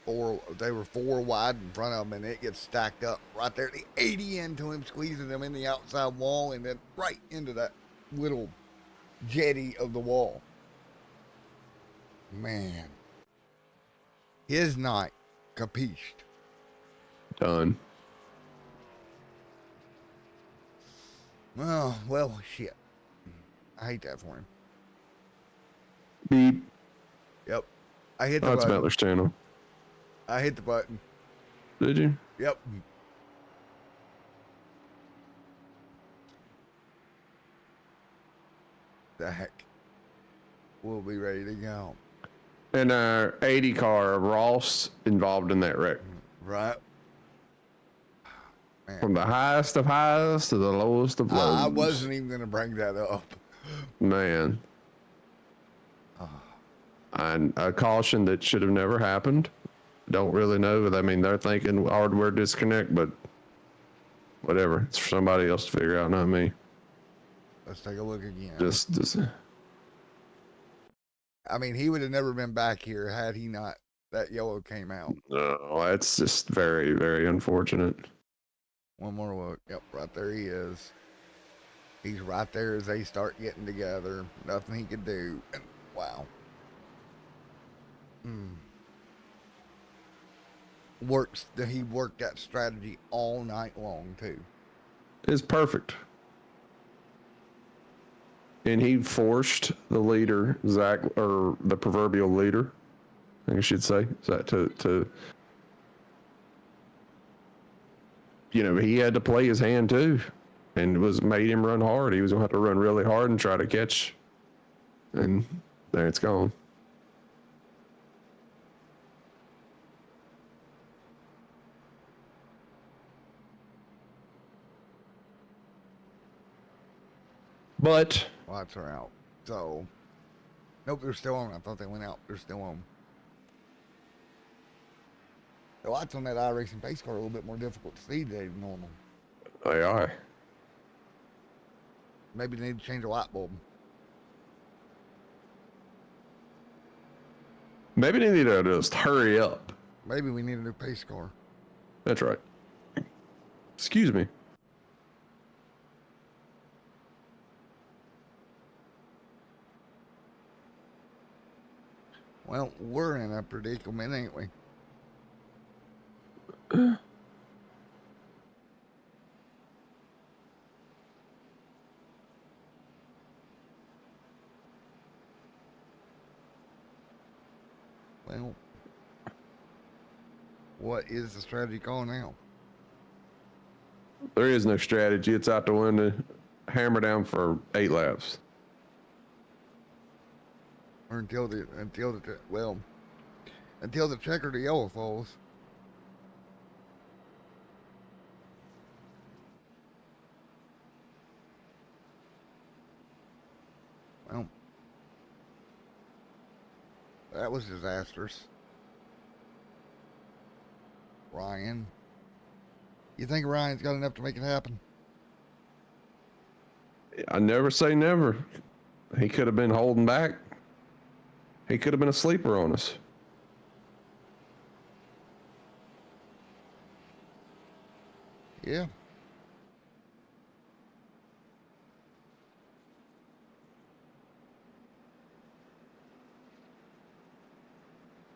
They were 4 wide in front of him, and it gets stacked up right there. The 80 into him, squeezing him in the outside wall, and then right into that little jetty of the wall. Man. His night. Capished. Done. Oh, well, shit. I hate that for him. Beep. Yep. I hit the That's button. Mettler's channel. I hit the button. Did you? Yep. The heck. We'll be ready to go. And our 80 car, Ross, involved in that wreck. Right. Man. From the highest of highs to the lowest of lows. I wasn't even going to bring that up. Man. And a caution that should have never happened. Don't really know. I mean, they're thinking hardware disconnect, but whatever. It's for somebody else to figure out, not me. Let's take a look again. Just I mean, he would have never been back here had he not, that yellow came out. no, that's just very, very unfortunate. One more look. Yep, right there he is. He's right there as they start getting together. Nothing he could do. And wow. He worked that strategy all night long too. It's perfect. And he forced the leader, Zach, or the proverbial leader, I should say, Zach, to he had to play his hand too, and it was made him run hard. He was gonna have to run really hard and try to catch, and there it's gone. But Lights are out. So, nope, they're still on. I thought they went out. They're still on. The lights on that iRacing pace car are a little bit more difficult to see today than normal. they are. Maybe they need to change a light bulb. Maybe they need to just hurry up. Maybe we need a new pace car. That's right. Excuse me. Well, we're in a predicament, ain't we? Well, what is the strategy call now? There is no strategy. It's out the window. Hammer down for 8 laps. Or until the checker to yellow falls. Well, that was disastrous. Ryan, you think Ryan's got enough to make it happen? I never say never. He could have been holding back. He could have been a sleeper on us. Yeah.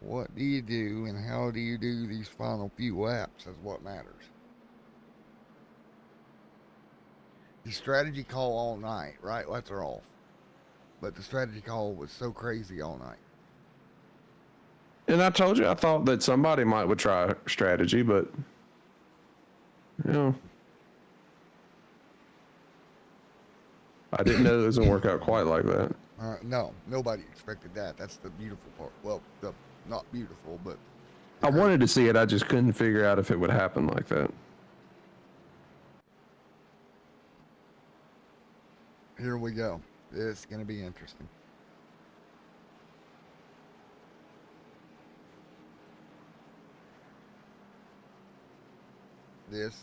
What do you do and how do you do these final few laps is what matters. The strategy call all night, right? Lights are off. But the strategy call was so crazy all night. And I told you, I thought that somebody would try strategy, but I didn't know it was gonna work out quite like that. No, nobody expected that. That's the beautiful part. Well, not beautiful, but I wanted to see it. I just couldn't figure out if it would happen like that. here we go. It's going to be interesting.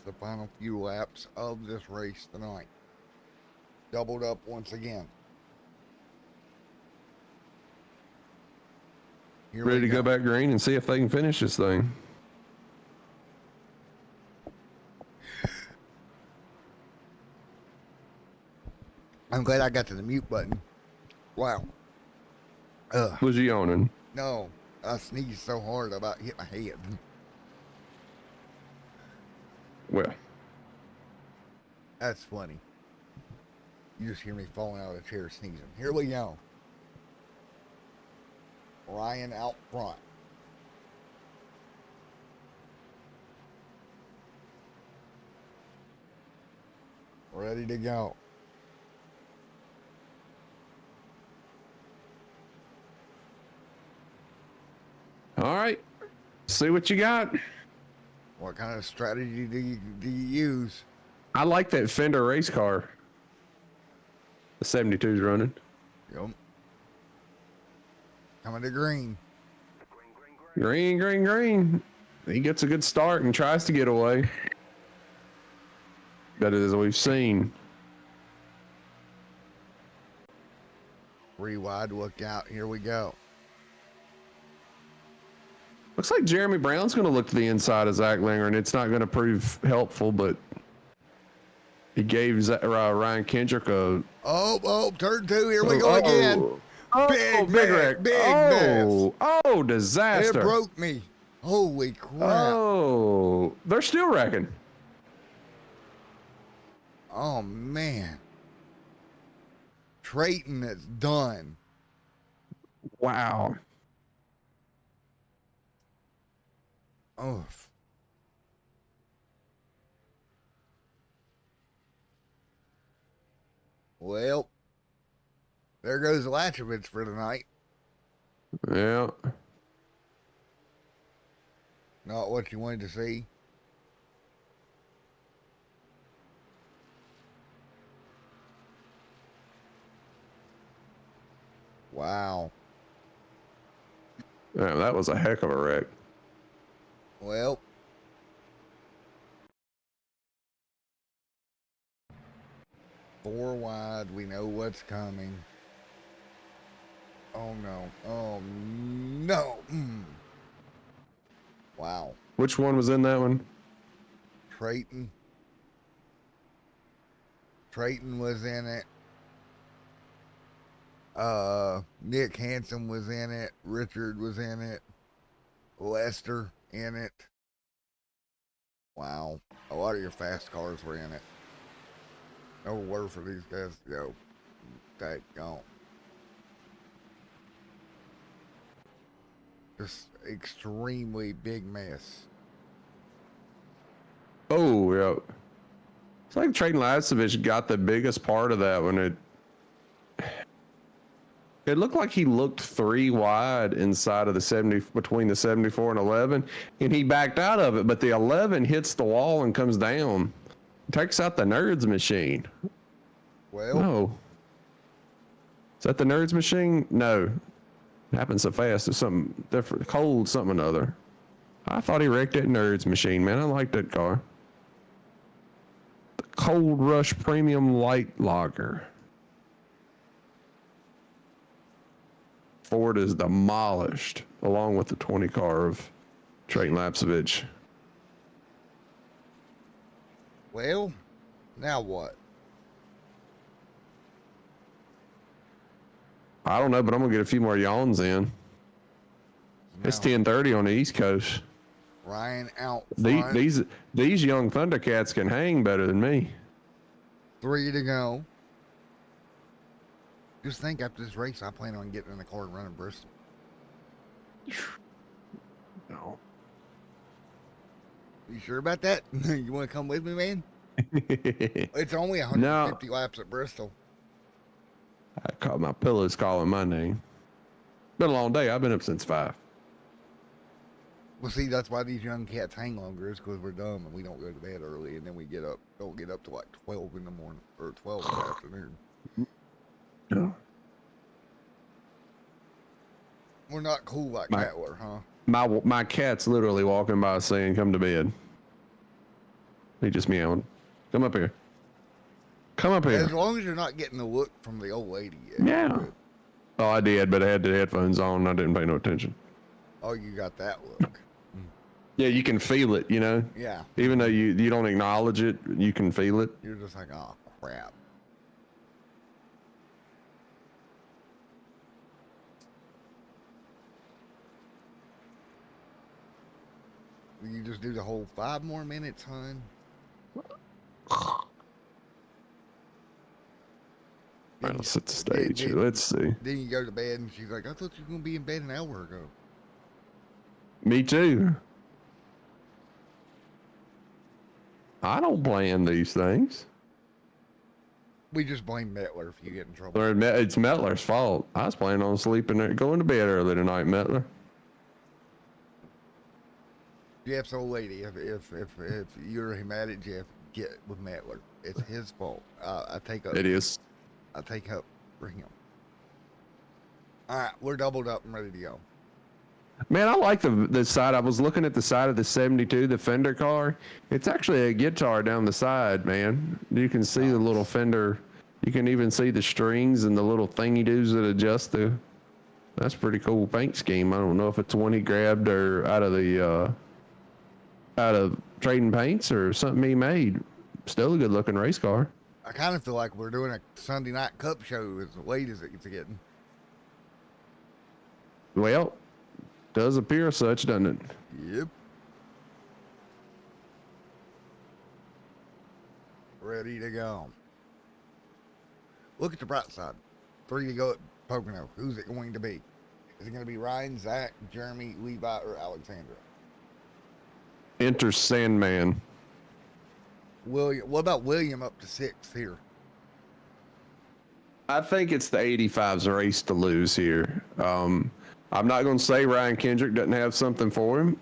The final few laps of this race tonight. Doubled up once again. Here Ready we to go back green and see if they can finish this thing. I'm glad I got to the mute button. Wow. Was you yawning? No, I sneezed so hard I about hit my head. Well, That's funny. You just hear me falling out of the chair sneezing. Here we go. Ryan out front. Ready to go. all right. See what you got. What kind of strategy do you use? I like that Fender race car. The 72's running. Yep. Coming to green. Green, green, green. He gets a good start and tries to get away. That is what we've seen. 3 wide, look out. Here we go. Looks like Jeremy Brown's going to look to the inside of Zach Linger, and it's not going to prove helpful, but he gave Ryan Kendrick a... Oh, turn 2. Here we go again. Oh, Big big mess, wreck. big Oh, disaster. It broke me. Holy crap. Oh, they're still wrecking. Oh, man. Trayton is done. Wow. Oof. Well, there goes Latchovitz for tonight. Yeah. Not what you wanted to see. Wow. Yeah, that was a heck of a wreck. Well, four wide. We know what's coming. Oh, no. Oh, no. Wow. Which one was in that one? Trayton. Trayton was in it. Nick Hansen was in it. Richard was in it. Lester in it. Wow. A lot of your fast cars were in it. No word for these guys to go. That gone. Just extremely big mess. Oh, yeah. It's like Trayton Lasovich got the biggest part of that when it looked like he looked 3 wide inside of the 70, between the 74 and 11, and he backed out of it, but the 11 hits the wall and comes down. Takes out the Nerds machine. Well, No. Is that the Nerds machine? No. It happened so fast. It's something different. Cold something or another. I thought he wrecked that Nerds machine, man. I like that car. The Cold Rush Premium Light Lager. Ford is demolished, along with the 20 car of Trayton Lapsovich. well, now what? I don't know, but I'm gonna get a few more yawns in. It's Now, 10:30 on the East Coast. Ryan out The- front. These young Thundercats can hang better than me. 3 to go. Just think, after this race, I plan on getting in the car and running Bristol. No. You sure about that? You want to come with me, man? It's only 150 laps at Bristol. I caught my pillows calling my name. Been a long day. I've been up since 5. Well, see, that's why these young cats hang longer, is because we're dumb and we don't go to bed early, and then we don't get up to like 12 in the morning or 12 in the afternoon. No. We're not cool like My- that were, huh? My cat's literally walking by saying, "Come to bed." He just meowing. Come up here. Come up As here. long as you're not getting the look from the old lady. Yeah. Good. Oh, I did, but I had the headphones on. I didn't pay no attention. Oh, you got that look. Yeah, you can feel it, you know? Yeah. Even though you don't acknowledge it, you can feel it. You're just like, oh, crap. Will you just do the whole 5 more minutes, hon? All right, let's set the stage Did- here. Let's see. Then you go to bed and she's like, I thought you were going to be in bed an hour ago. Me too. I don't plan these things. We just blame Metler if you get in trouble. Or it's Metler's fault. I was planning on sleeping there, going to bed early tonight, Metler. Jeff's old lady, if you're mad at Jeff, get with Metler. It's his fault. I take up. It is. I take up for him. All right, we're doubled up and ready to go. Man, I like the side. I was looking at the side of the 72, the fender car. It's actually a guitar down the side, man. You can see the little fender. You can even see the strings and the little thingy-doos that adjust the. That's pretty cool paint scheme. I don't know if it's one he grabbed or out of Trading Paints or something he made. Still a good-looking race car. I kind of feel like we're doing a Sunday night cup show as late as it's getting. Well, does appear such, doesn't it? Yep. Ready to go. Look at the bright side. 3 to go at Pocono. Who's it going to be? Is it going to be Ryan, Zach, Jeremy, Levi, or Alexandra? Enter Sandman. William. What about William up to 6th here? I think it's the 85's race to lose here. I'm not going to say Ryan Kendrick doesn't have something for him.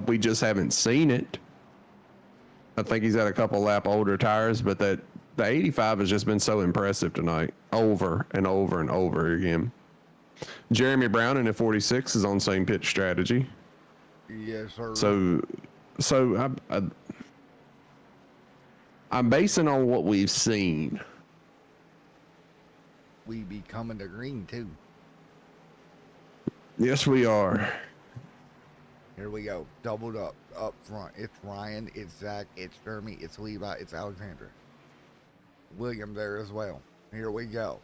We just haven't seen it. I think he's had a couple lap older tires, but the 85 has just been so impressive tonight, over and over and over again. Jeremy Brown in the 46 is on same pitch strategy. Yes, sir. So I'm basing on what we've seen. We be coming to green too. Yes, we are. Here we go. Doubled up front. It's Ryan, it's Zach, it's Jeremy, it's Levi, it's Alexandra. William there as well. Here we go.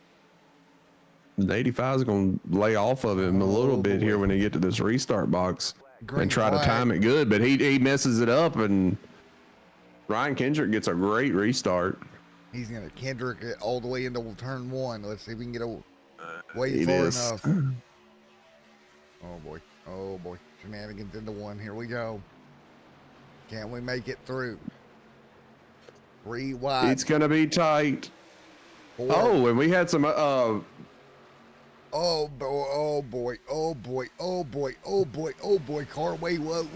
The 85 is going to lay off of him a little bit here when they get to this restart box Green and try flag. to time it good, but he messes it up, and Ryan Kendrick gets a great restart. He's gonna Kendrick it all the way into turn 1. Let's see if we can get a way It far is. enough. Oh boy. Oh boy. Shenanigans into 1. Here we go. Can we make it through? 3 wide. It's going to be tight. 4. Oh, and we had some Oh boy, oh boy, oh boy, oh boy, oh boy, oh boy, car way low.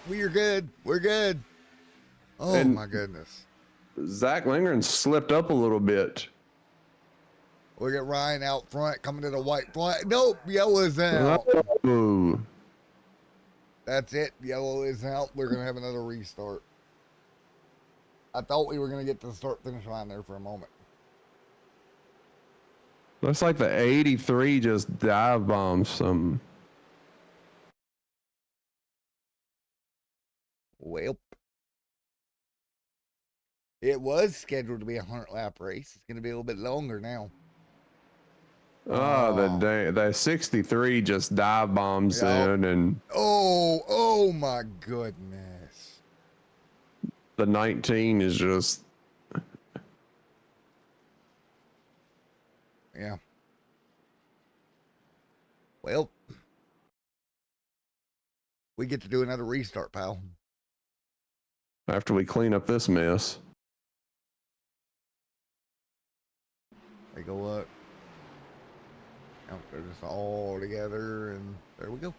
We are good. We're good. Oh And- my goodness. Zach Lindgren slipped up a little bit. Look at Ryan out front coming to the white flag. Nope, yellow is out. Oh. That's it. Yellow is out. We're gonna have another restart. I thought we were gonna get to the start finish line there for a moment. Looks like the 83 just dive bombed some. Well, it was scheduled to be a 100-lap race. It's gonna be a little bit longer now. Oh, the 63 just dive bombs Yep. in, and Oh my goodness. the 19 is just. Yeah. Well, we get to do another restart, pal. After we clean up this mess. Take a look. Yep, they're just all together, and there we go.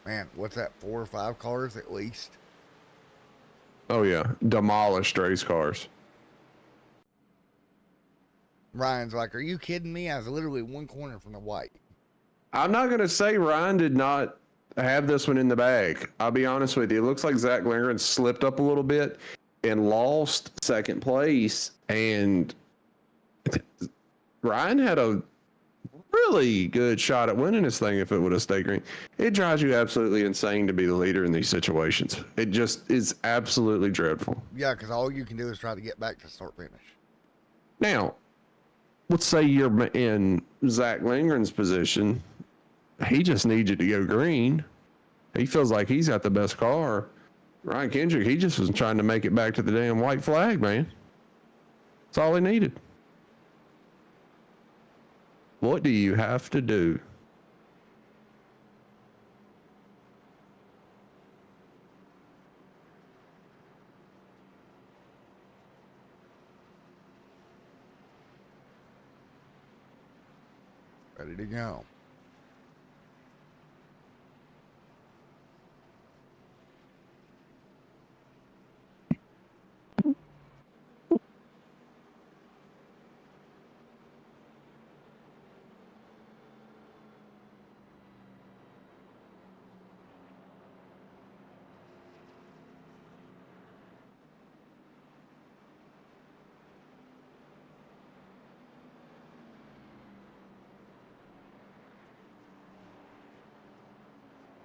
Man, what's that? 4 or 5 cars at least? Oh, yeah. Demolished race cars. Ryan's like, are you kidding me? I was literally 1 corner from the white. I'm not going to say Ryan did not have this one in the bag. I'll be honest with you. It looks like Zach Lindgren slipped up a little bit. and lost second place. And Ryan had a really good shot at winning this thing if it would have stayed green. It drives you absolutely insane to be the leader in these situations. It just is absolutely dreadful. Yeah, because all you can do is try to get back to start finish. Now, let's say you're in Zach Lindgren's position. He just needs you to go green. He feels like he's got the best car. Ryan Kendrick, he just was trying to make it back to the damn white flag, man. That's all he needed. What do you have to do? Ready to go.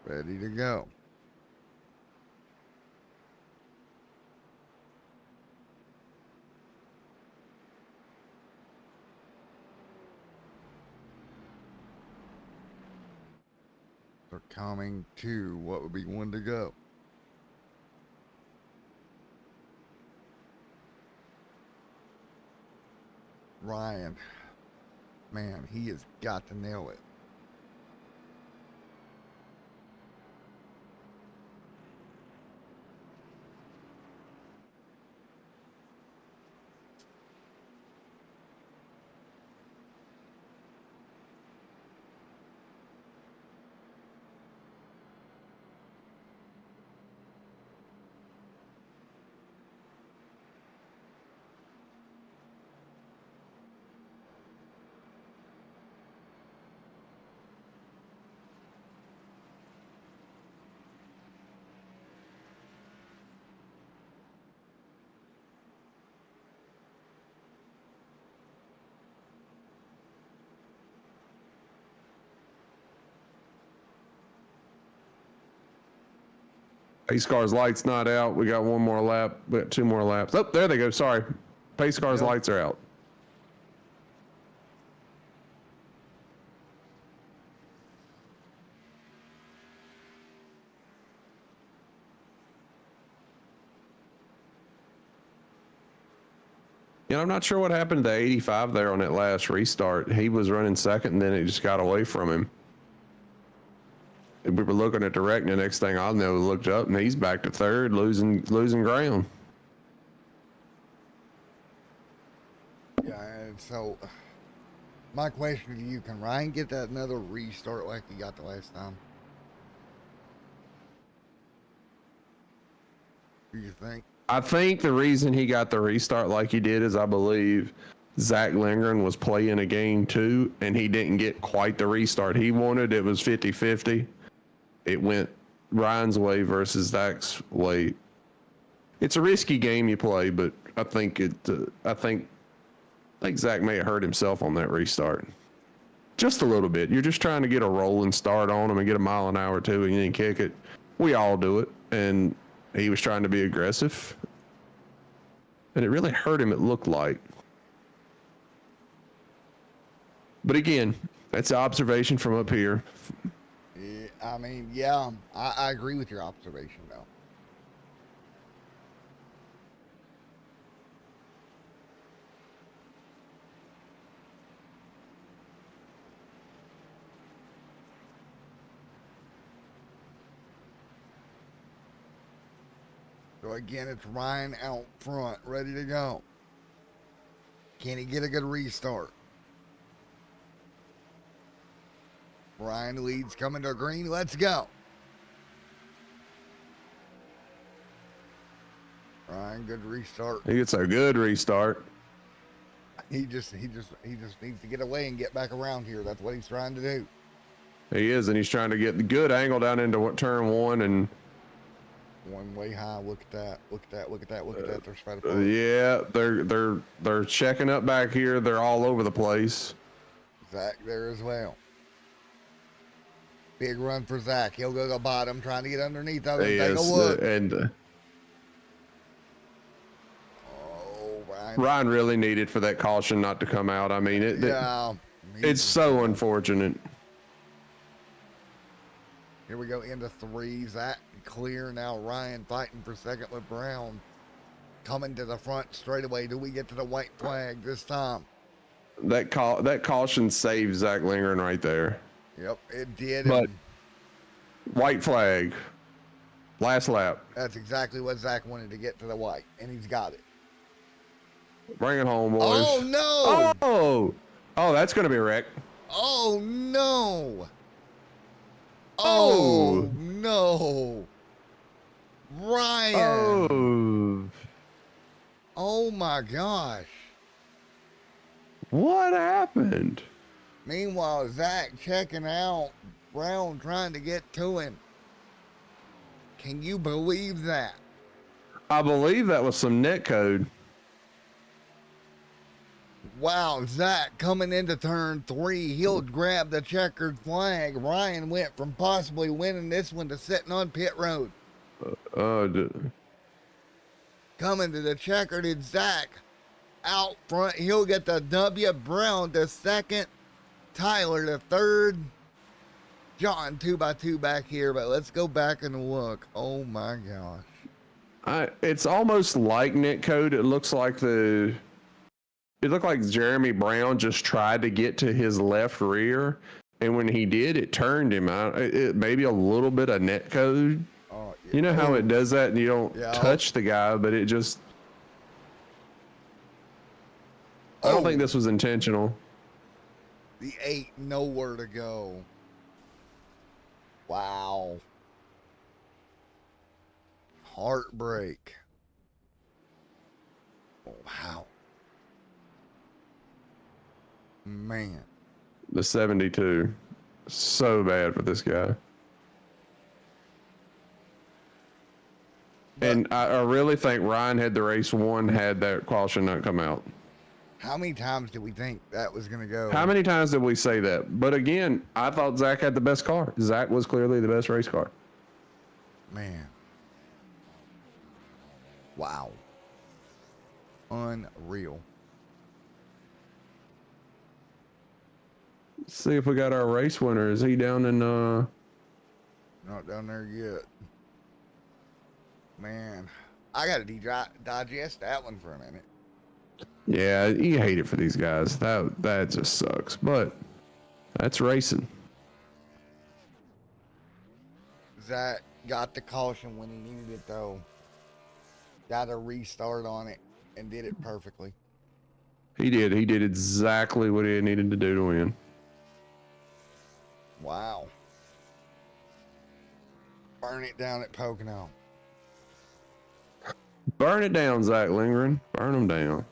Ready to go. They're coming to what would be one to go. Ryan, man, he has got to nail it. Pace car's light's not out. We got one more lap. We got two more laps. Oh, there they go. Sorry. Pace car's lights are out. You know, I'm not sure what happened to 85 there on that last restart. He was running second, and then it just got away from him. We were looking at direct, and the next thing I know, looked up, and he's back to third, losing ground. Yeah, and so my question to you, can Ryan get that another restart like he got the last time? Do you think? I think the reason he got the restart like he did is I believe Zach Lindgren was playing a game too, and he didn't get quite the restart he wanted. It was 50-50. It went Ryan's way versus Zach's way. It's a risky game you play, but I think I think Zach may have hurt himself on that restart. Just a little bit. You're just trying to get a rolling start on him and get a mile an hour too, and then kick it. We all do it, and he was trying to be aggressive, and it really hurt him, it looked like. But again, that's observation from up here. Yeah, I mean, yeah, I agree with your observation, though. So again, it's Ryan out front, ready to go. Can he get a good restart? Ryan leads, coming to green. Let's go. Ryan, good restart. He gets a good restart. He just needs to get away and get back around here. That's what he's trying to do. He is, and he's trying to get the good angle down into turn one, and One way high. Look at that. Look at that. Look at that. Look at that. They're spread apart. Yeah, they're checking up back here. They're all over the place. Zach there as well. Big run for Zach. He'll go to the bottom, trying to get underneath of him. Take a look. Ryan really needed for that caution not to come out. I mean, it's so unfortunate. Here we go into 3. Zach clear now. Ryan fighting for second with Brown. Coming to the front straightaway. Do we get to the white flag this time? That caution saved Zach Lindgren right there. Yep, it did. But white flag. Last lap. That's exactly what Zach wanted, to get to the white, and he's got it. Bring it home, boys. Oh, no. Oh, that's going to be a wreck. Oh, no. Oh, no. Ryan. Oh, my gosh. What happened? Meanwhile, Zach checking out. Brown trying to get to him. Can you believe that? I believe that was some net code. Wow, Zach coming into turn 3. He'll grab the checkered flag. Ryan went from possibly winning this one to sitting on pit road. Coming to the checkered is Zach. Out front, he'll get the W. Brown to second. Tyler to third. John 2x2 back here, but let's go back and look. Oh my gosh. It's almost like net code. It looked like Jeremy Brown just tried to get to his left rear, and when he did, it turned him out. Maybe a little bit of net code. Oh, yeah. You know how it does that, and you don't touch the guy, but it just. I don't think this was intentional. The 8, nowhere to go. Wow. Heartbreak. Oh, wow. Man. The 72. So bad for this guy. And I really think Ryan had the race won had that caution not come out. How many times did we think that was going to go? How many times did we say that? But again, I thought Zach had the best car. Zach was clearly the best race car. Man. Wow. Unreal. Let's see if we got our race winner. Is he down in Not down there yet. Man. I got to digest that one for a minute. Yeah, you hate it for these guys. That just sucks. But that's racing. Zach got the caution when he needed it, though. Got a restart on it and did it perfectly. He did. He did exactly what he needed to do to win. Wow. Burn it down at Pocono. Burn it down, Zach Lindgren. Burn them down.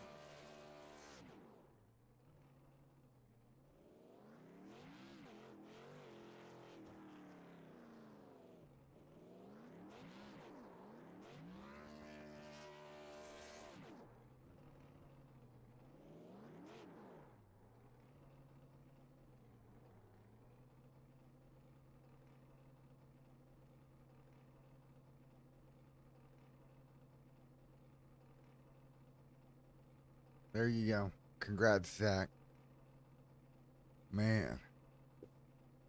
There you go. Congrats, Zach. Man.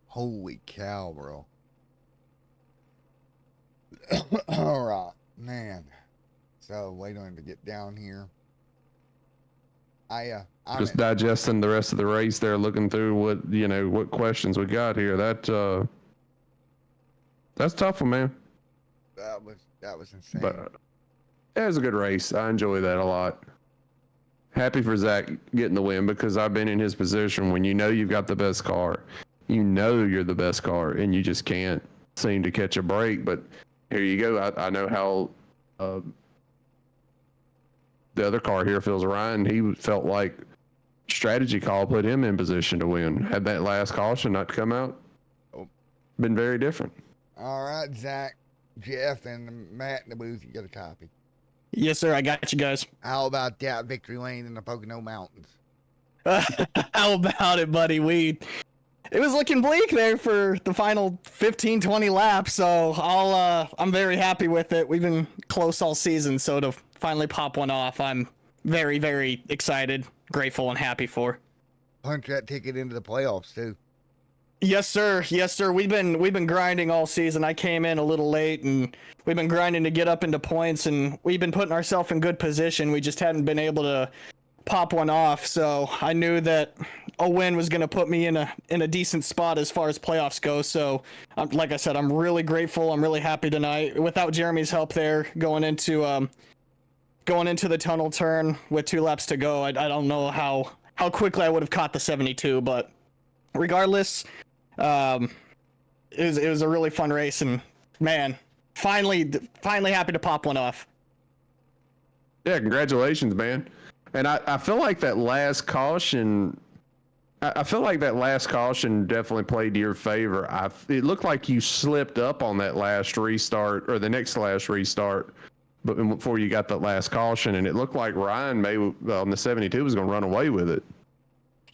Holy cow, bro. All right, man. So wait on him to get down here. I'm just digesting the rest of the race there, looking through what questions we got here. That's tough one, man. That was insane. But it was a good race. I enjoy that a lot. Happy for Zach getting the win, because I've been in his position when you know you've got the best car. You know you're the best car, and you just can't seem to catch a break. But here you go. I know how the other car here feels. Ryan, he felt like strategy call put him in position to win. Had that last caution not come out, been very different. All right, Zach. Jeff and Matt in the booth, you got a copy. Yes, sir. I got you guys. How about that victory lane in the Pocono Mountains? How about it, buddy? It was looking bleak there for the final 15, 20 laps, so I'm very happy with it. We've been close all season, so to finally pop one off, I'm very, very excited, grateful, and happy for. Punch that ticket into the playoffs too. Yes, sir. Yes, sir. We've been grinding all season. I came in a little late, and we've been grinding to get up into points, and we've been putting ourselves in good position. We just hadn't been able to pop one off, so I knew that a win was going to put me in a decent spot as far as playoffs go. So, like I said, I'm really grateful. I'm really happy tonight. Without Jeremy's help there, going into the tunnel turn with 2 laps to go, I don't know how quickly I would have caught the 72, but regardless, it was a really fun race, and man, finally happy to pop one off. Yeah, congratulations, man. And I feel like that last caution. I feel like that last caution definitely played to your favor. It looked like you slipped up on that last restart or the next last restart, but before you got that last caution, and it looked like Ryan may on the 72 was going to run away with it.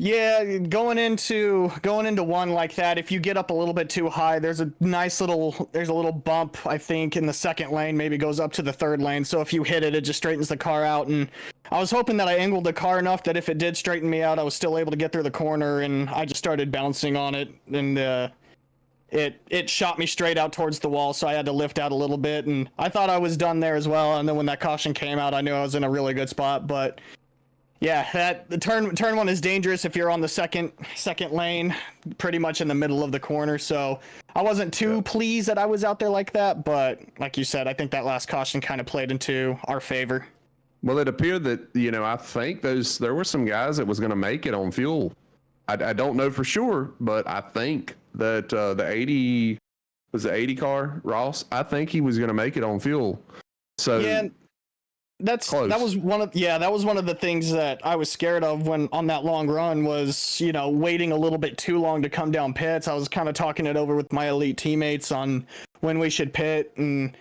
Yeah, going into one like that, if you get up a little bit too high, there's a little bump, I think, in the second lane, maybe goes up to the third lane. So if you hit it, it just straightens the car out. And I was hoping that I angled the car enough that if it did straighten me out, I was still able to get through the corner, and I just started bouncing on it, and it shot me straight out towards the wall, so I had to lift out a little bit, and I thought I was done there as well. And then when that caution came out, I knew I was in a really good spot, but yeah, the turn one is dangerous if you're on the second lane, pretty much in the middle of the corner. So I wasn't too pleased that I was out there like that, but like you said, I think that last caution kind of played into our favor. Well, it appeared that I think there were some guys that was going to make it on fuel. I don't know for sure, but I think that the 80 car Ross. I think he was going to make it on fuel. So yeah. That was one of the things that I was scared of when on that long run was, waiting a little bit too long to come down pits. I was kind of talking it over with my elite teammates on when we should pit, and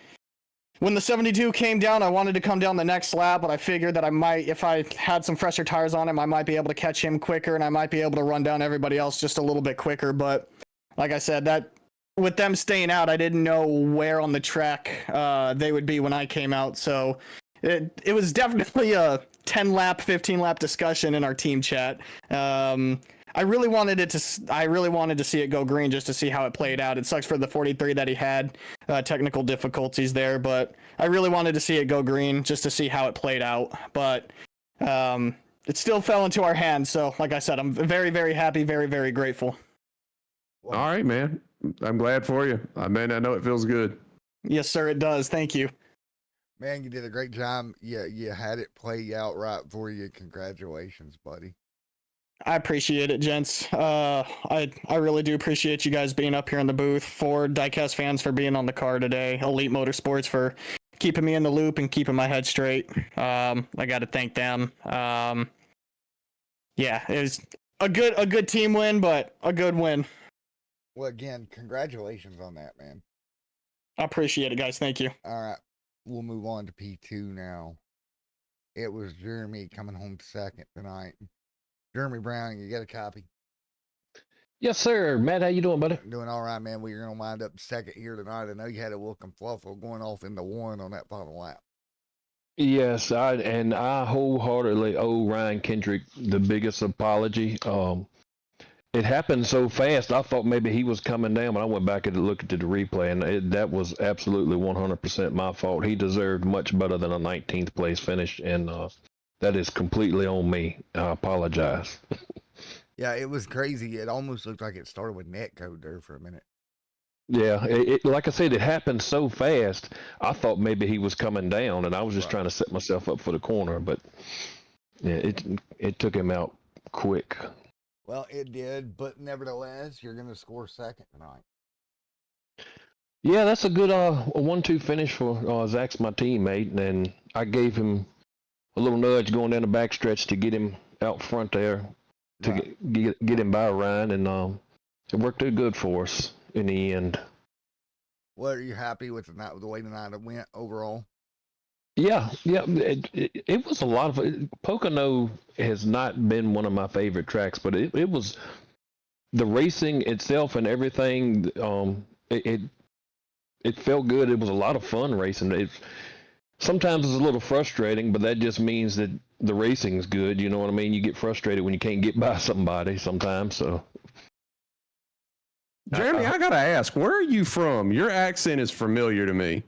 when the 72 came down, I wanted to come down the next lap, but I figured that I might, if I had some fresher tires on him, I might be able to catch him quicker, and I might be able to run down everybody else just a little bit quicker. But like I said, that with them staying out, I didn't know where on the track they would be when I came out, so it was definitely a 10-lap, 15-lap discussion in our team chat. I really wanted to see it go green just to see how it played out. It sucks for the 43 that he had technical difficulties there, but I really wanted to see it go green just to see how it played out. But it still fell into our hands. So, like I said, I'm very, very happy, very, very grateful. All right, man. I'm glad for you. I know it feels good. Yes, sir, it does. Thank you. Man, you did a great job. Yeah, you had it play out right for you. Congratulations, buddy. I appreciate it, gents. I really do appreciate you guys being up here in the booth. For Diecast fans for being on the car today. Elite Motorsports for keeping me in the loop and keeping my head straight. I got to thank them. Yeah, it was a good team win, but a good win. Well, again, congratulations on that, man. I appreciate it, guys. Thank you. All right. We'll move on to P2 now. It was Jeremy coming home second tonight. Jeremy Brown, you got a copy? Yes, sir. Matt, how you doing, buddy? Doing all right, man. We're going to wind up second here tonight. I know you had a welcome fluffle going off into one on that final lap. Yes, I wholeheartedly owe Ryan Kendrick the biggest apology. It happened so fast, I thought maybe he was coming down, but I went back and looked at the replay, and that was absolutely 100% my fault. He deserved much better than a 19th place finish, and that is completely on me. I apologize. Yeah, it was crazy. It almost looked like it started with net code there for a minute. Yeah, it like I said, it happened so fast, I thought maybe he was coming down, and I was just trying to set myself up for the corner, but yeah, it took him out quick. Well, it did, but nevertheless, you're going to score second tonight. Yeah, that's a good 1-2 finish for Zach's my teammate, and I gave him a little nudge going down the backstretch to get him out front there to get him by Ryan, and it worked out good for us in the end. What are you happy with the way the night went overall? Yeah, yeah. It was a lot of Pocono has not been one of my favorite tracks, but it was the racing itself and everything. It felt good. It was a lot of fun racing. Sometimes it's a little frustrating, but that just means that the racing's good. You know what I mean? You get frustrated when you can't get by somebody sometimes. So, Jeremy, I gotta ask, where are you from? Your accent is familiar to me.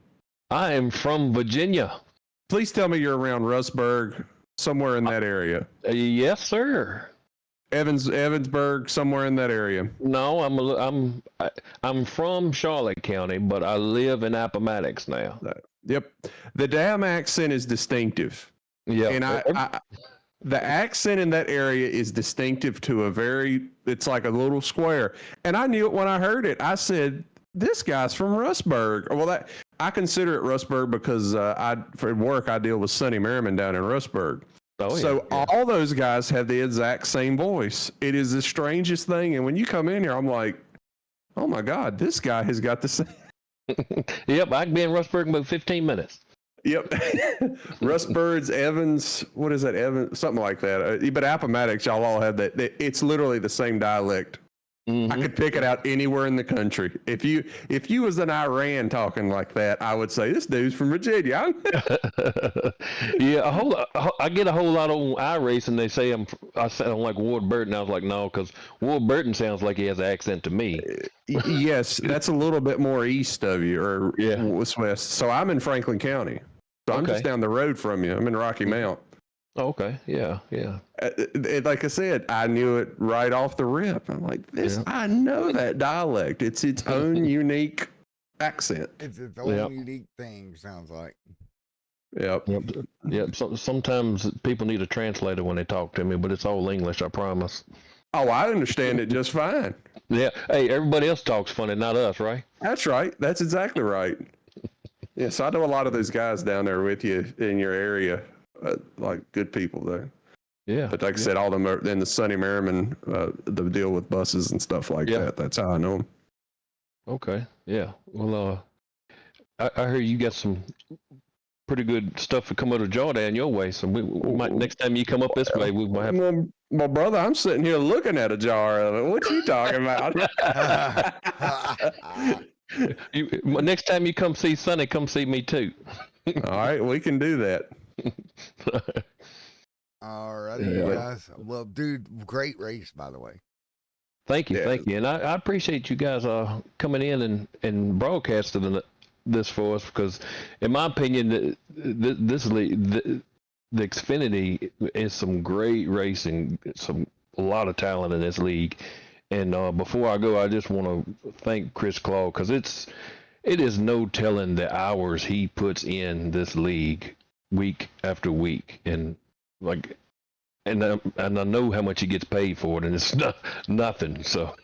I am from Virginia. Please tell me you're around Rustburg, somewhere in that area. Yes, sir. Evansburg, somewhere in that area. No, I'm from Charlotte County, but I live in Appomattox now. Yep, the damn accent is distinctive. Yeah, and the accent in that area is distinctive to it's like a little square. And I knew it when I heard it. I said, this guy's from Rustburg. Well, I consider it Rustburg because for work, I deal with Sonny Merriman down in Rustburg. Oh, yeah, so yeah. all those guys have the exact same voice. It is the strangest thing. And when you come in here, I'm like, oh my God, this guy has got the same. Yep, I can be in Rustburg in about 15 minutes. Yep. Rustburg, Evans, what is that? Evans, something like that. But Appomattox, y'all all have that. It's literally the same dialect. Mm-hmm. I could pick it out anywhere in the country. If you was in Iran talking like that, I would say this dude's from Virginia. Yeah, I get a whole lot on iRacing. They say I sound like Ward Burton. I was like, no, because Ward Burton sounds like he has an accent to me. Yes, that's a little bit more east of you, or Yeah. west. So I'm in Franklin County. So I'm just down the road from you. I'm in Rocky Mount. Okay, yeah. Like I said, I knew it right off the rip. I'm like, I know that dialect. It's its own unique accent. It's its own unique thing, sounds like. Yep. So, sometimes people need a translator when they talk to me, but it's all English, I promise. Oh, I understand it just fine. Yeah. Hey, everybody else talks funny, not us, right? That's right. That's exactly right. Yes, I know a lot of those guys down there with you in your area. Like good people there. Yeah. But like I said, all them are in the Sonny Merriman, the deal with buses and stuff like that. That's how I know them. Okay. Yeah. Well, I heard you got some pretty good stuff to come out of Jordan your way. So we might, next time you come up this way, we might have. Well, brother, I'm sitting here looking at a jar of it. What you talking about? Next time you come see Sonny, come see me too. All right, we can do that. All righty, guys. Well, dude, great race, by the way. Thank you, and I appreciate you guys coming in and broadcasting this for us, because, in my opinion, this league, the Xfinity is some great racing, a lot of talent in this league. And before I go, I just want to thank Chris Claw, because it is no telling the hours he puts in this league week after week, and I know how much he gets paid for it, and it's nothing. So,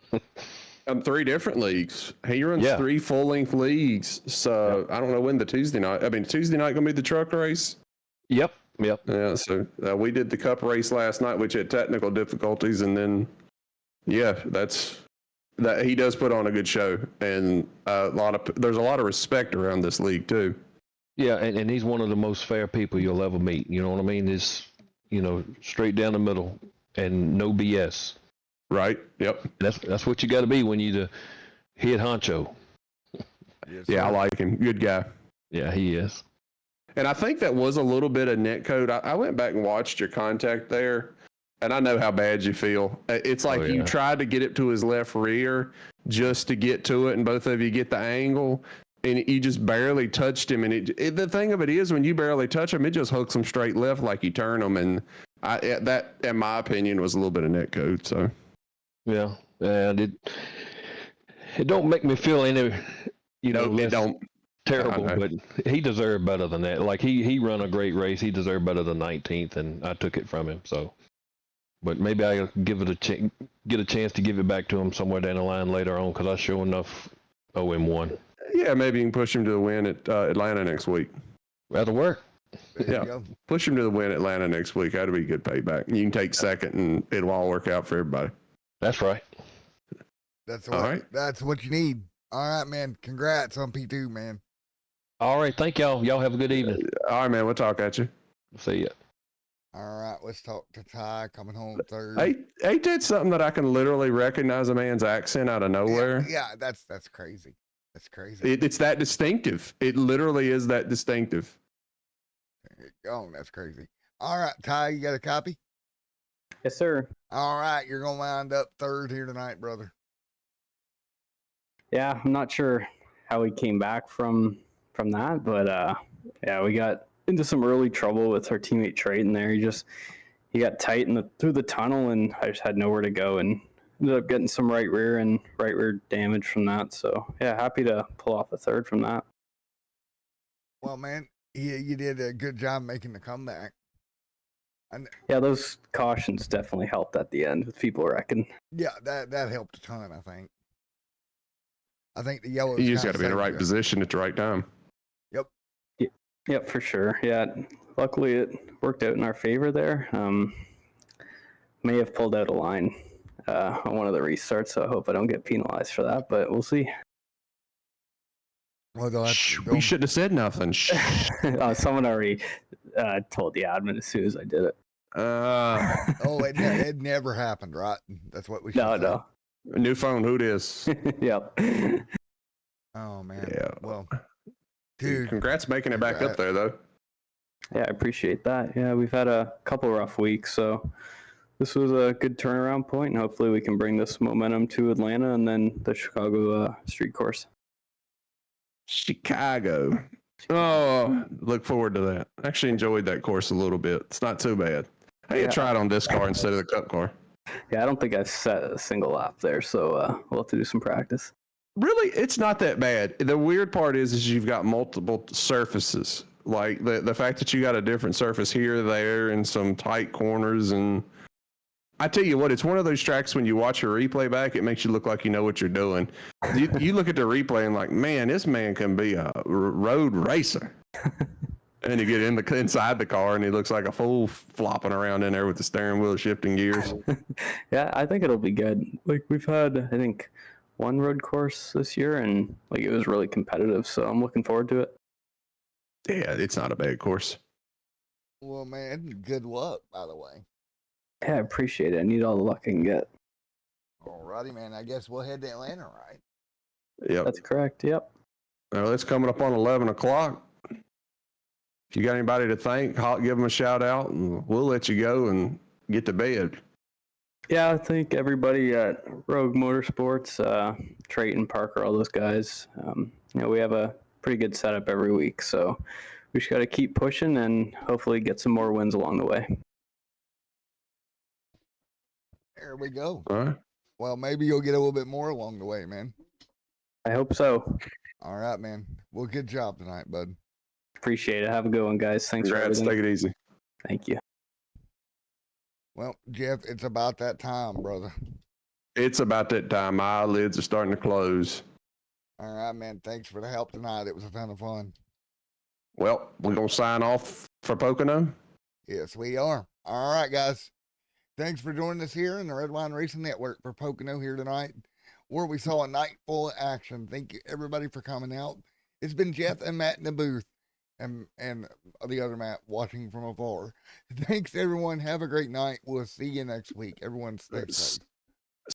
3 different leagues. He runs 3 full-length leagues. So I don't know when the Tuesday night. I mean, Tuesday night gonna be the truck race. Yep. Yeah. So we did the Cup race last night, which had technical difficulties, and then that he does put on a good show, and there's a lot of respect around this league too. Yeah, and he's one of the most fair people you'll ever meet. You know what I mean? It's, straight down the middle and no BS. Right. Yep. That's what you got to be when you the head honcho. Yes, I like him. Good guy. Yeah, he is. And I think that was a little bit of net code. I went back and watched your contact there, and I know how bad you feel. It's like you tried to get it to his left rear just to get to it, and both of you get the angle, and you just barely touched him. And the thing of it is, when you barely touch him, it just hooks him straight left like you turn him. And that, in my opinion, was a little bit of net code. So, yeah, and it don't make me feel any, it don't. Terrible, but he deserved better than that. Like he run a great race. He deserved better than 19th, and I took it from him. So, but maybe I'll give it get a chance to give it back to him somewhere down the line later on, because I sure enough owe him one. Yeah, maybe you can push him to the win at Atlanta next week. That'll work. Push him to the win at Atlanta next week. That'll be a good payback. You can take second, and it'll all work out for everybody. That's right. That's what you need. All right, man. Congrats on P2, man. All right, thank y'all. Y'all have a good evening. All right, man. We'll talk at you. See ya. All right, let's talk to Ty coming home third. Ain't that something that I can literally recognize a man's accent out of nowhere? Yeah, that's crazy. That's crazy. It's that distinctive. It literally is that distinctive. There you go. That's crazy. All right, Ty, you got a copy? Yes, sir. All right, you're gonna wind up third here tonight, brother. Yeah, I'm not sure how we came back from that, but yeah, we got into some early trouble with our teammate Trayton there. He got tight through the tunnel, and I just had nowhere to go, and ended up getting some right rear damage from that. So yeah, happy to pull off a third from that. Well, man, you did a good job making the comeback. Yeah, those cautions definitely helped at the end with people wrecking. Yeah, that helped a ton. I think the yellow. You just got to be in the right position at the right time. Yep, for sure. Yeah, luckily it worked out in our favor there. May have pulled out a line on one of the restarts, so I hope I don't get penalized for that, but we'll see. Well, we shouldn't have said nothing. Someone already told the admin as soon as I did it. It never happened, right? That's what we should say. No. New phone, who this? Yep. Oh, man. Yeah. Well, dude. Congrats making it back up there, though. Yeah, I appreciate that. Yeah, we've had a couple rough weeks, so this was a good turnaround point, and hopefully we can bring this momentum to Atlanta and then the Chicago street course. Chicago. Oh, look forward to that. I actually enjoyed that course a little bit. It's not too bad. I need to try it on this car instead of the Cup car. Yeah, I don't think I've set a single lap there, so we'll have to do some practice. Really, it's not that bad. The weird part is you've got multiple surfaces. Like the fact that you got a different surface here, there, and some tight corners. And I tell you what, it's one of those tracks when you watch a replay back, it makes you look like you know what you're doing. You look at the replay and like, man, this man can be a road racer. And you get inside the car and he looks like a fool flopping around in there with the steering wheel shifting gears. Yeah, I think it'll be good. Like we've had, I think, one road course this year, and like it was really competitive. So I'm looking forward to it. Yeah, it's not a bad course. Well, man, good luck, by the way. Yeah, I appreciate it. I need all the luck I can get. Alrighty, man. I guess we'll head to Atlanta, right? Yep. That's correct. Yep. Well, it's coming up on 11 o'clock. If you got anybody to thank, give them a shout out, and we'll let you go and get to bed. Yeah, I think everybody at Rogue Motorsports, Trayton, Parker, all those guys. We have a pretty good setup every week, so we just got to keep pushing and hopefully get some more wins along the way. There we go. All right. Well, maybe you'll get a little bit more along the way, man. I hope so. All right, man. Well, good job tonight, bud. Appreciate it. Have a good one, guys. Thanks for everything. Take it easy. Thank you. Well, Jeff, it's about that time, brother. It's about that time. My eyelids are starting to close. All right, man. Thanks for the help tonight. It was a ton of fun. Well, we're going to sign off for Pocono. Yes, we are. All right, guys. Thanks for joining us here in the Redline Racing Network for Pocono here tonight, where we saw a night full of action. Thank you, everybody, for coming out. It's been Jeff and Matt in the booth, and the other Matt watching from afar. Thanks, everyone. Have a great night. We'll see you next week. Everyone stay safe.